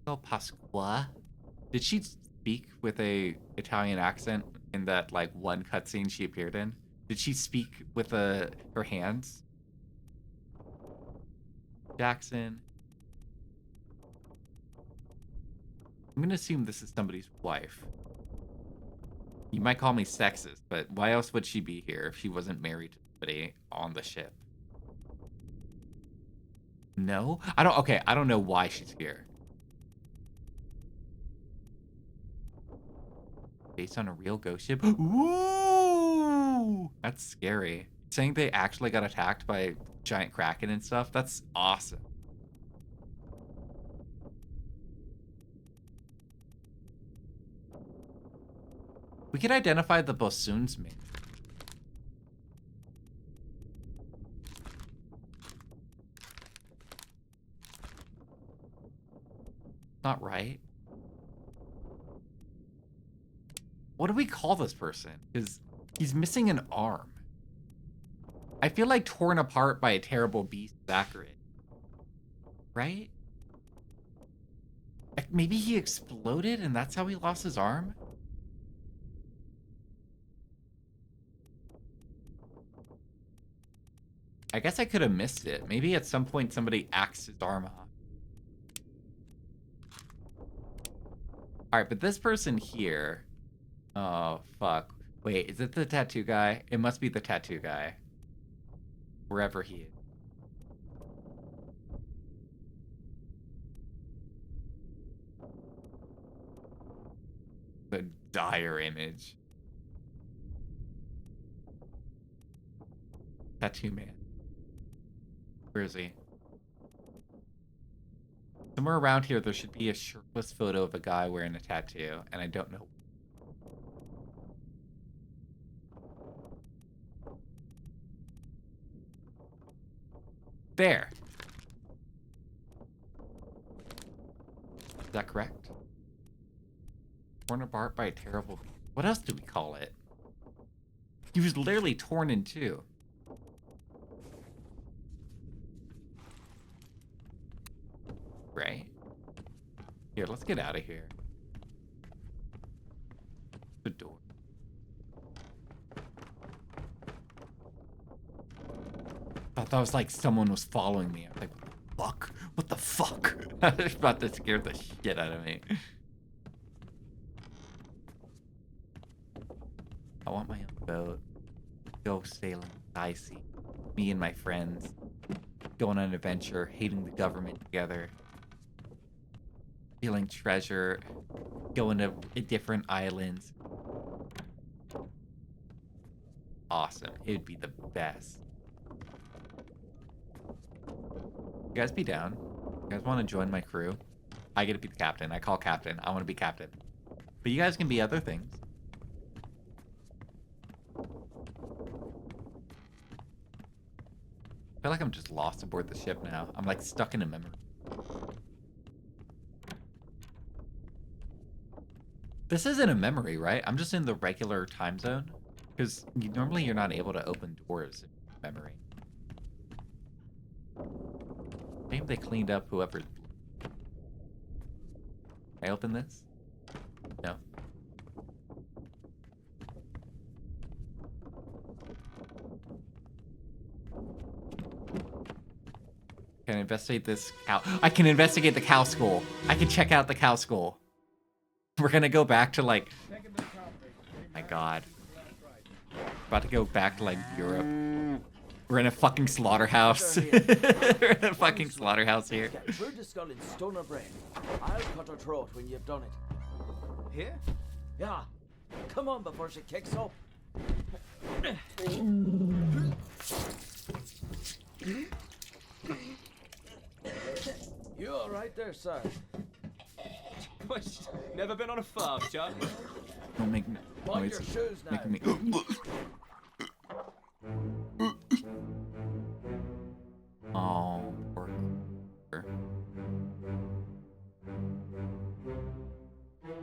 Oh, Pasqua. Did she speak with a Italian accent in that like one cutscene she appeared in? Did she speak with her hands? Jackson. I'm gonna assume this is somebody's wife. You might call me sexist, but why else would she be here if she wasn't married to somebody on the ship? No? I don't know why she's here. Based on a real ghost ship? Ooh! That's scary. Saying they actually got attacked by giant kraken and stuff, that's awesome. We can identify the bassoon's mate. Not right. What do we call this person? Because he's missing an arm. I feel like torn apart by a terrible beast is accurate. Right? Maybe he exploded and that's how he lost his arm? I guess I could have missed it. Maybe at some point somebody axed his arm off. Alright, but this person here... Oh, fuck. Wait, is it the tattoo guy? It must be the tattoo guy. Wherever he is. The dire image. Tattoo man. Where is he? Somewhere around here, there should be a shirtless photo of a guy wearing a tattoo, and I don't know. There. Is that correct? Torn apart by a terrible... What else do we call it? He was literally torn in two. Right? Here, let's get out of here. The door. I thought that was like someone was following me. I was like, what the fuck? What the fuck? I was about to scare the shit out of me. I want my own boat. Go sailing, I see. Me and my friends. Going on an adventure, hating the government together. Stealing treasure. Going to different islands. Awesome. It would be the best. You guys be down? You guys want to join my crew? I get to be the captain. I call captain. I want to be captain. But you guys can be other things. I feel like I'm just lost aboard the ship now. I'm like stuck in a memory. This isn't a memory, right? I'm just in the regular time zone. Because normally you're not able to open doors in memory. Maybe they cleaned up whoever... Can I open this? No. Can I investigate this cow? I can investigate the cow skull. I can check out the cow skull. We're gonna go back to like... My god. About to go back to like Europe. We're in a fucking slaughterhouse. We're in a fucking slaughterhouse here. Get through the skull in stone or brain. I'll cut her throat when you've done it. Here? Yeah. Come on before she kicks up. You all right there, sir? Never been on a farm, John. Don't make Mind noise. your shoes now. Making me... Oh, poor girl.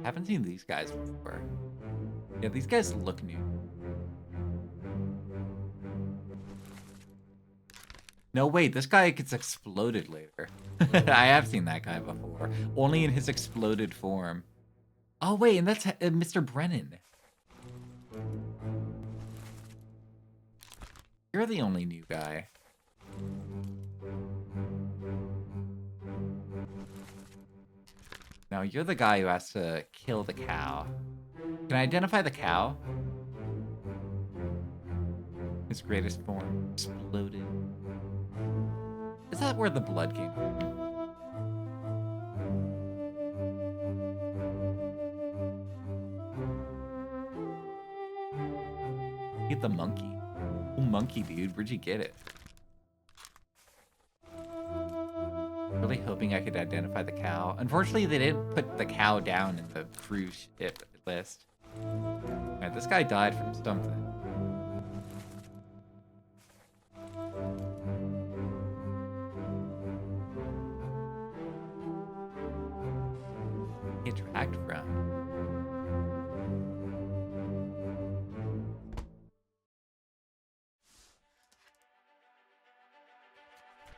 Haven't seen these guys before. Yeah, these guys look new. No, wait, this guy gets exploded later. I have seen that guy before. Only in his exploded form. Oh, wait, and that's Mr. Brennan. You're the only new guy. Now, you're the guy who has to kill the cow. Can I identify the cow? His greatest form. Exploded. Is that where the blood came from? Get the monkey. Oh, monkey, dude. Where'd you get it? Really hoping I could identify the cow. Unfortunately, they didn't put the cow down in the cruise ship list. Alright, this guy died from something. He dragged from.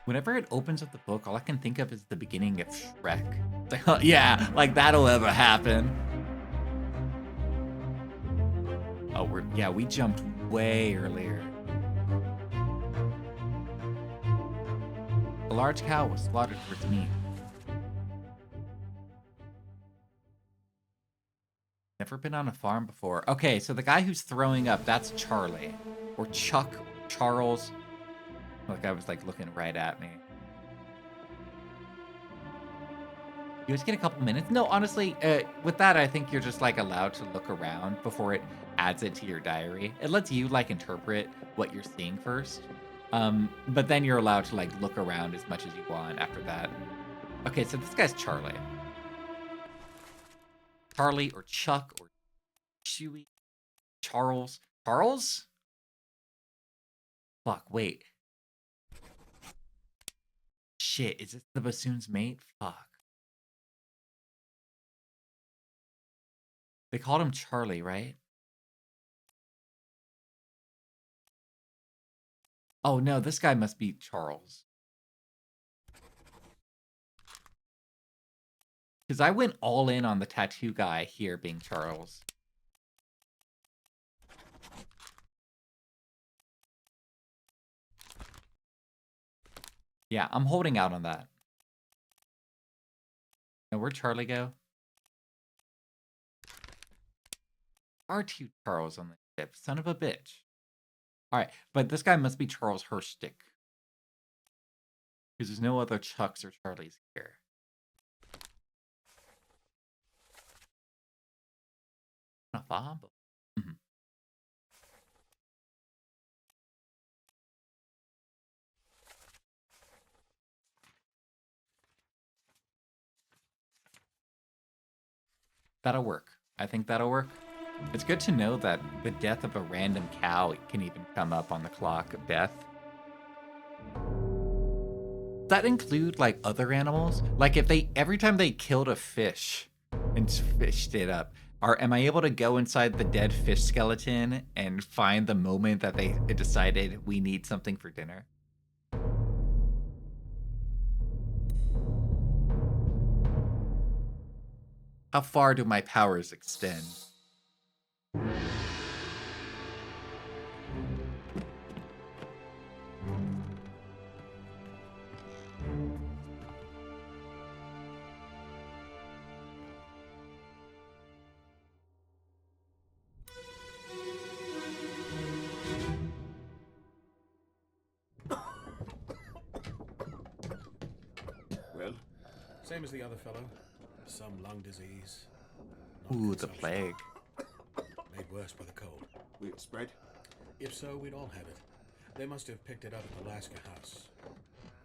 Whenever it opens up the book, all I can think of is the beginning of Shrek. It's like, oh, yeah, like that'll ever happen. Oh, we jumped way earlier. A large cow was slaughtered for its meat. never been on a farm before. Okay, so the guy who's throwing up, that's Charlie. Or Chuck, Charles. Like I was like looking right at me. You just get a couple minutes. No, honestly, with that, I think you're just like allowed to look around before it adds it to your diary. It lets you like interpret what you're seeing first. But then you're allowed to like look around as much as you want after that. Okay, so this guy's Charlie. Charlie or Chuck or Chewy. Charles. Charles? Fuck, wait. Shit, is this the bassoon's mate? Fuck. They called him Charlie, right? Oh no, this guy must be Charles. Because I went all in on the tattoo guy here being Charles. Yeah, I'm holding out on that. Now, where'd Charlie go? R2 Charles on the ship. Son of a bitch. Alright, but this guy must be Charles Herstick. Because there's no other Chucks or Charlies here. Not Bob. Mm-hmm. That'll work. I think that'll work. It's good to know that the death of a random cow can even come up on the clock of death. Does that include like other animals? Like if they every time they killed a fish and fished it up, am I able to go inside the dead fish skeleton and find the moment that they decided we need something for dinner? How far do my powers extend? Well? Same as the other fellow. Some lung disease. Ooh, the plague. Made worse by the cold. Will it spread? If so, we'd all have it. They must have picked it up at the Alaska house.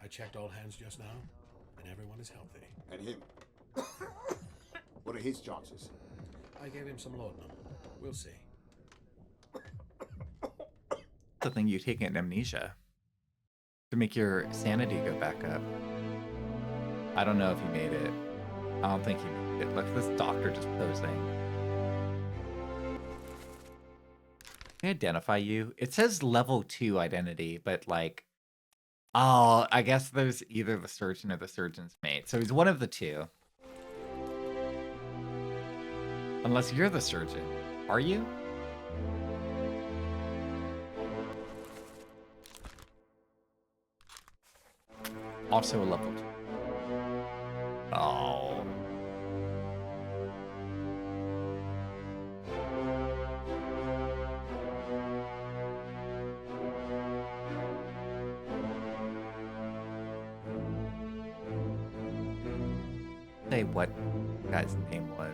I checked all hands just now, and everyone is healthy. And him? What are his chances? I gave him some laudanum. We'll see. The thing you take in amnesia to make your sanity go back up. I don't know if he made it. I don't think he made it. Look at this doctor just posing. Can I identify you? It says level 2 identity, but like, oh, I guess there's either the surgeon or the surgeon's mate. So he's one of the two. Unless you're the surgeon. Are you? Also a level 2. Oh. Say what guy's name was.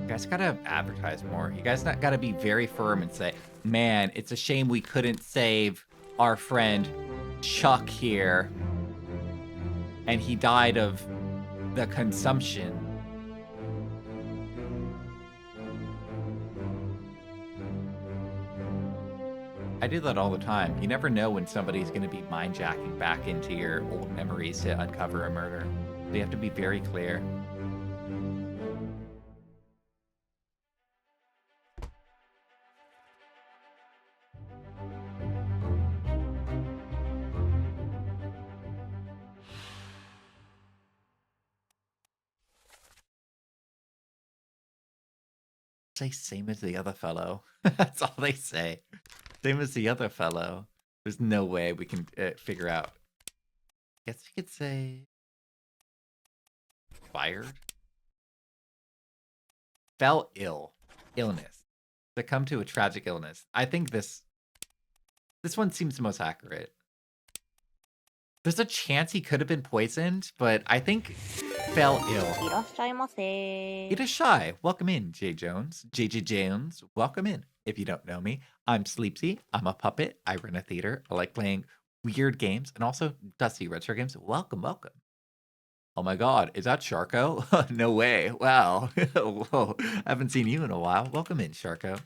You guys gotta advertise more. You guys not gotta be very firm and say, man, it's a shame we couldn't save our friend Chuck here. And he died of the consumption. I do that all the time. You never know when somebody's going to be mind-jacking back into your old memories to uncover a murder. So you have to be very clear. Say same as the other fellow. That's all they say. Same as the other fellow. There's no way we can figure out. Guess we could say fired. fell ill. Illness. Succumbed to a tragic illness. I think this one seems the most accurate. There's a chance he could have been poisoned, but I think fell ill. いらっしゃいませ。 It is shy. Welcome in, J. Jones. JJ Jones, welcome in. If you don't know me, I'm Sleepsy. I'm a puppet. I run a theater. I like playing weird games and also dusty retro games. Welcome, welcome. Oh my god, is that Sharko? No way. Wow. Whoa. I haven't seen you in a while. Welcome in, Sharko.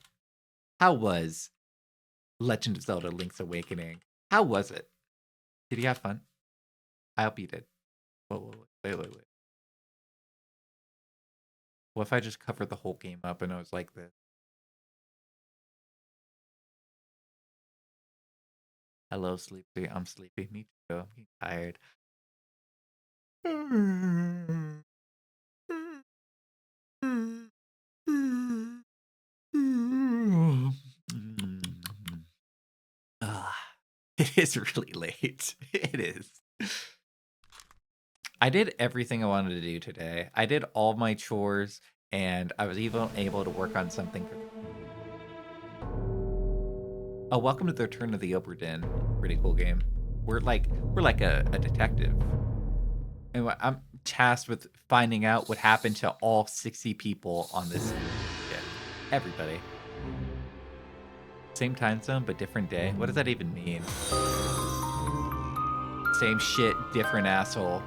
How was Legend of Zelda Link's Awakening? How was it? Did you have fun? I hope you did. Whoa, wait. What if I just covered the whole game up and I was like this? Hello, Sleepy. I'm sleepy. Me too. I'm getting tired. It is really late. It is. I did everything I wanted to do today. I did all my chores, and I was even able to work on something for. Oh, welcome to the Return of the Obra Dinn. Pretty cool game. We're like a detective, and I'm tasked with finding out what happened to all 60 people on this ship. Everybody. Same time zone, but different day. What does that even mean? Same shit, different asshole.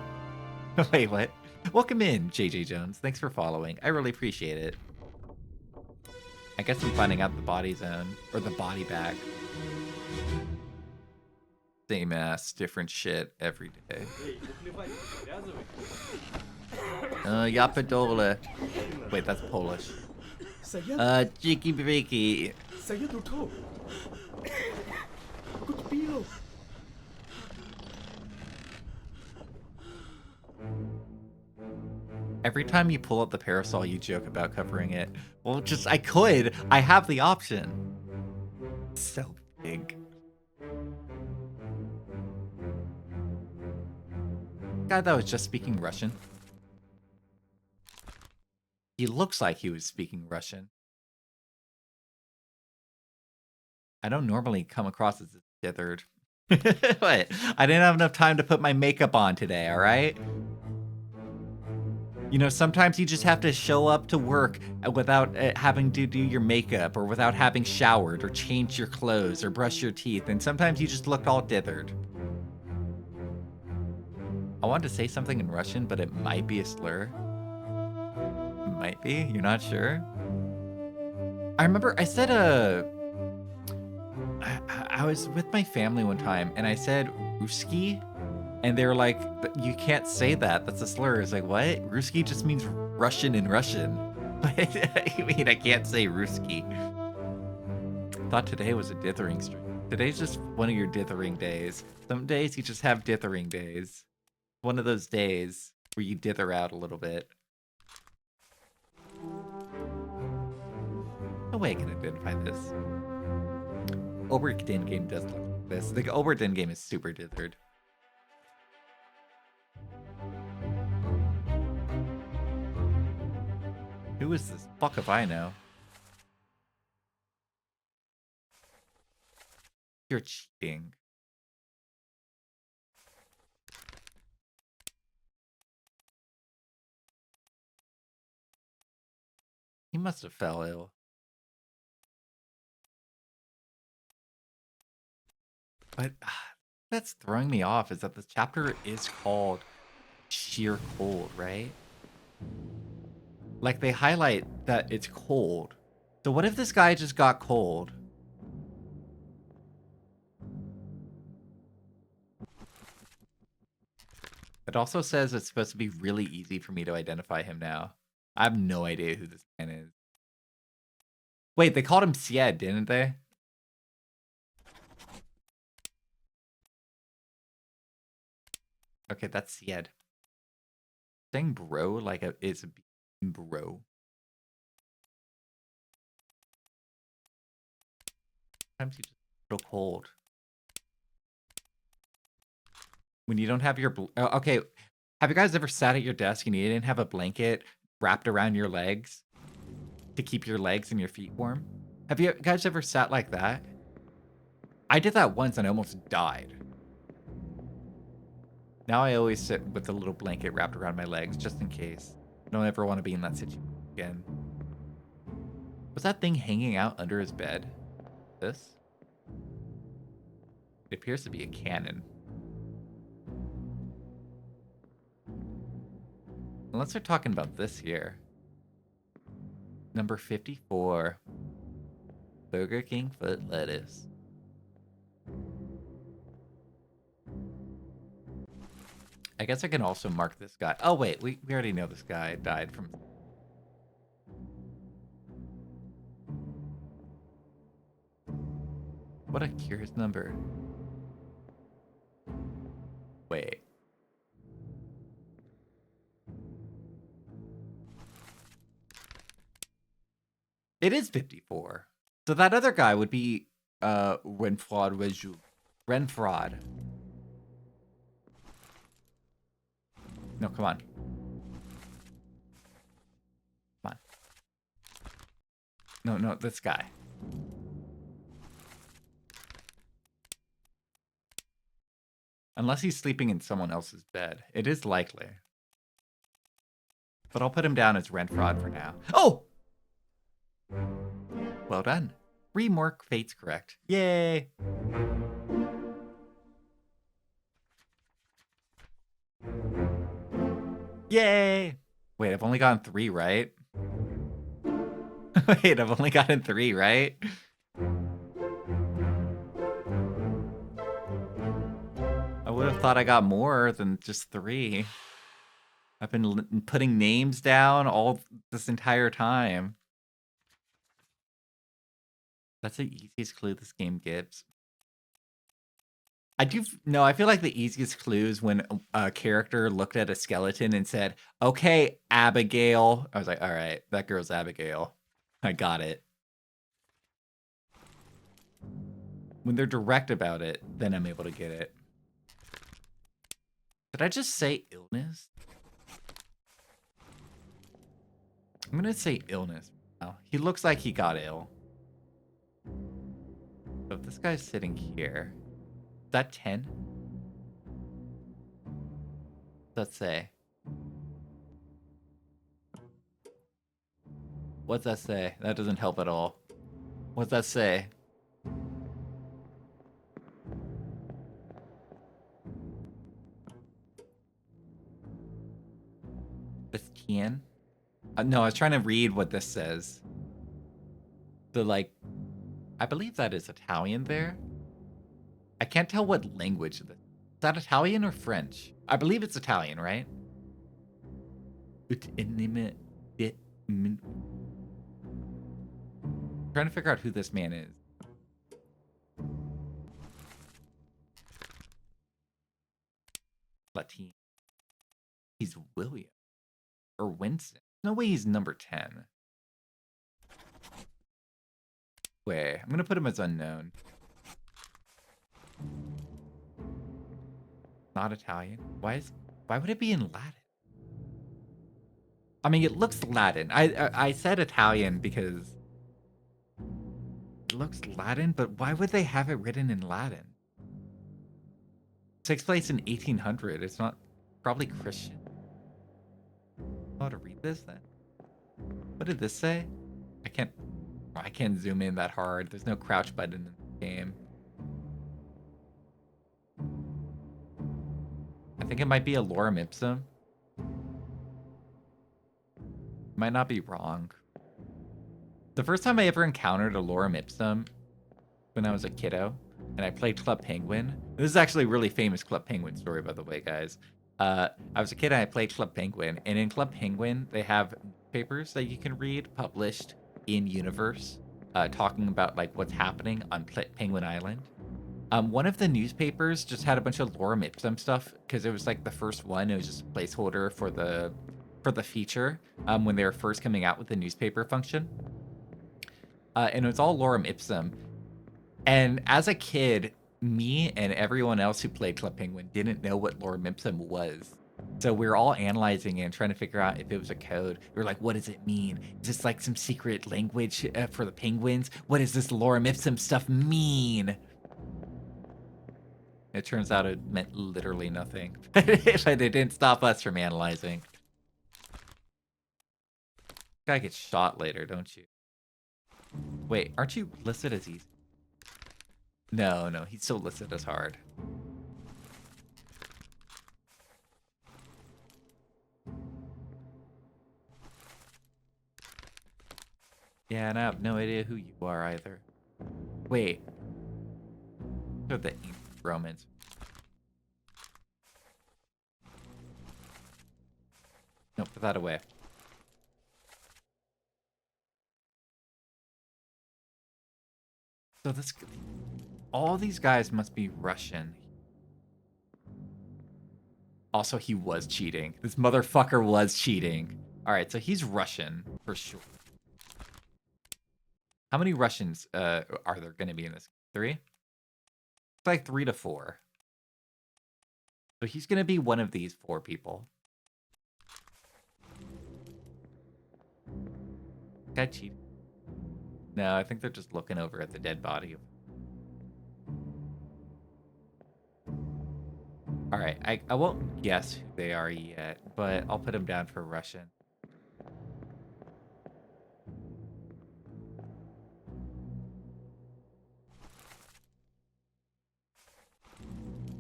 Wait, what? Welcome in, JJ Jones. Thanks for following. I really appreciate it. I guess I'm finding out the body zone, or the body bag. Same ass, different shit every day. Yapadola. Wait, that's Polish. Cheeky breaky. Every time you pull up the parasol, you joke about covering it. Well, just, I could. I have the option. So big. Guy that was just speaking Russian. He looks like he was speaking Russian. I don't normally come across as dithered. What? I didn't have enough time to put my makeup on today, alright? You know, sometimes you just have to show up to work without having to do your makeup, or without having showered, or changed your clothes, or brush your teeth, and sometimes you just look all dithered. I wanted to say something in Russian, but it might be a slur. It might be? You're not sure? I remember I said I was with my family one time, and I said Ruski, and they were like, you can't say that. That's a slur. It's like, what? Ruski just means Russian in Russian. I mean, I can't say Ruski. Thought today was a dithering stream. Today's just one of your dithering days. Some days you just have dithering days. One of those days where you dither out a little bit. No way I can identify this. Obra Dinn game does look like this. The Obra Dinn game is super dithered. Who is this? Fuck if I know. You're cheating. He must have fell ill. But that's throwing me off is that this chapter is called Sheer Cold, right? Like, they highlight that it's cold. So what if this guy just got cold? It also says it's supposed to be really easy for me to identify him now. I have no idea who this man is. Wait, they called him Sied, didn't they? Okay, that's Sied. Saying bro like it's bro. Sometimes you just feel cold. When you don't have your... okay, have you guys ever sat at your desk and you didn't have a blanket wrapped around your legs? to keep your legs and your feet warm. Have you guys ever sat like that? I did that once and I almost died. Now I always sit with a little blanket wrapped around my legs just in case. I don't ever want to be in that situation again. Was that thing hanging out under his bed? This? It appears to be a cannon. Unless they're talking about this here. Number 54. Burger King foot lettuce. I guess I can also mark this guy. Oh, wait. We already know this guy died from... What a curious number. Wait. It is 54. So that other guy would be Renfraud Reju. Renfraud. No, come on. Come on. No, this guy. Unless he's sleeping in someone else's bed. It is likely. But I'll put him down as Renfraud for now. Oh! Well done. 3 more fates correct. Yay! Yay! Wait, I've only gotten 3, right? Wait, I've only gotten 3, right? I would have thought I got more than just 3. I've been putting names down all this entire time. That's the easiest clue this game gives. I feel like the easiest clue is when a character looked at a skeleton and said, okay, Abigail. I was like, all right, that girl's Abigail. I got it. When they're direct about it, then I'm able to get it. Did I just say illness? I'm gonna say illness now. He looks like he got ill. So if this guy's sitting here, is that 10? Let's say. What's that say? That doesn't help at all. What's that say? This 10? No, I was trying to read what this says. I believe that is Italian there. I can't tell what language this is. Is that Italian or French? I believe it's Italian, right? Trying to figure out who this man is. Latin. He's William. Or Winston. No way he's number 10. Wait, I'm gonna put him as unknown. Not Italian. Why would it be in Latin? I mean, it looks Latin. I said Italian because it looks Latin, but why would they have it written in Latin? It takes place in 1800. It's not probably Christian. How to read this then? What did this say? I can't zoom in that hard. There's no crouch button in the game. I think it might be a lorem ipsum. Might not be wrong. The first time I ever encountered a lorem ipsum when I was a kiddo, and I played Club Penguin. This is actually a really famous Club Penguin story, by the way, guys. I was a kid and I played Club Penguin, and in Club Penguin, they have papers that you can read published in universe, talking about like what's happening on Penguin Island. One of the newspapers just had a bunch of lorem ipsum stuff because it was like the first one. It was just a placeholder for the feature when they were first coming out with the newspaper function, and it was all lorem ipsum. And as a kid, me and everyone else who played Club Penguin didn't know what lorem ipsum was So we were all analyzing it and trying to figure out if it was a code. We were like, what does it mean? Is this like some secret language for the penguins? What does this lorem ipsum stuff mean? It turns out it meant literally nothing. But it didn't stop us from analyzing. Guy gets shot later, don't you? Wait, aren't you listed as easy? No, he's still listed as hard. Yeah, and I have no idea who you are either. Wait. They're the ancient Romans. No, put that away. So this... all these guys must be Russian. Also, he was cheating. This motherfucker was cheating. Alright, so he's Russian, for sure. How many Russians are there going to be in this? 3? It's like 3 to 4. So he's going to be one of these 4 people. Guy cheating. No, I think they're just looking over at the dead body. Alright, I won't guess who they are yet, but I'll put them down for Russian.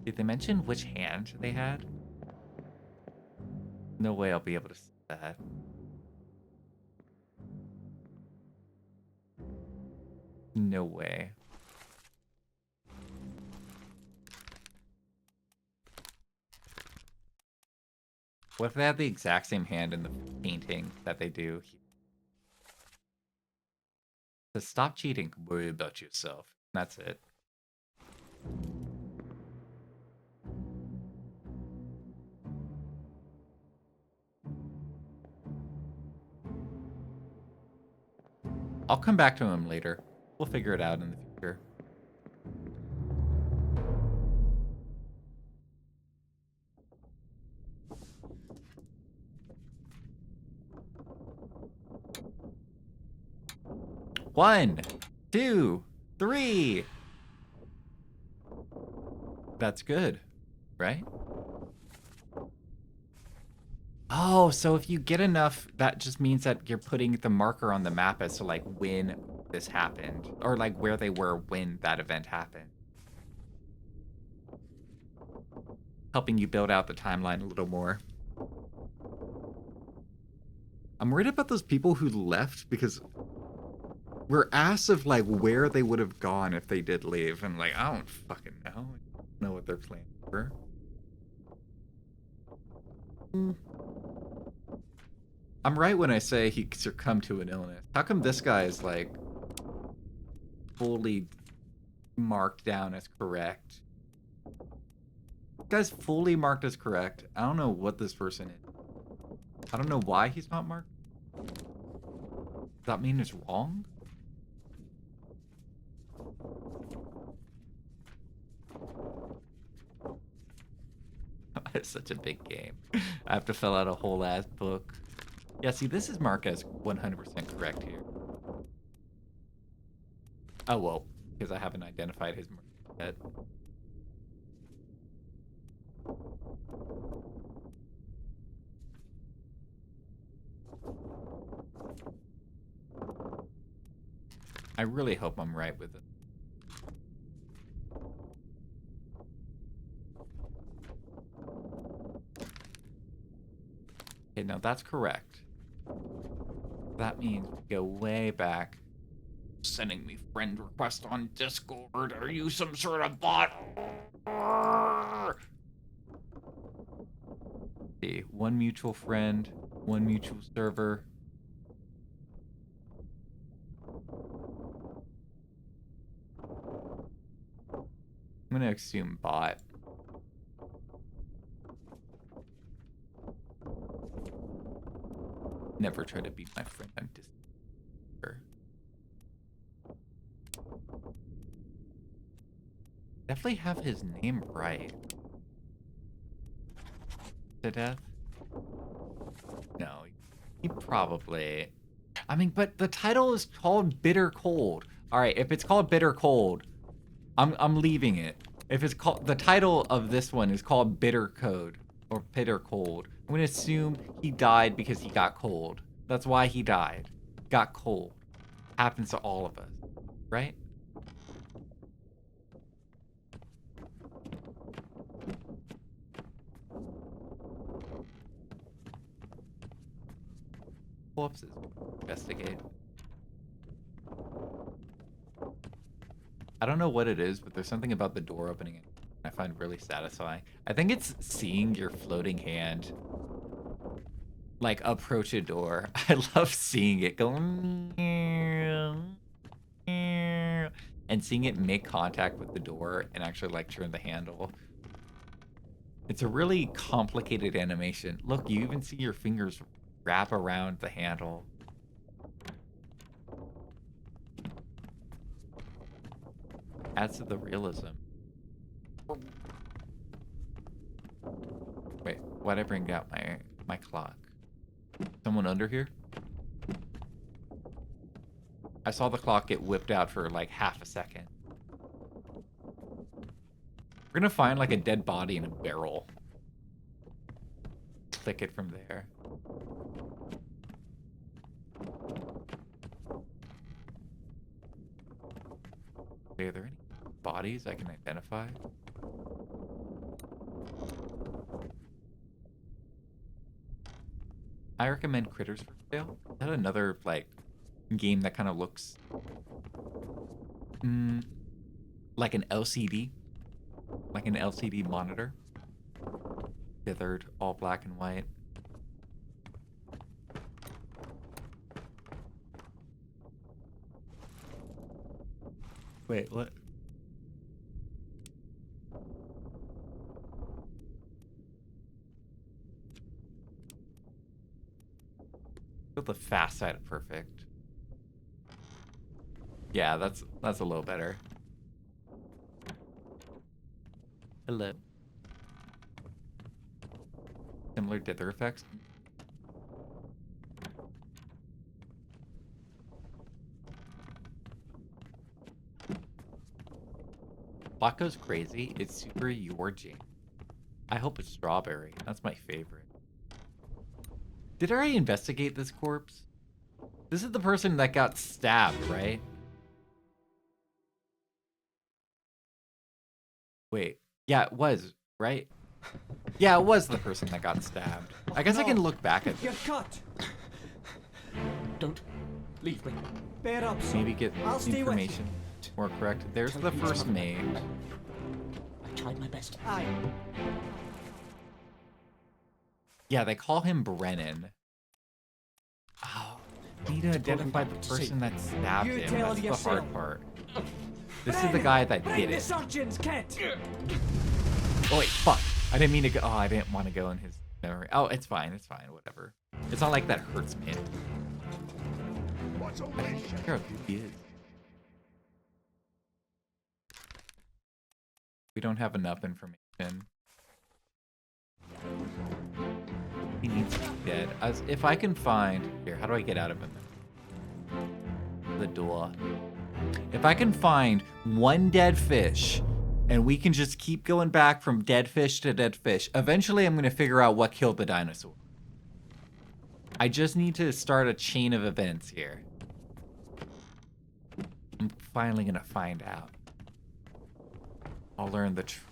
Did they mention which hand they had? No way I'll be able to see that. No way. What if they have the exact same hand in the painting that they do? So stop cheating, worry about yourself. That's it. I'll come back to him later. We'll figure it out in the future. One, 2, 3. That's good, right? Oh, so if you get enough, that just means that you're putting the marker on the map as to like when this happened, or like where they were when that event happened. Helping you build out the timeline a little more. I'm worried about those people who left because we're asked of like where they would have gone if they did leave, and like I don't fucking know. I don't know what their plans were. I'm right when I say he succumbed to an illness. How come this guy is like fully marked down as correct? This guy's fully marked as correct. I don't know what this person is. I don't know why he's not marked. Does that mean it's wrong? It's such a big game. I have to fill out a whole ass book. Yeah, see, this is marked as 100% correct here. Oh, well, because I haven't identified his mark yet. I really hope I'm right with it. Okay, no, that's correct. That means we go way back. Sending me friend request on Discord. Are you some sort of bot? See, one mutual friend, one mutual server. I'm gonna assume bot. Never try to beat my friend on Discord. Definitely have his name right. to death? No, he probably. I mean, but the title is called Bitter Cold. All right, if it's called Bitter Cold, I'm leaving it. If it's called, the title of this one is called Bitter Code or Bitter Cold, I'm gonna assume he died because he got cold. That's why he died. Got cold. Happens to all of us, right? Corpses. Investigate. I don't know what it is, but there's something about the door opening I find really satisfying. I think it's seeing your floating hand like approach a door. I love seeing it go and seeing it make contact with the door and actually like turn the handle. It's a really complicated animation. Look, you even see your fingers wrap around the handle. Adds to the realism. Wait, why'd I bring out my clock? Someone under here? I saw the clock get whipped out for like half a second. We're gonna find like a dead body in a barrel. Click it from there. Okay, are there any bodies I can identify? I recommend Critters for Sale. Is that another like game that kind of looks like an LCD? Like an LCD monitor? Dithered, all black and white. Wait, what? The fast side of perfect. Yeah, that's a little better. Hello. Similar dither effects. Plot goes crazy. It's super your jam. I hope it's strawberry. That's my favorite. Did I already investigate this corpse? This is the person that got stabbed, right? Wait. Yeah, it was, right? Yeah, it was the person that got stabbed. I guess I can look back at You're cut. Don't leave me. Bear up, son. maybe get I'll stay with information more correct. There's the first maid. I tried my best. Aye. Yeah, they call him Brennan. Oh, need to identify the person that stabbed You him. tell That's the yourself. hard part. This is the guy that Bring did the it. surgeons, Kent. Oh wait, fuck. I didn't mean to go. Oh, I didn't want to go in his memory. Oh, it's fine. It's fine. Whatever. It's not like that hurts me. What's all I don't this shit? care who he is. We don't have enough information. He needs to be dead. If I can find... Here, how do I get out of him? The door. If I can find one dead fish, and we can just keep going back from dead fish to dead fish, eventually I'm going to figure out what killed the dinosaur. I just need to start a chain of events here. I'm finally going to find out. I'll learn the truth.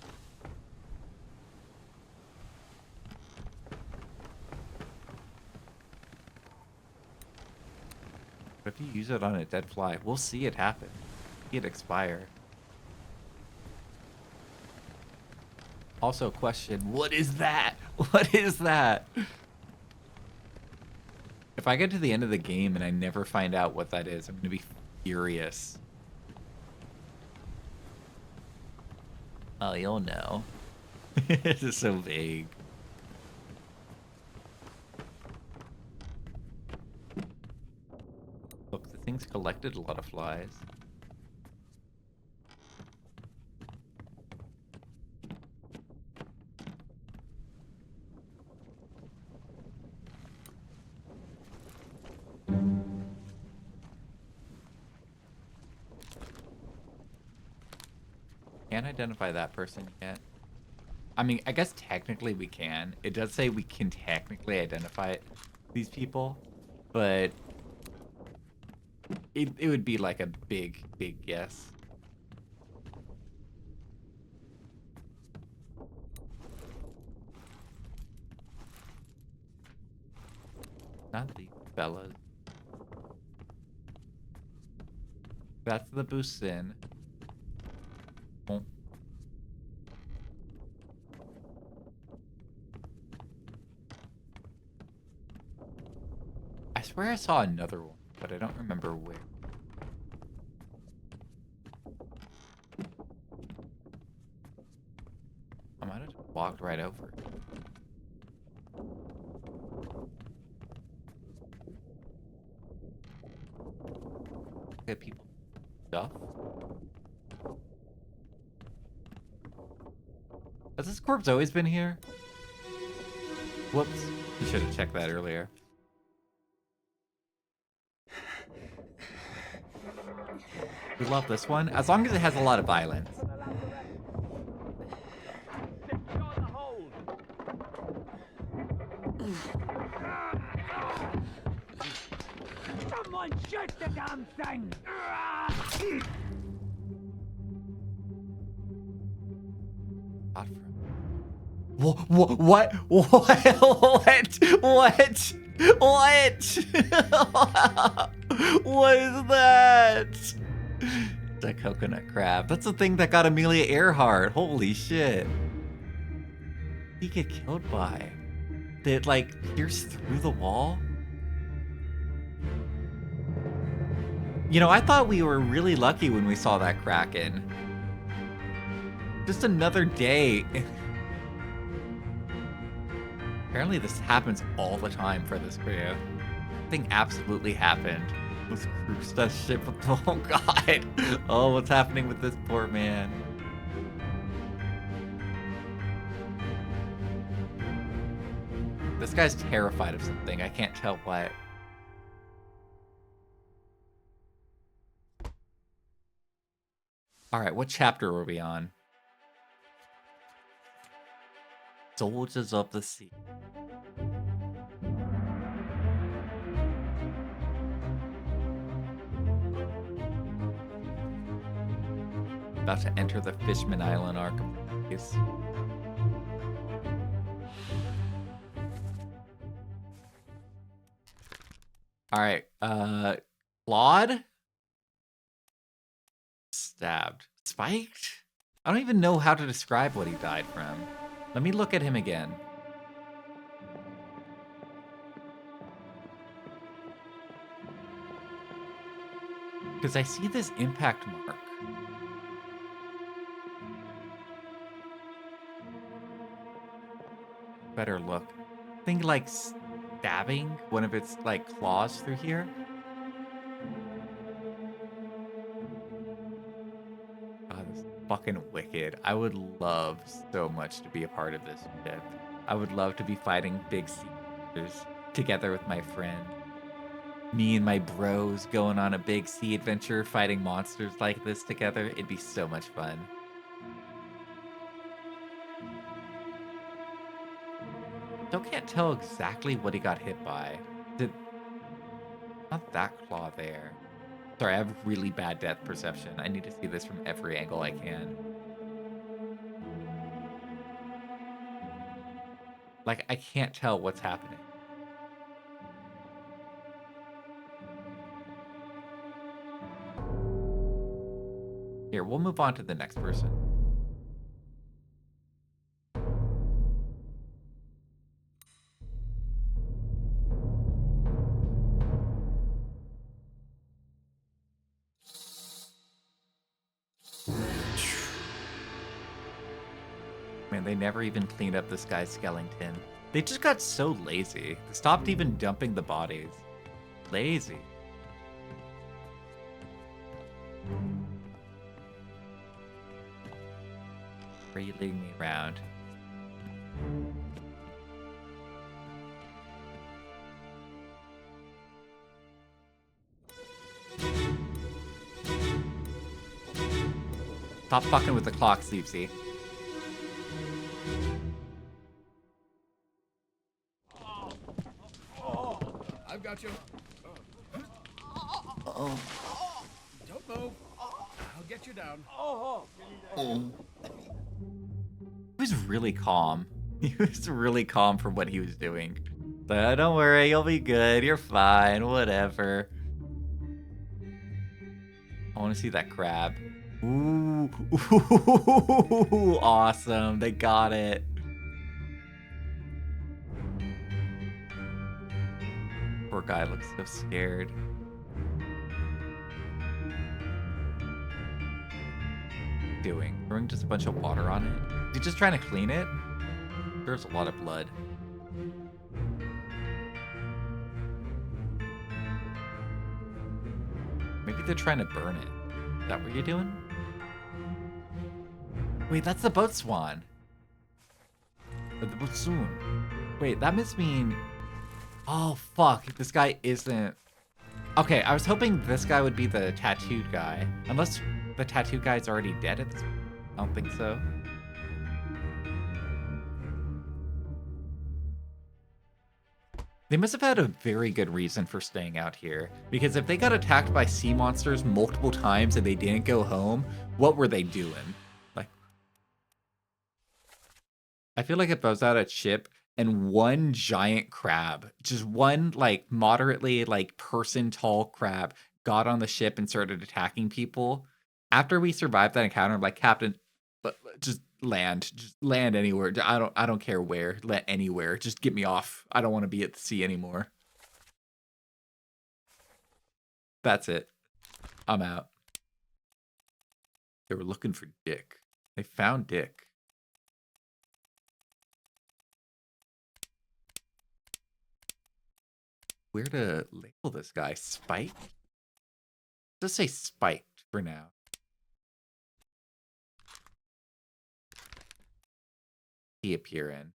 But if you use it on a dead fly, we'll see it happen. See it expire. Also, question, what is that? What is that? If I get to the end of the game and I never find out what that is, I'm going to be furious. Oh, you'll know. This is so vague. Look, the thing's collected a lot of flies. Can't identify that person yet. I mean, I guess technically we can. It does say we can technically identify these people, but it would be like a big guess. Not the fellas. That's the Busin. Oh. I swear I saw another one, but I don't remember where. I might have just walked right over it. Okay, people. Stuff. Has this corpse always been here? Whoops. We should have checked that earlier. We love this one, as long as it has a lot of violence. Someone shoot the damn thing! What? What? What is that? It's a coconut crab. That's the thing that got Amelia Earhart. Holy shit. He get killed by? Did it like pierce through the wall? You know, I thought we were really lucky when we saw that Kraken. Just another day. Apparently this happens all the time for this crew. Thing absolutely happened. Was Krusta's ship? Oh god. Oh, what's happening with this poor man? This guy's terrified of something. I can't tell what. Alright, what chapter are we on? Soldiers of the Sea. About to enter the Fishman Island arc of this. Alright, Claude? Stabbed. Spiked? I don't even know how to describe what he died from. Let me look at him again. Because I see this impact mark. Better look. Think like stabbing one of its like claws through here. God, this is fucking wicked. I would love so much to be a part of this ship. I would love to be fighting big sea monsters together with my friend. Me and my bros going on a big sea adventure fighting monsters like this together. It'd be so much fun. Still can't tell exactly what he got hit by. Not that claw there. Sorry, I have really bad depth perception. I need to see this from every angle I can. Like, I can't tell what's happening. Here, we'll move on to the next person. Man, they never even cleaned up this guy's skeleton. They just got so lazy. They stopped even dumping the bodies. Lazy. Where are you leading me around? Stop fucking with the clock, Sleepsy. I've got you. Oh. Don't move. I'll get you down. He was really calm. He was really calm for what he was doing. But don't worry, you'll be good. You're fine. Whatever. I want to see that crab. Ooh. Ooh. Awesome. They got it. Poor guy looks so scared. Doing? Throwing just a bunch of water on it? Is he just trying to clean it? There's a lot of blood. Maybe they're trying to burn it. Is that what you're doing? Wait, that's the boat swan. The boat soon. Wait, that must mean... Oh, fuck. This guy isn't... Okay, I was hoping this guy would be the tattooed guy. Unless the tattooed guy's already dead at this point. I don't think so. They must have had a very good reason for staying out here. Because if they got attacked by sea monsters multiple times and they didn't go home, what were they doing? Like, I feel like if I was out at ship and one giant crab, just one like moderately like person tall crab got on the ship and started attacking people. After we survived that encounter, I'm like, Captain, just land anywhere. I don't care where, let anywhere. Just get me off. I don't want to be at the sea anymore. That's it. I'm out. They were looking for Dick. They found Dick. Where to label this guy? Spiked? Let's say spiked for now. He appear in.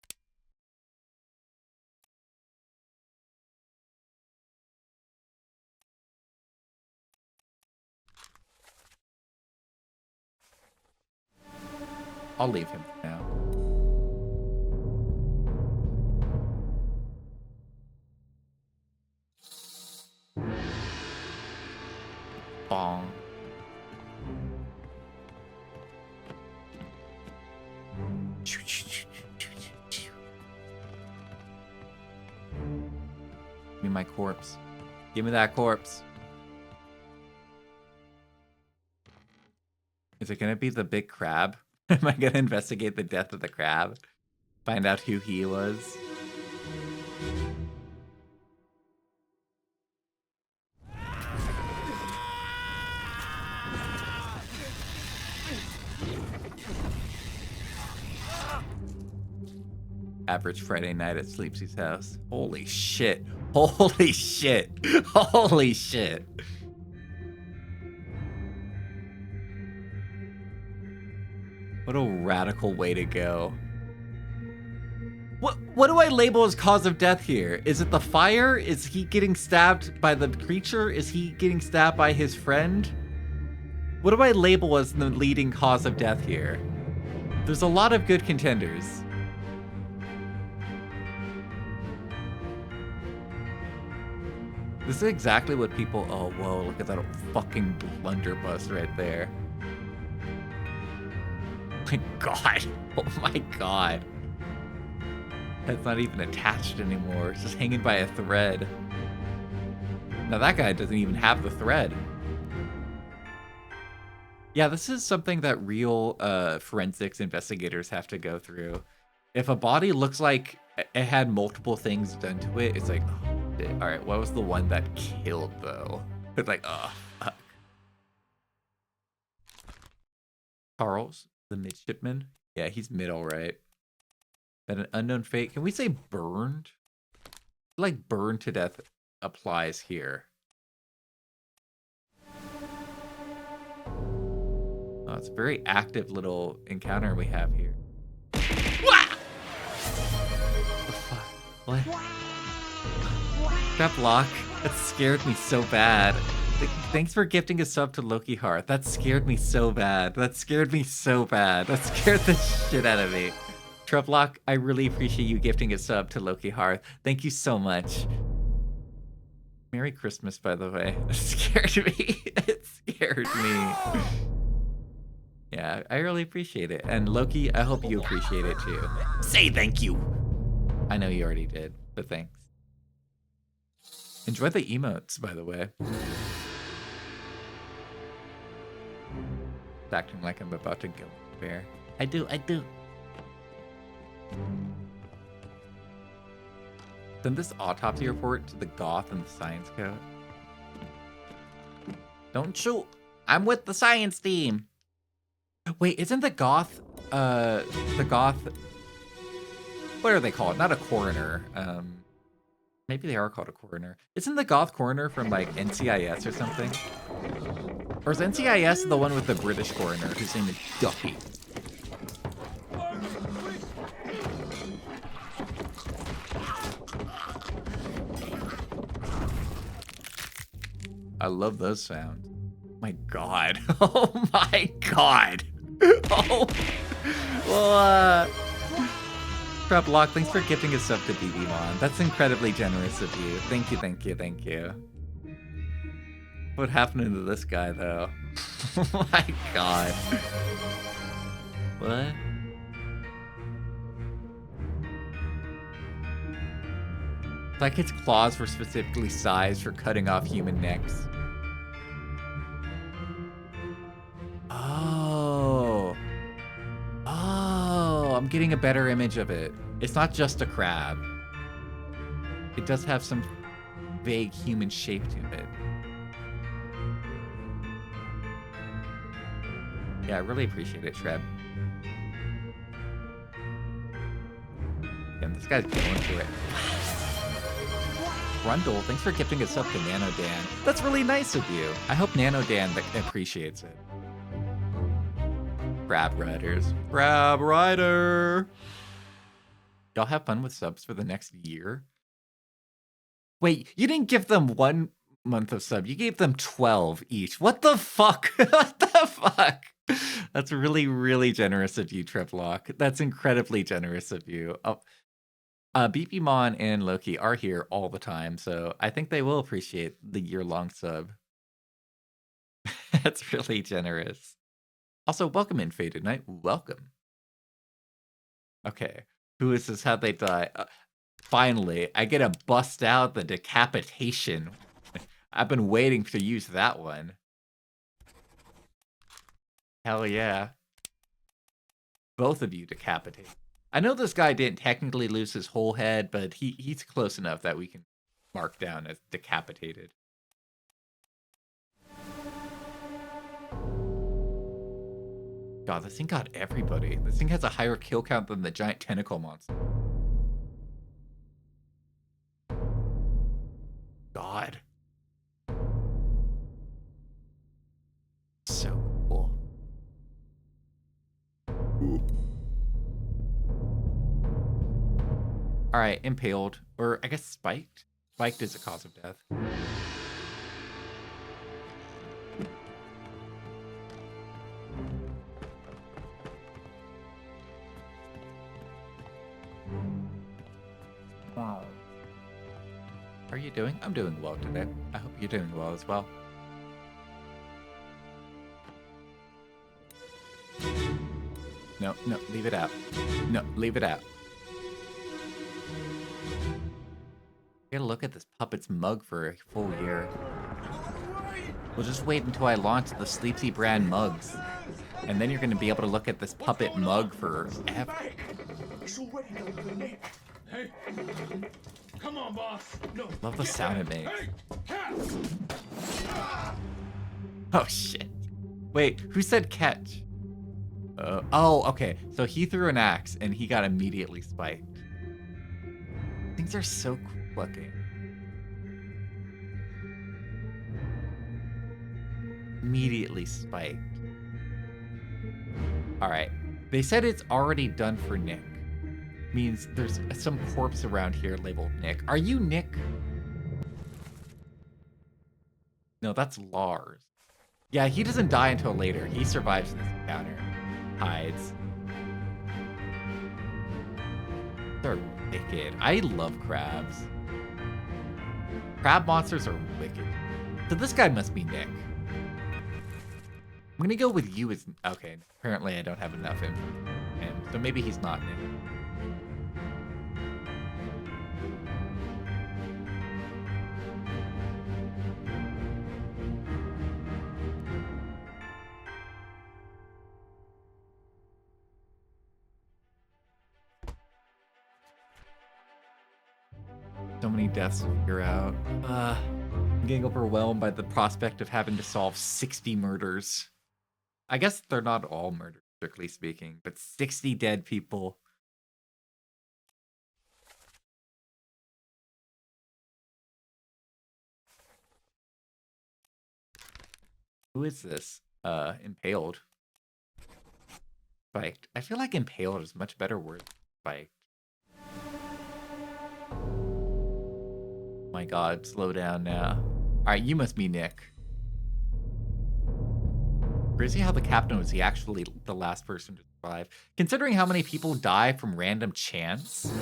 I'll leave him for now. Bong. Give me my corpse. Give me that corpse. Is it gonna be the big crab? Am I gonna investigate the death of the crab? Find out who he was? Average Friday night at Sleepsy's house. Holy shit. Holy shit. Holy shit. What a radical way to go. What do I label as cause of death here? Is it the fire? Is he getting stabbed by the creature? Is he getting stabbed by his friend? What do I label as the leading cause of death here? There's a lot of good contenders. This is exactly what people... Oh, whoa, look at that fucking blunderbuss right there. My god. Oh my god. That's not even attached anymore. It's just hanging by a thread. Now that guy doesn't even have the thread. Yeah, this is something that real forensics investigators have to go through. If a body looks like it had multiple things done to it, it's like, oh, shit. All right, what was the one that killed though? It's like, oh, fuck. Charles, the midshipman? Yeah, he's mid, all right. And an unknown fate. Can we say burned? Like burned to death applies here. Oh, it's a very active little encounter we have here. What the fuck? What? That block? That scared me so bad. Thanks for gifting a sub to Loki Hearth. That scared me so bad. That scared me so bad. That scared the shit out of me. Trublock, I really appreciate you gifting a sub to Loki Hearth. Thank you so much. Merry Christmas, by the way. It scared me. It scared me. Yeah, I really appreciate it. And Loki, I hope you appreciate it too. Say thank you. I know you already did, but thanks. Enjoy the emotes, by the way. Acting like I'm about to kill a bear. I do. Send this autopsy report to the goth and the science coat. Don't shoot. I'm with the science team. Wait, isn't the goth, what are they called? Not a coroner. Maybe they are called a coroner. Isn't the goth coroner from like NCIS or something? Or is NCIS the one with the British coroner whose name is Duffy? I love those sounds. My God. Oh my God. Oh. Well, Traplock, thanks for gifting us up to BBMon. That's incredibly generous of you. Thank you. What happened to this guy, though? Oh my God. What? It's like its claws were specifically sized for cutting off human necks. Oh, I'm getting a better image of it. It's not just a crab. It does have some vague human shape to it. Yeah, I really appreciate it, Treb. And this guy's going through it. Rundle, thanks for gifting us up to Nano Dan. That's really nice of you. I hope Nano Dan appreciates it. Crab Riders. Crab Rider! Y'all have fun with subs for the next year? Wait, you didn't give them 1 month of sub. You gave them 12 each. What the fuck? What the fuck? That's really, really generous of you, Triplock. That's incredibly generous of you. BBMon and Loki are here all the time, so I think they will appreciate the year-long sub. That's really generous. Also, welcome in, Faded Night. Welcome. Okay, who is this? How'd they die? Finally, I get to bust out the decapitation. I've been waiting to use that one. Hell yeah. Both of you decapitate. I know this guy didn't technically lose his whole head, but he's close enough that we can mark down as decapitated. God, this thing got everybody. This thing has a higher kill count than the giant tentacle monster. God. So cool. Alright, impaled. Or I guess spiked. Spiked is a cause of death. Wow. How are you doing? I'm doing well today. I hope you're doing well as well. No, leave it out. No, leave it out. I gotta look at this puppet's mug for a full year. We'll just wait until I launch the Sleepsy brand mugs. And then you're gonna be able to look at this puppet mug forever. Hey, come on, boss. No. Love the sound it makes. Oh shit. Wait, who said catch? Oh, okay. So he threw an axe and he got immediately spiked. Things are so cool looking. Immediately spiked. Alright. They said it's already done for Nick. Means there's some corpse around here labeled Nick. Are you Nick? No, that's Lars. Yeah, he doesn't die until later. He survives this encounter. Hides. They're wicked. I love crabs. Crab monsters are wicked. So this guy must be Nick. I'm gonna go with you as... Okay, apparently I don't have enough info for him, so maybe he's not Nick. So many deaths to figure out. I'm getting overwhelmed by the prospect of having to solve 60 murders. I guess they're not all murders, strictly speaking, but 60 dead people. Who is this? Impaled. Spiked. I feel like impaled is a much better word than spiked. My god, slow down now. Alright, you must be Nick. Crazy how the captain was actually the last person to survive. Considering how many people die from random chance.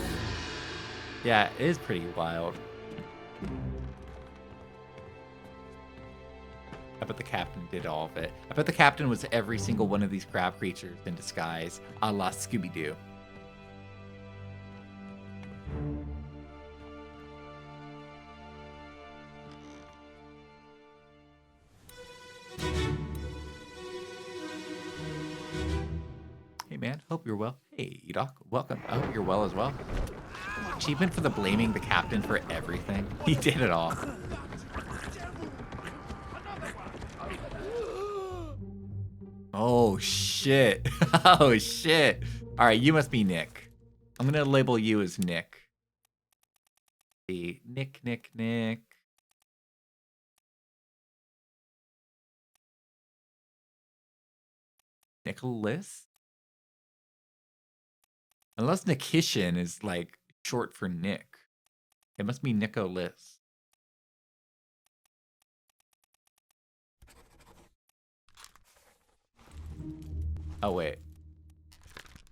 Yeah, it is pretty wild. I bet the captain did all of it. I bet the captain was every single one of these crab creatures in disguise, a la Scooby-Doo. Hey man, hope you're well. Hey Doc, welcome. I hope you're well as well. Achievement for the blaming the captain for everything. He did it all. Oh shit. Oh shit. Alright, you must be Nick. I'm gonna label you as Nick. Nick. Nicholas? Unless Nikishin is like short for Nick. It must be Nicholas. Oh wait.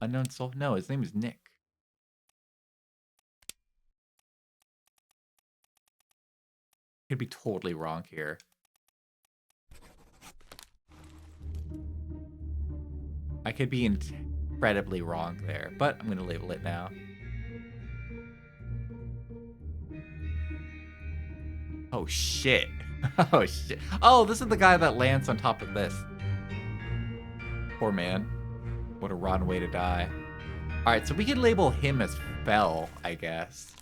Unknown soul? No, his name is Nick. Could be totally wrong here. I could be incredibly wrong there, but I'm gonna label it now. Oh shit. Oh shit. Oh, this is the guy that lands on top of this. Poor man. What a rotten way to die. Alright, so we can label him as Fell, I guess.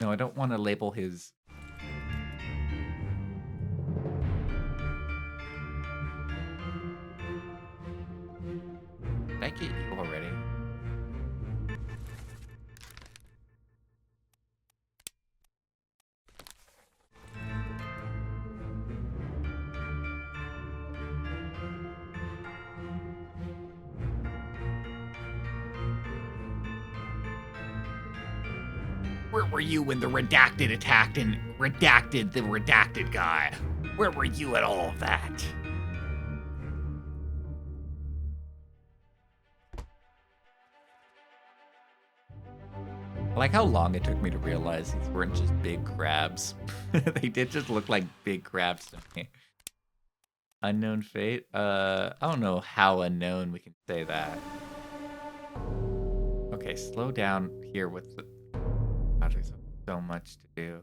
No, I don't want to label his... Did I get you already? Where were you when the Redacted attacked and redacted the Redacted guy? Where were you at all of that? I like how long it took me to realize these weren't just big crabs. They did just look like big crabs to me. Unknown fate? I don't know how unknown we can say that. Okay, slow down here with the... God, there's so much to do.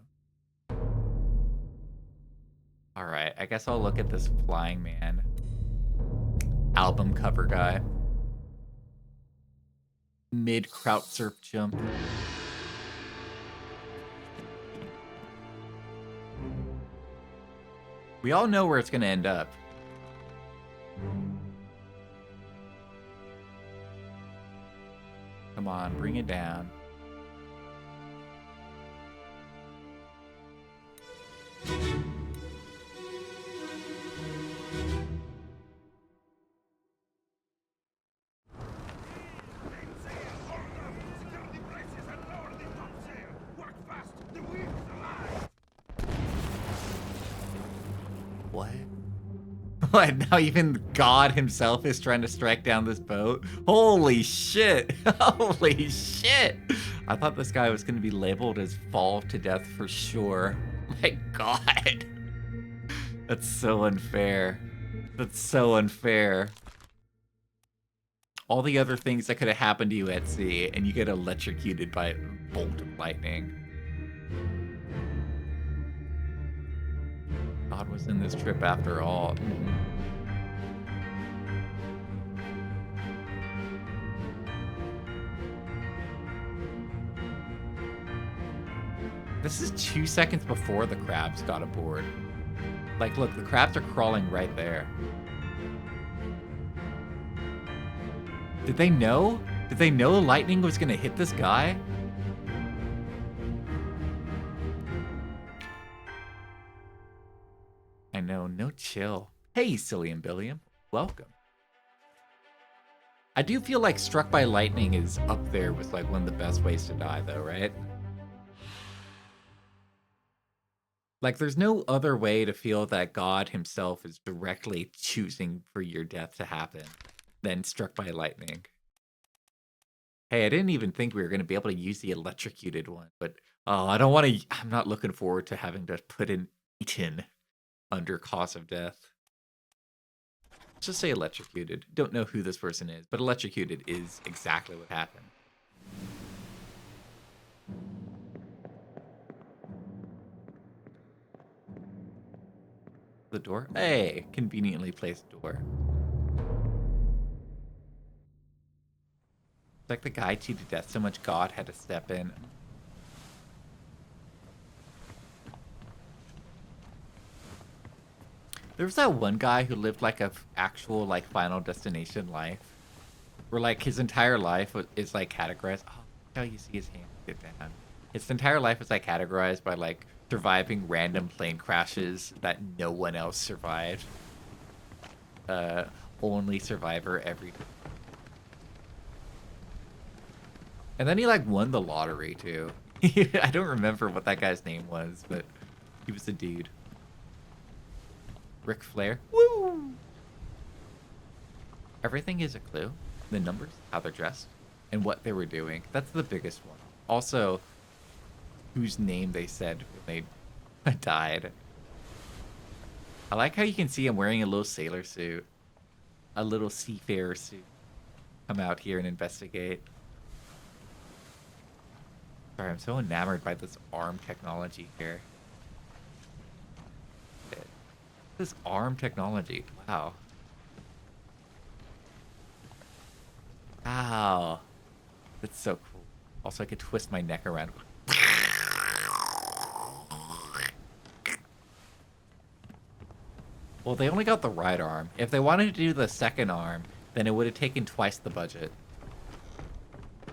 Alright, I guess I'll look at this Flying Man album cover guy. Mid-Kraut Surf Jump. We all know where it's going to end up. Come on, bring it down. What, now even God himself is trying to strike down this boat? Holy shit! Holy shit! I thought this guy was going to be labeled as fall to death for sure. My God. That's so unfair. That's so unfair. All the other things that could have happened to you at sea, and you get electrocuted by a bolt of lightning. God was in this trip after all. This is 2 seconds before the crabs got aboard. Like, look, the crabs are crawling right there. Did they know? Did they know lightning was gonna hit this guy? I know, no chill. Hey, Silly and Billiam. Welcome. I do feel like struck by lightning is up there with like one of the best ways to die though, right? Like there's no other way to feel that God himself is directly choosing for your death to happen than struck by lightning. Hey, I didn't even think we were going to be able to use the electrocuted one, but I don't want to, I'm not looking forward to having to put in eaten under cause of death. Let's just say electrocuted. Don't know who this person is, but electrocuted is exactly what happened. The door? Hey, conveniently placed door. It's like the guy cheated death so much God had to step in. There was that one guy who lived like a actual like Final Destination life, where like his entire life is like categorized. Oh, how you see his hand get down. His entire life is like categorized by like surviving random plane crashes that no one else survived. Only survivor every. And then he like won the lottery too. I don't remember what that guy's name was, but he was a dude. Ric Flair. Woo! Everything is a clue. The numbers, how they're dressed, and what they were doing. That's the biggest one. Also, whose name they said when they died. I like how you can see I'm wearing a little sailor suit. A little seafarer suit. Come out here and investigate. Sorry, I'm so enamored by this arm technology here. This arm technology. Wow. Wow. That's so cool. Also, I could twist my neck around. Well, they only got the right arm. If they wanted to do the second arm, then it would have taken twice the budget.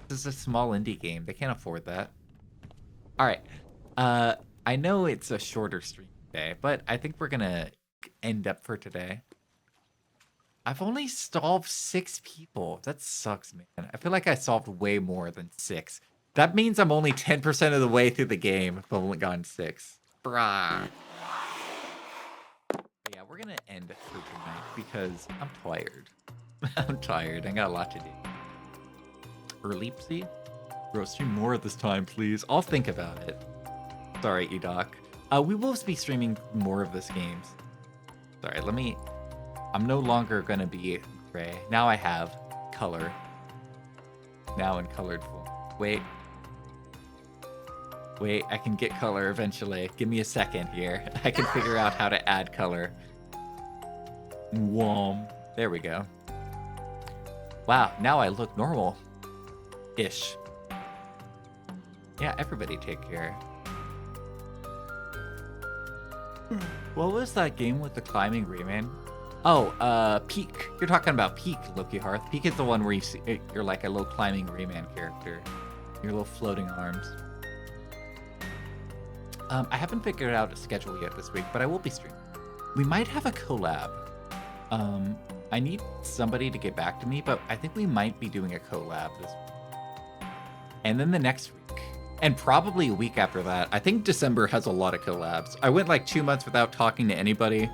This is a small indie game. They can't afford that. Alright. I know it's a shorter stream today, but I think we're gonna end up for today. I've only solved 6 people. That sucks, man. I feel like I solved way more than 6. That means I'm only 10% of the way through the game if I've only gotten 6. Brah. But yeah, we're gonna end it for tonight because I'm tired. I'm tired. I got a lot to do. Earleapsy? Bro, stream more this time, please. I'll think about it. Sorry, Edoc. We will be streaming more of this games. Sorry, I'm no longer gonna be gray. Now I have color. Now in colored form. Wait, I can get color eventually. Give me a second here. I can figure out how to add color. Whom. There we go. Wow, now I look normal-ish. Yeah, everybody take care. What was that game with the climbing Rayman? Oh, Peak. You're talking about Peak, Loki Hearth. Peak is the one where you're like a little climbing Rayman character. Your little floating arms. I haven't figured out a schedule yet this week, but I will be streaming. We might have a collab. I need somebody to get back to me, but I think we might be doing a collab this week. And then the next week. And probably a week after that. I think December has a lot of collabs. I went like 2 months without talking to anybody.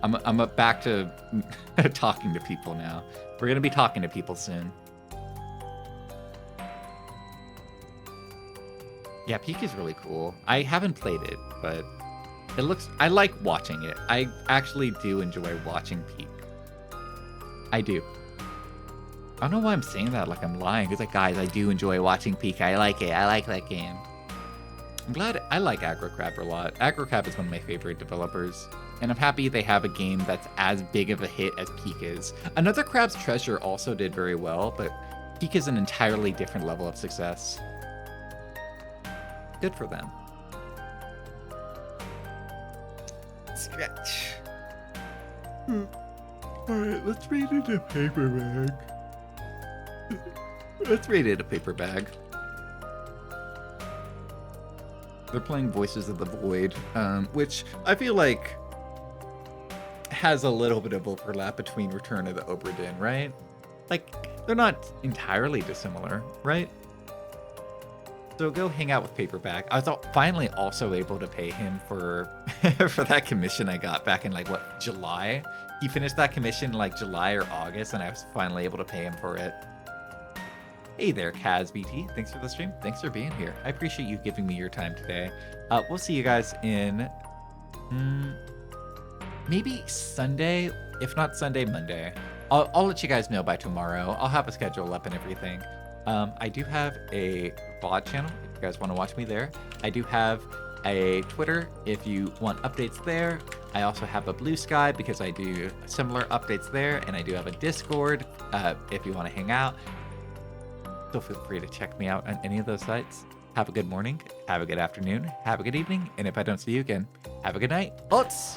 I'm back to talking to people now. We're gonna be talking to people soon. Yeah, Peak is really cool. I haven't played it, but it looks... I like watching it. I actually do enjoy watching Peak. I do. I don't know why I'm saying that like I'm lying. It's like, guys, I do enjoy watching Peak. I like it. I like that game. I'm glad I like AggroCrab a lot. AggroCrab is one of my favorite developers. And I'm happy they have a game that's as big of a hit as Peak is. Another Crab's Treasure also did very well, but Peak is an entirely different level of success. Good for them. Stretch. Alright, let's read it in a paper bag. Let's read it in a paper bag. They're playing Voices of the Void, which I feel like has a little bit of overlap between Return of the Obra Dinn, right? Like, they're not entirely dissimilar, right? So go hang out with Paperback. I was finally also able to pay him for for that commission I got back in, like, what, July? He finished that commission like July or August, and I was finally able to pay him for it. Hey there, KazBT. Thanks for the stream. Thanks for being here. I appreciate you giving me your time today. We'll see you guys in maybe Sunday. If not Sunday, Monday. I'll let you guys know by tomorrow. I'll have a schedule up and everything. I do have a VOD channel if you guys want to watch me there. I do have a Twitter if you want updates there. I also have a Blue Sky because I do similar updates there, and I do have a Discord if you want to hang out. So feel free to check me out on any of those sites. Have a good morning, have a good afternoon, have a good evening, and if I don't see you again, have a good night. Ots!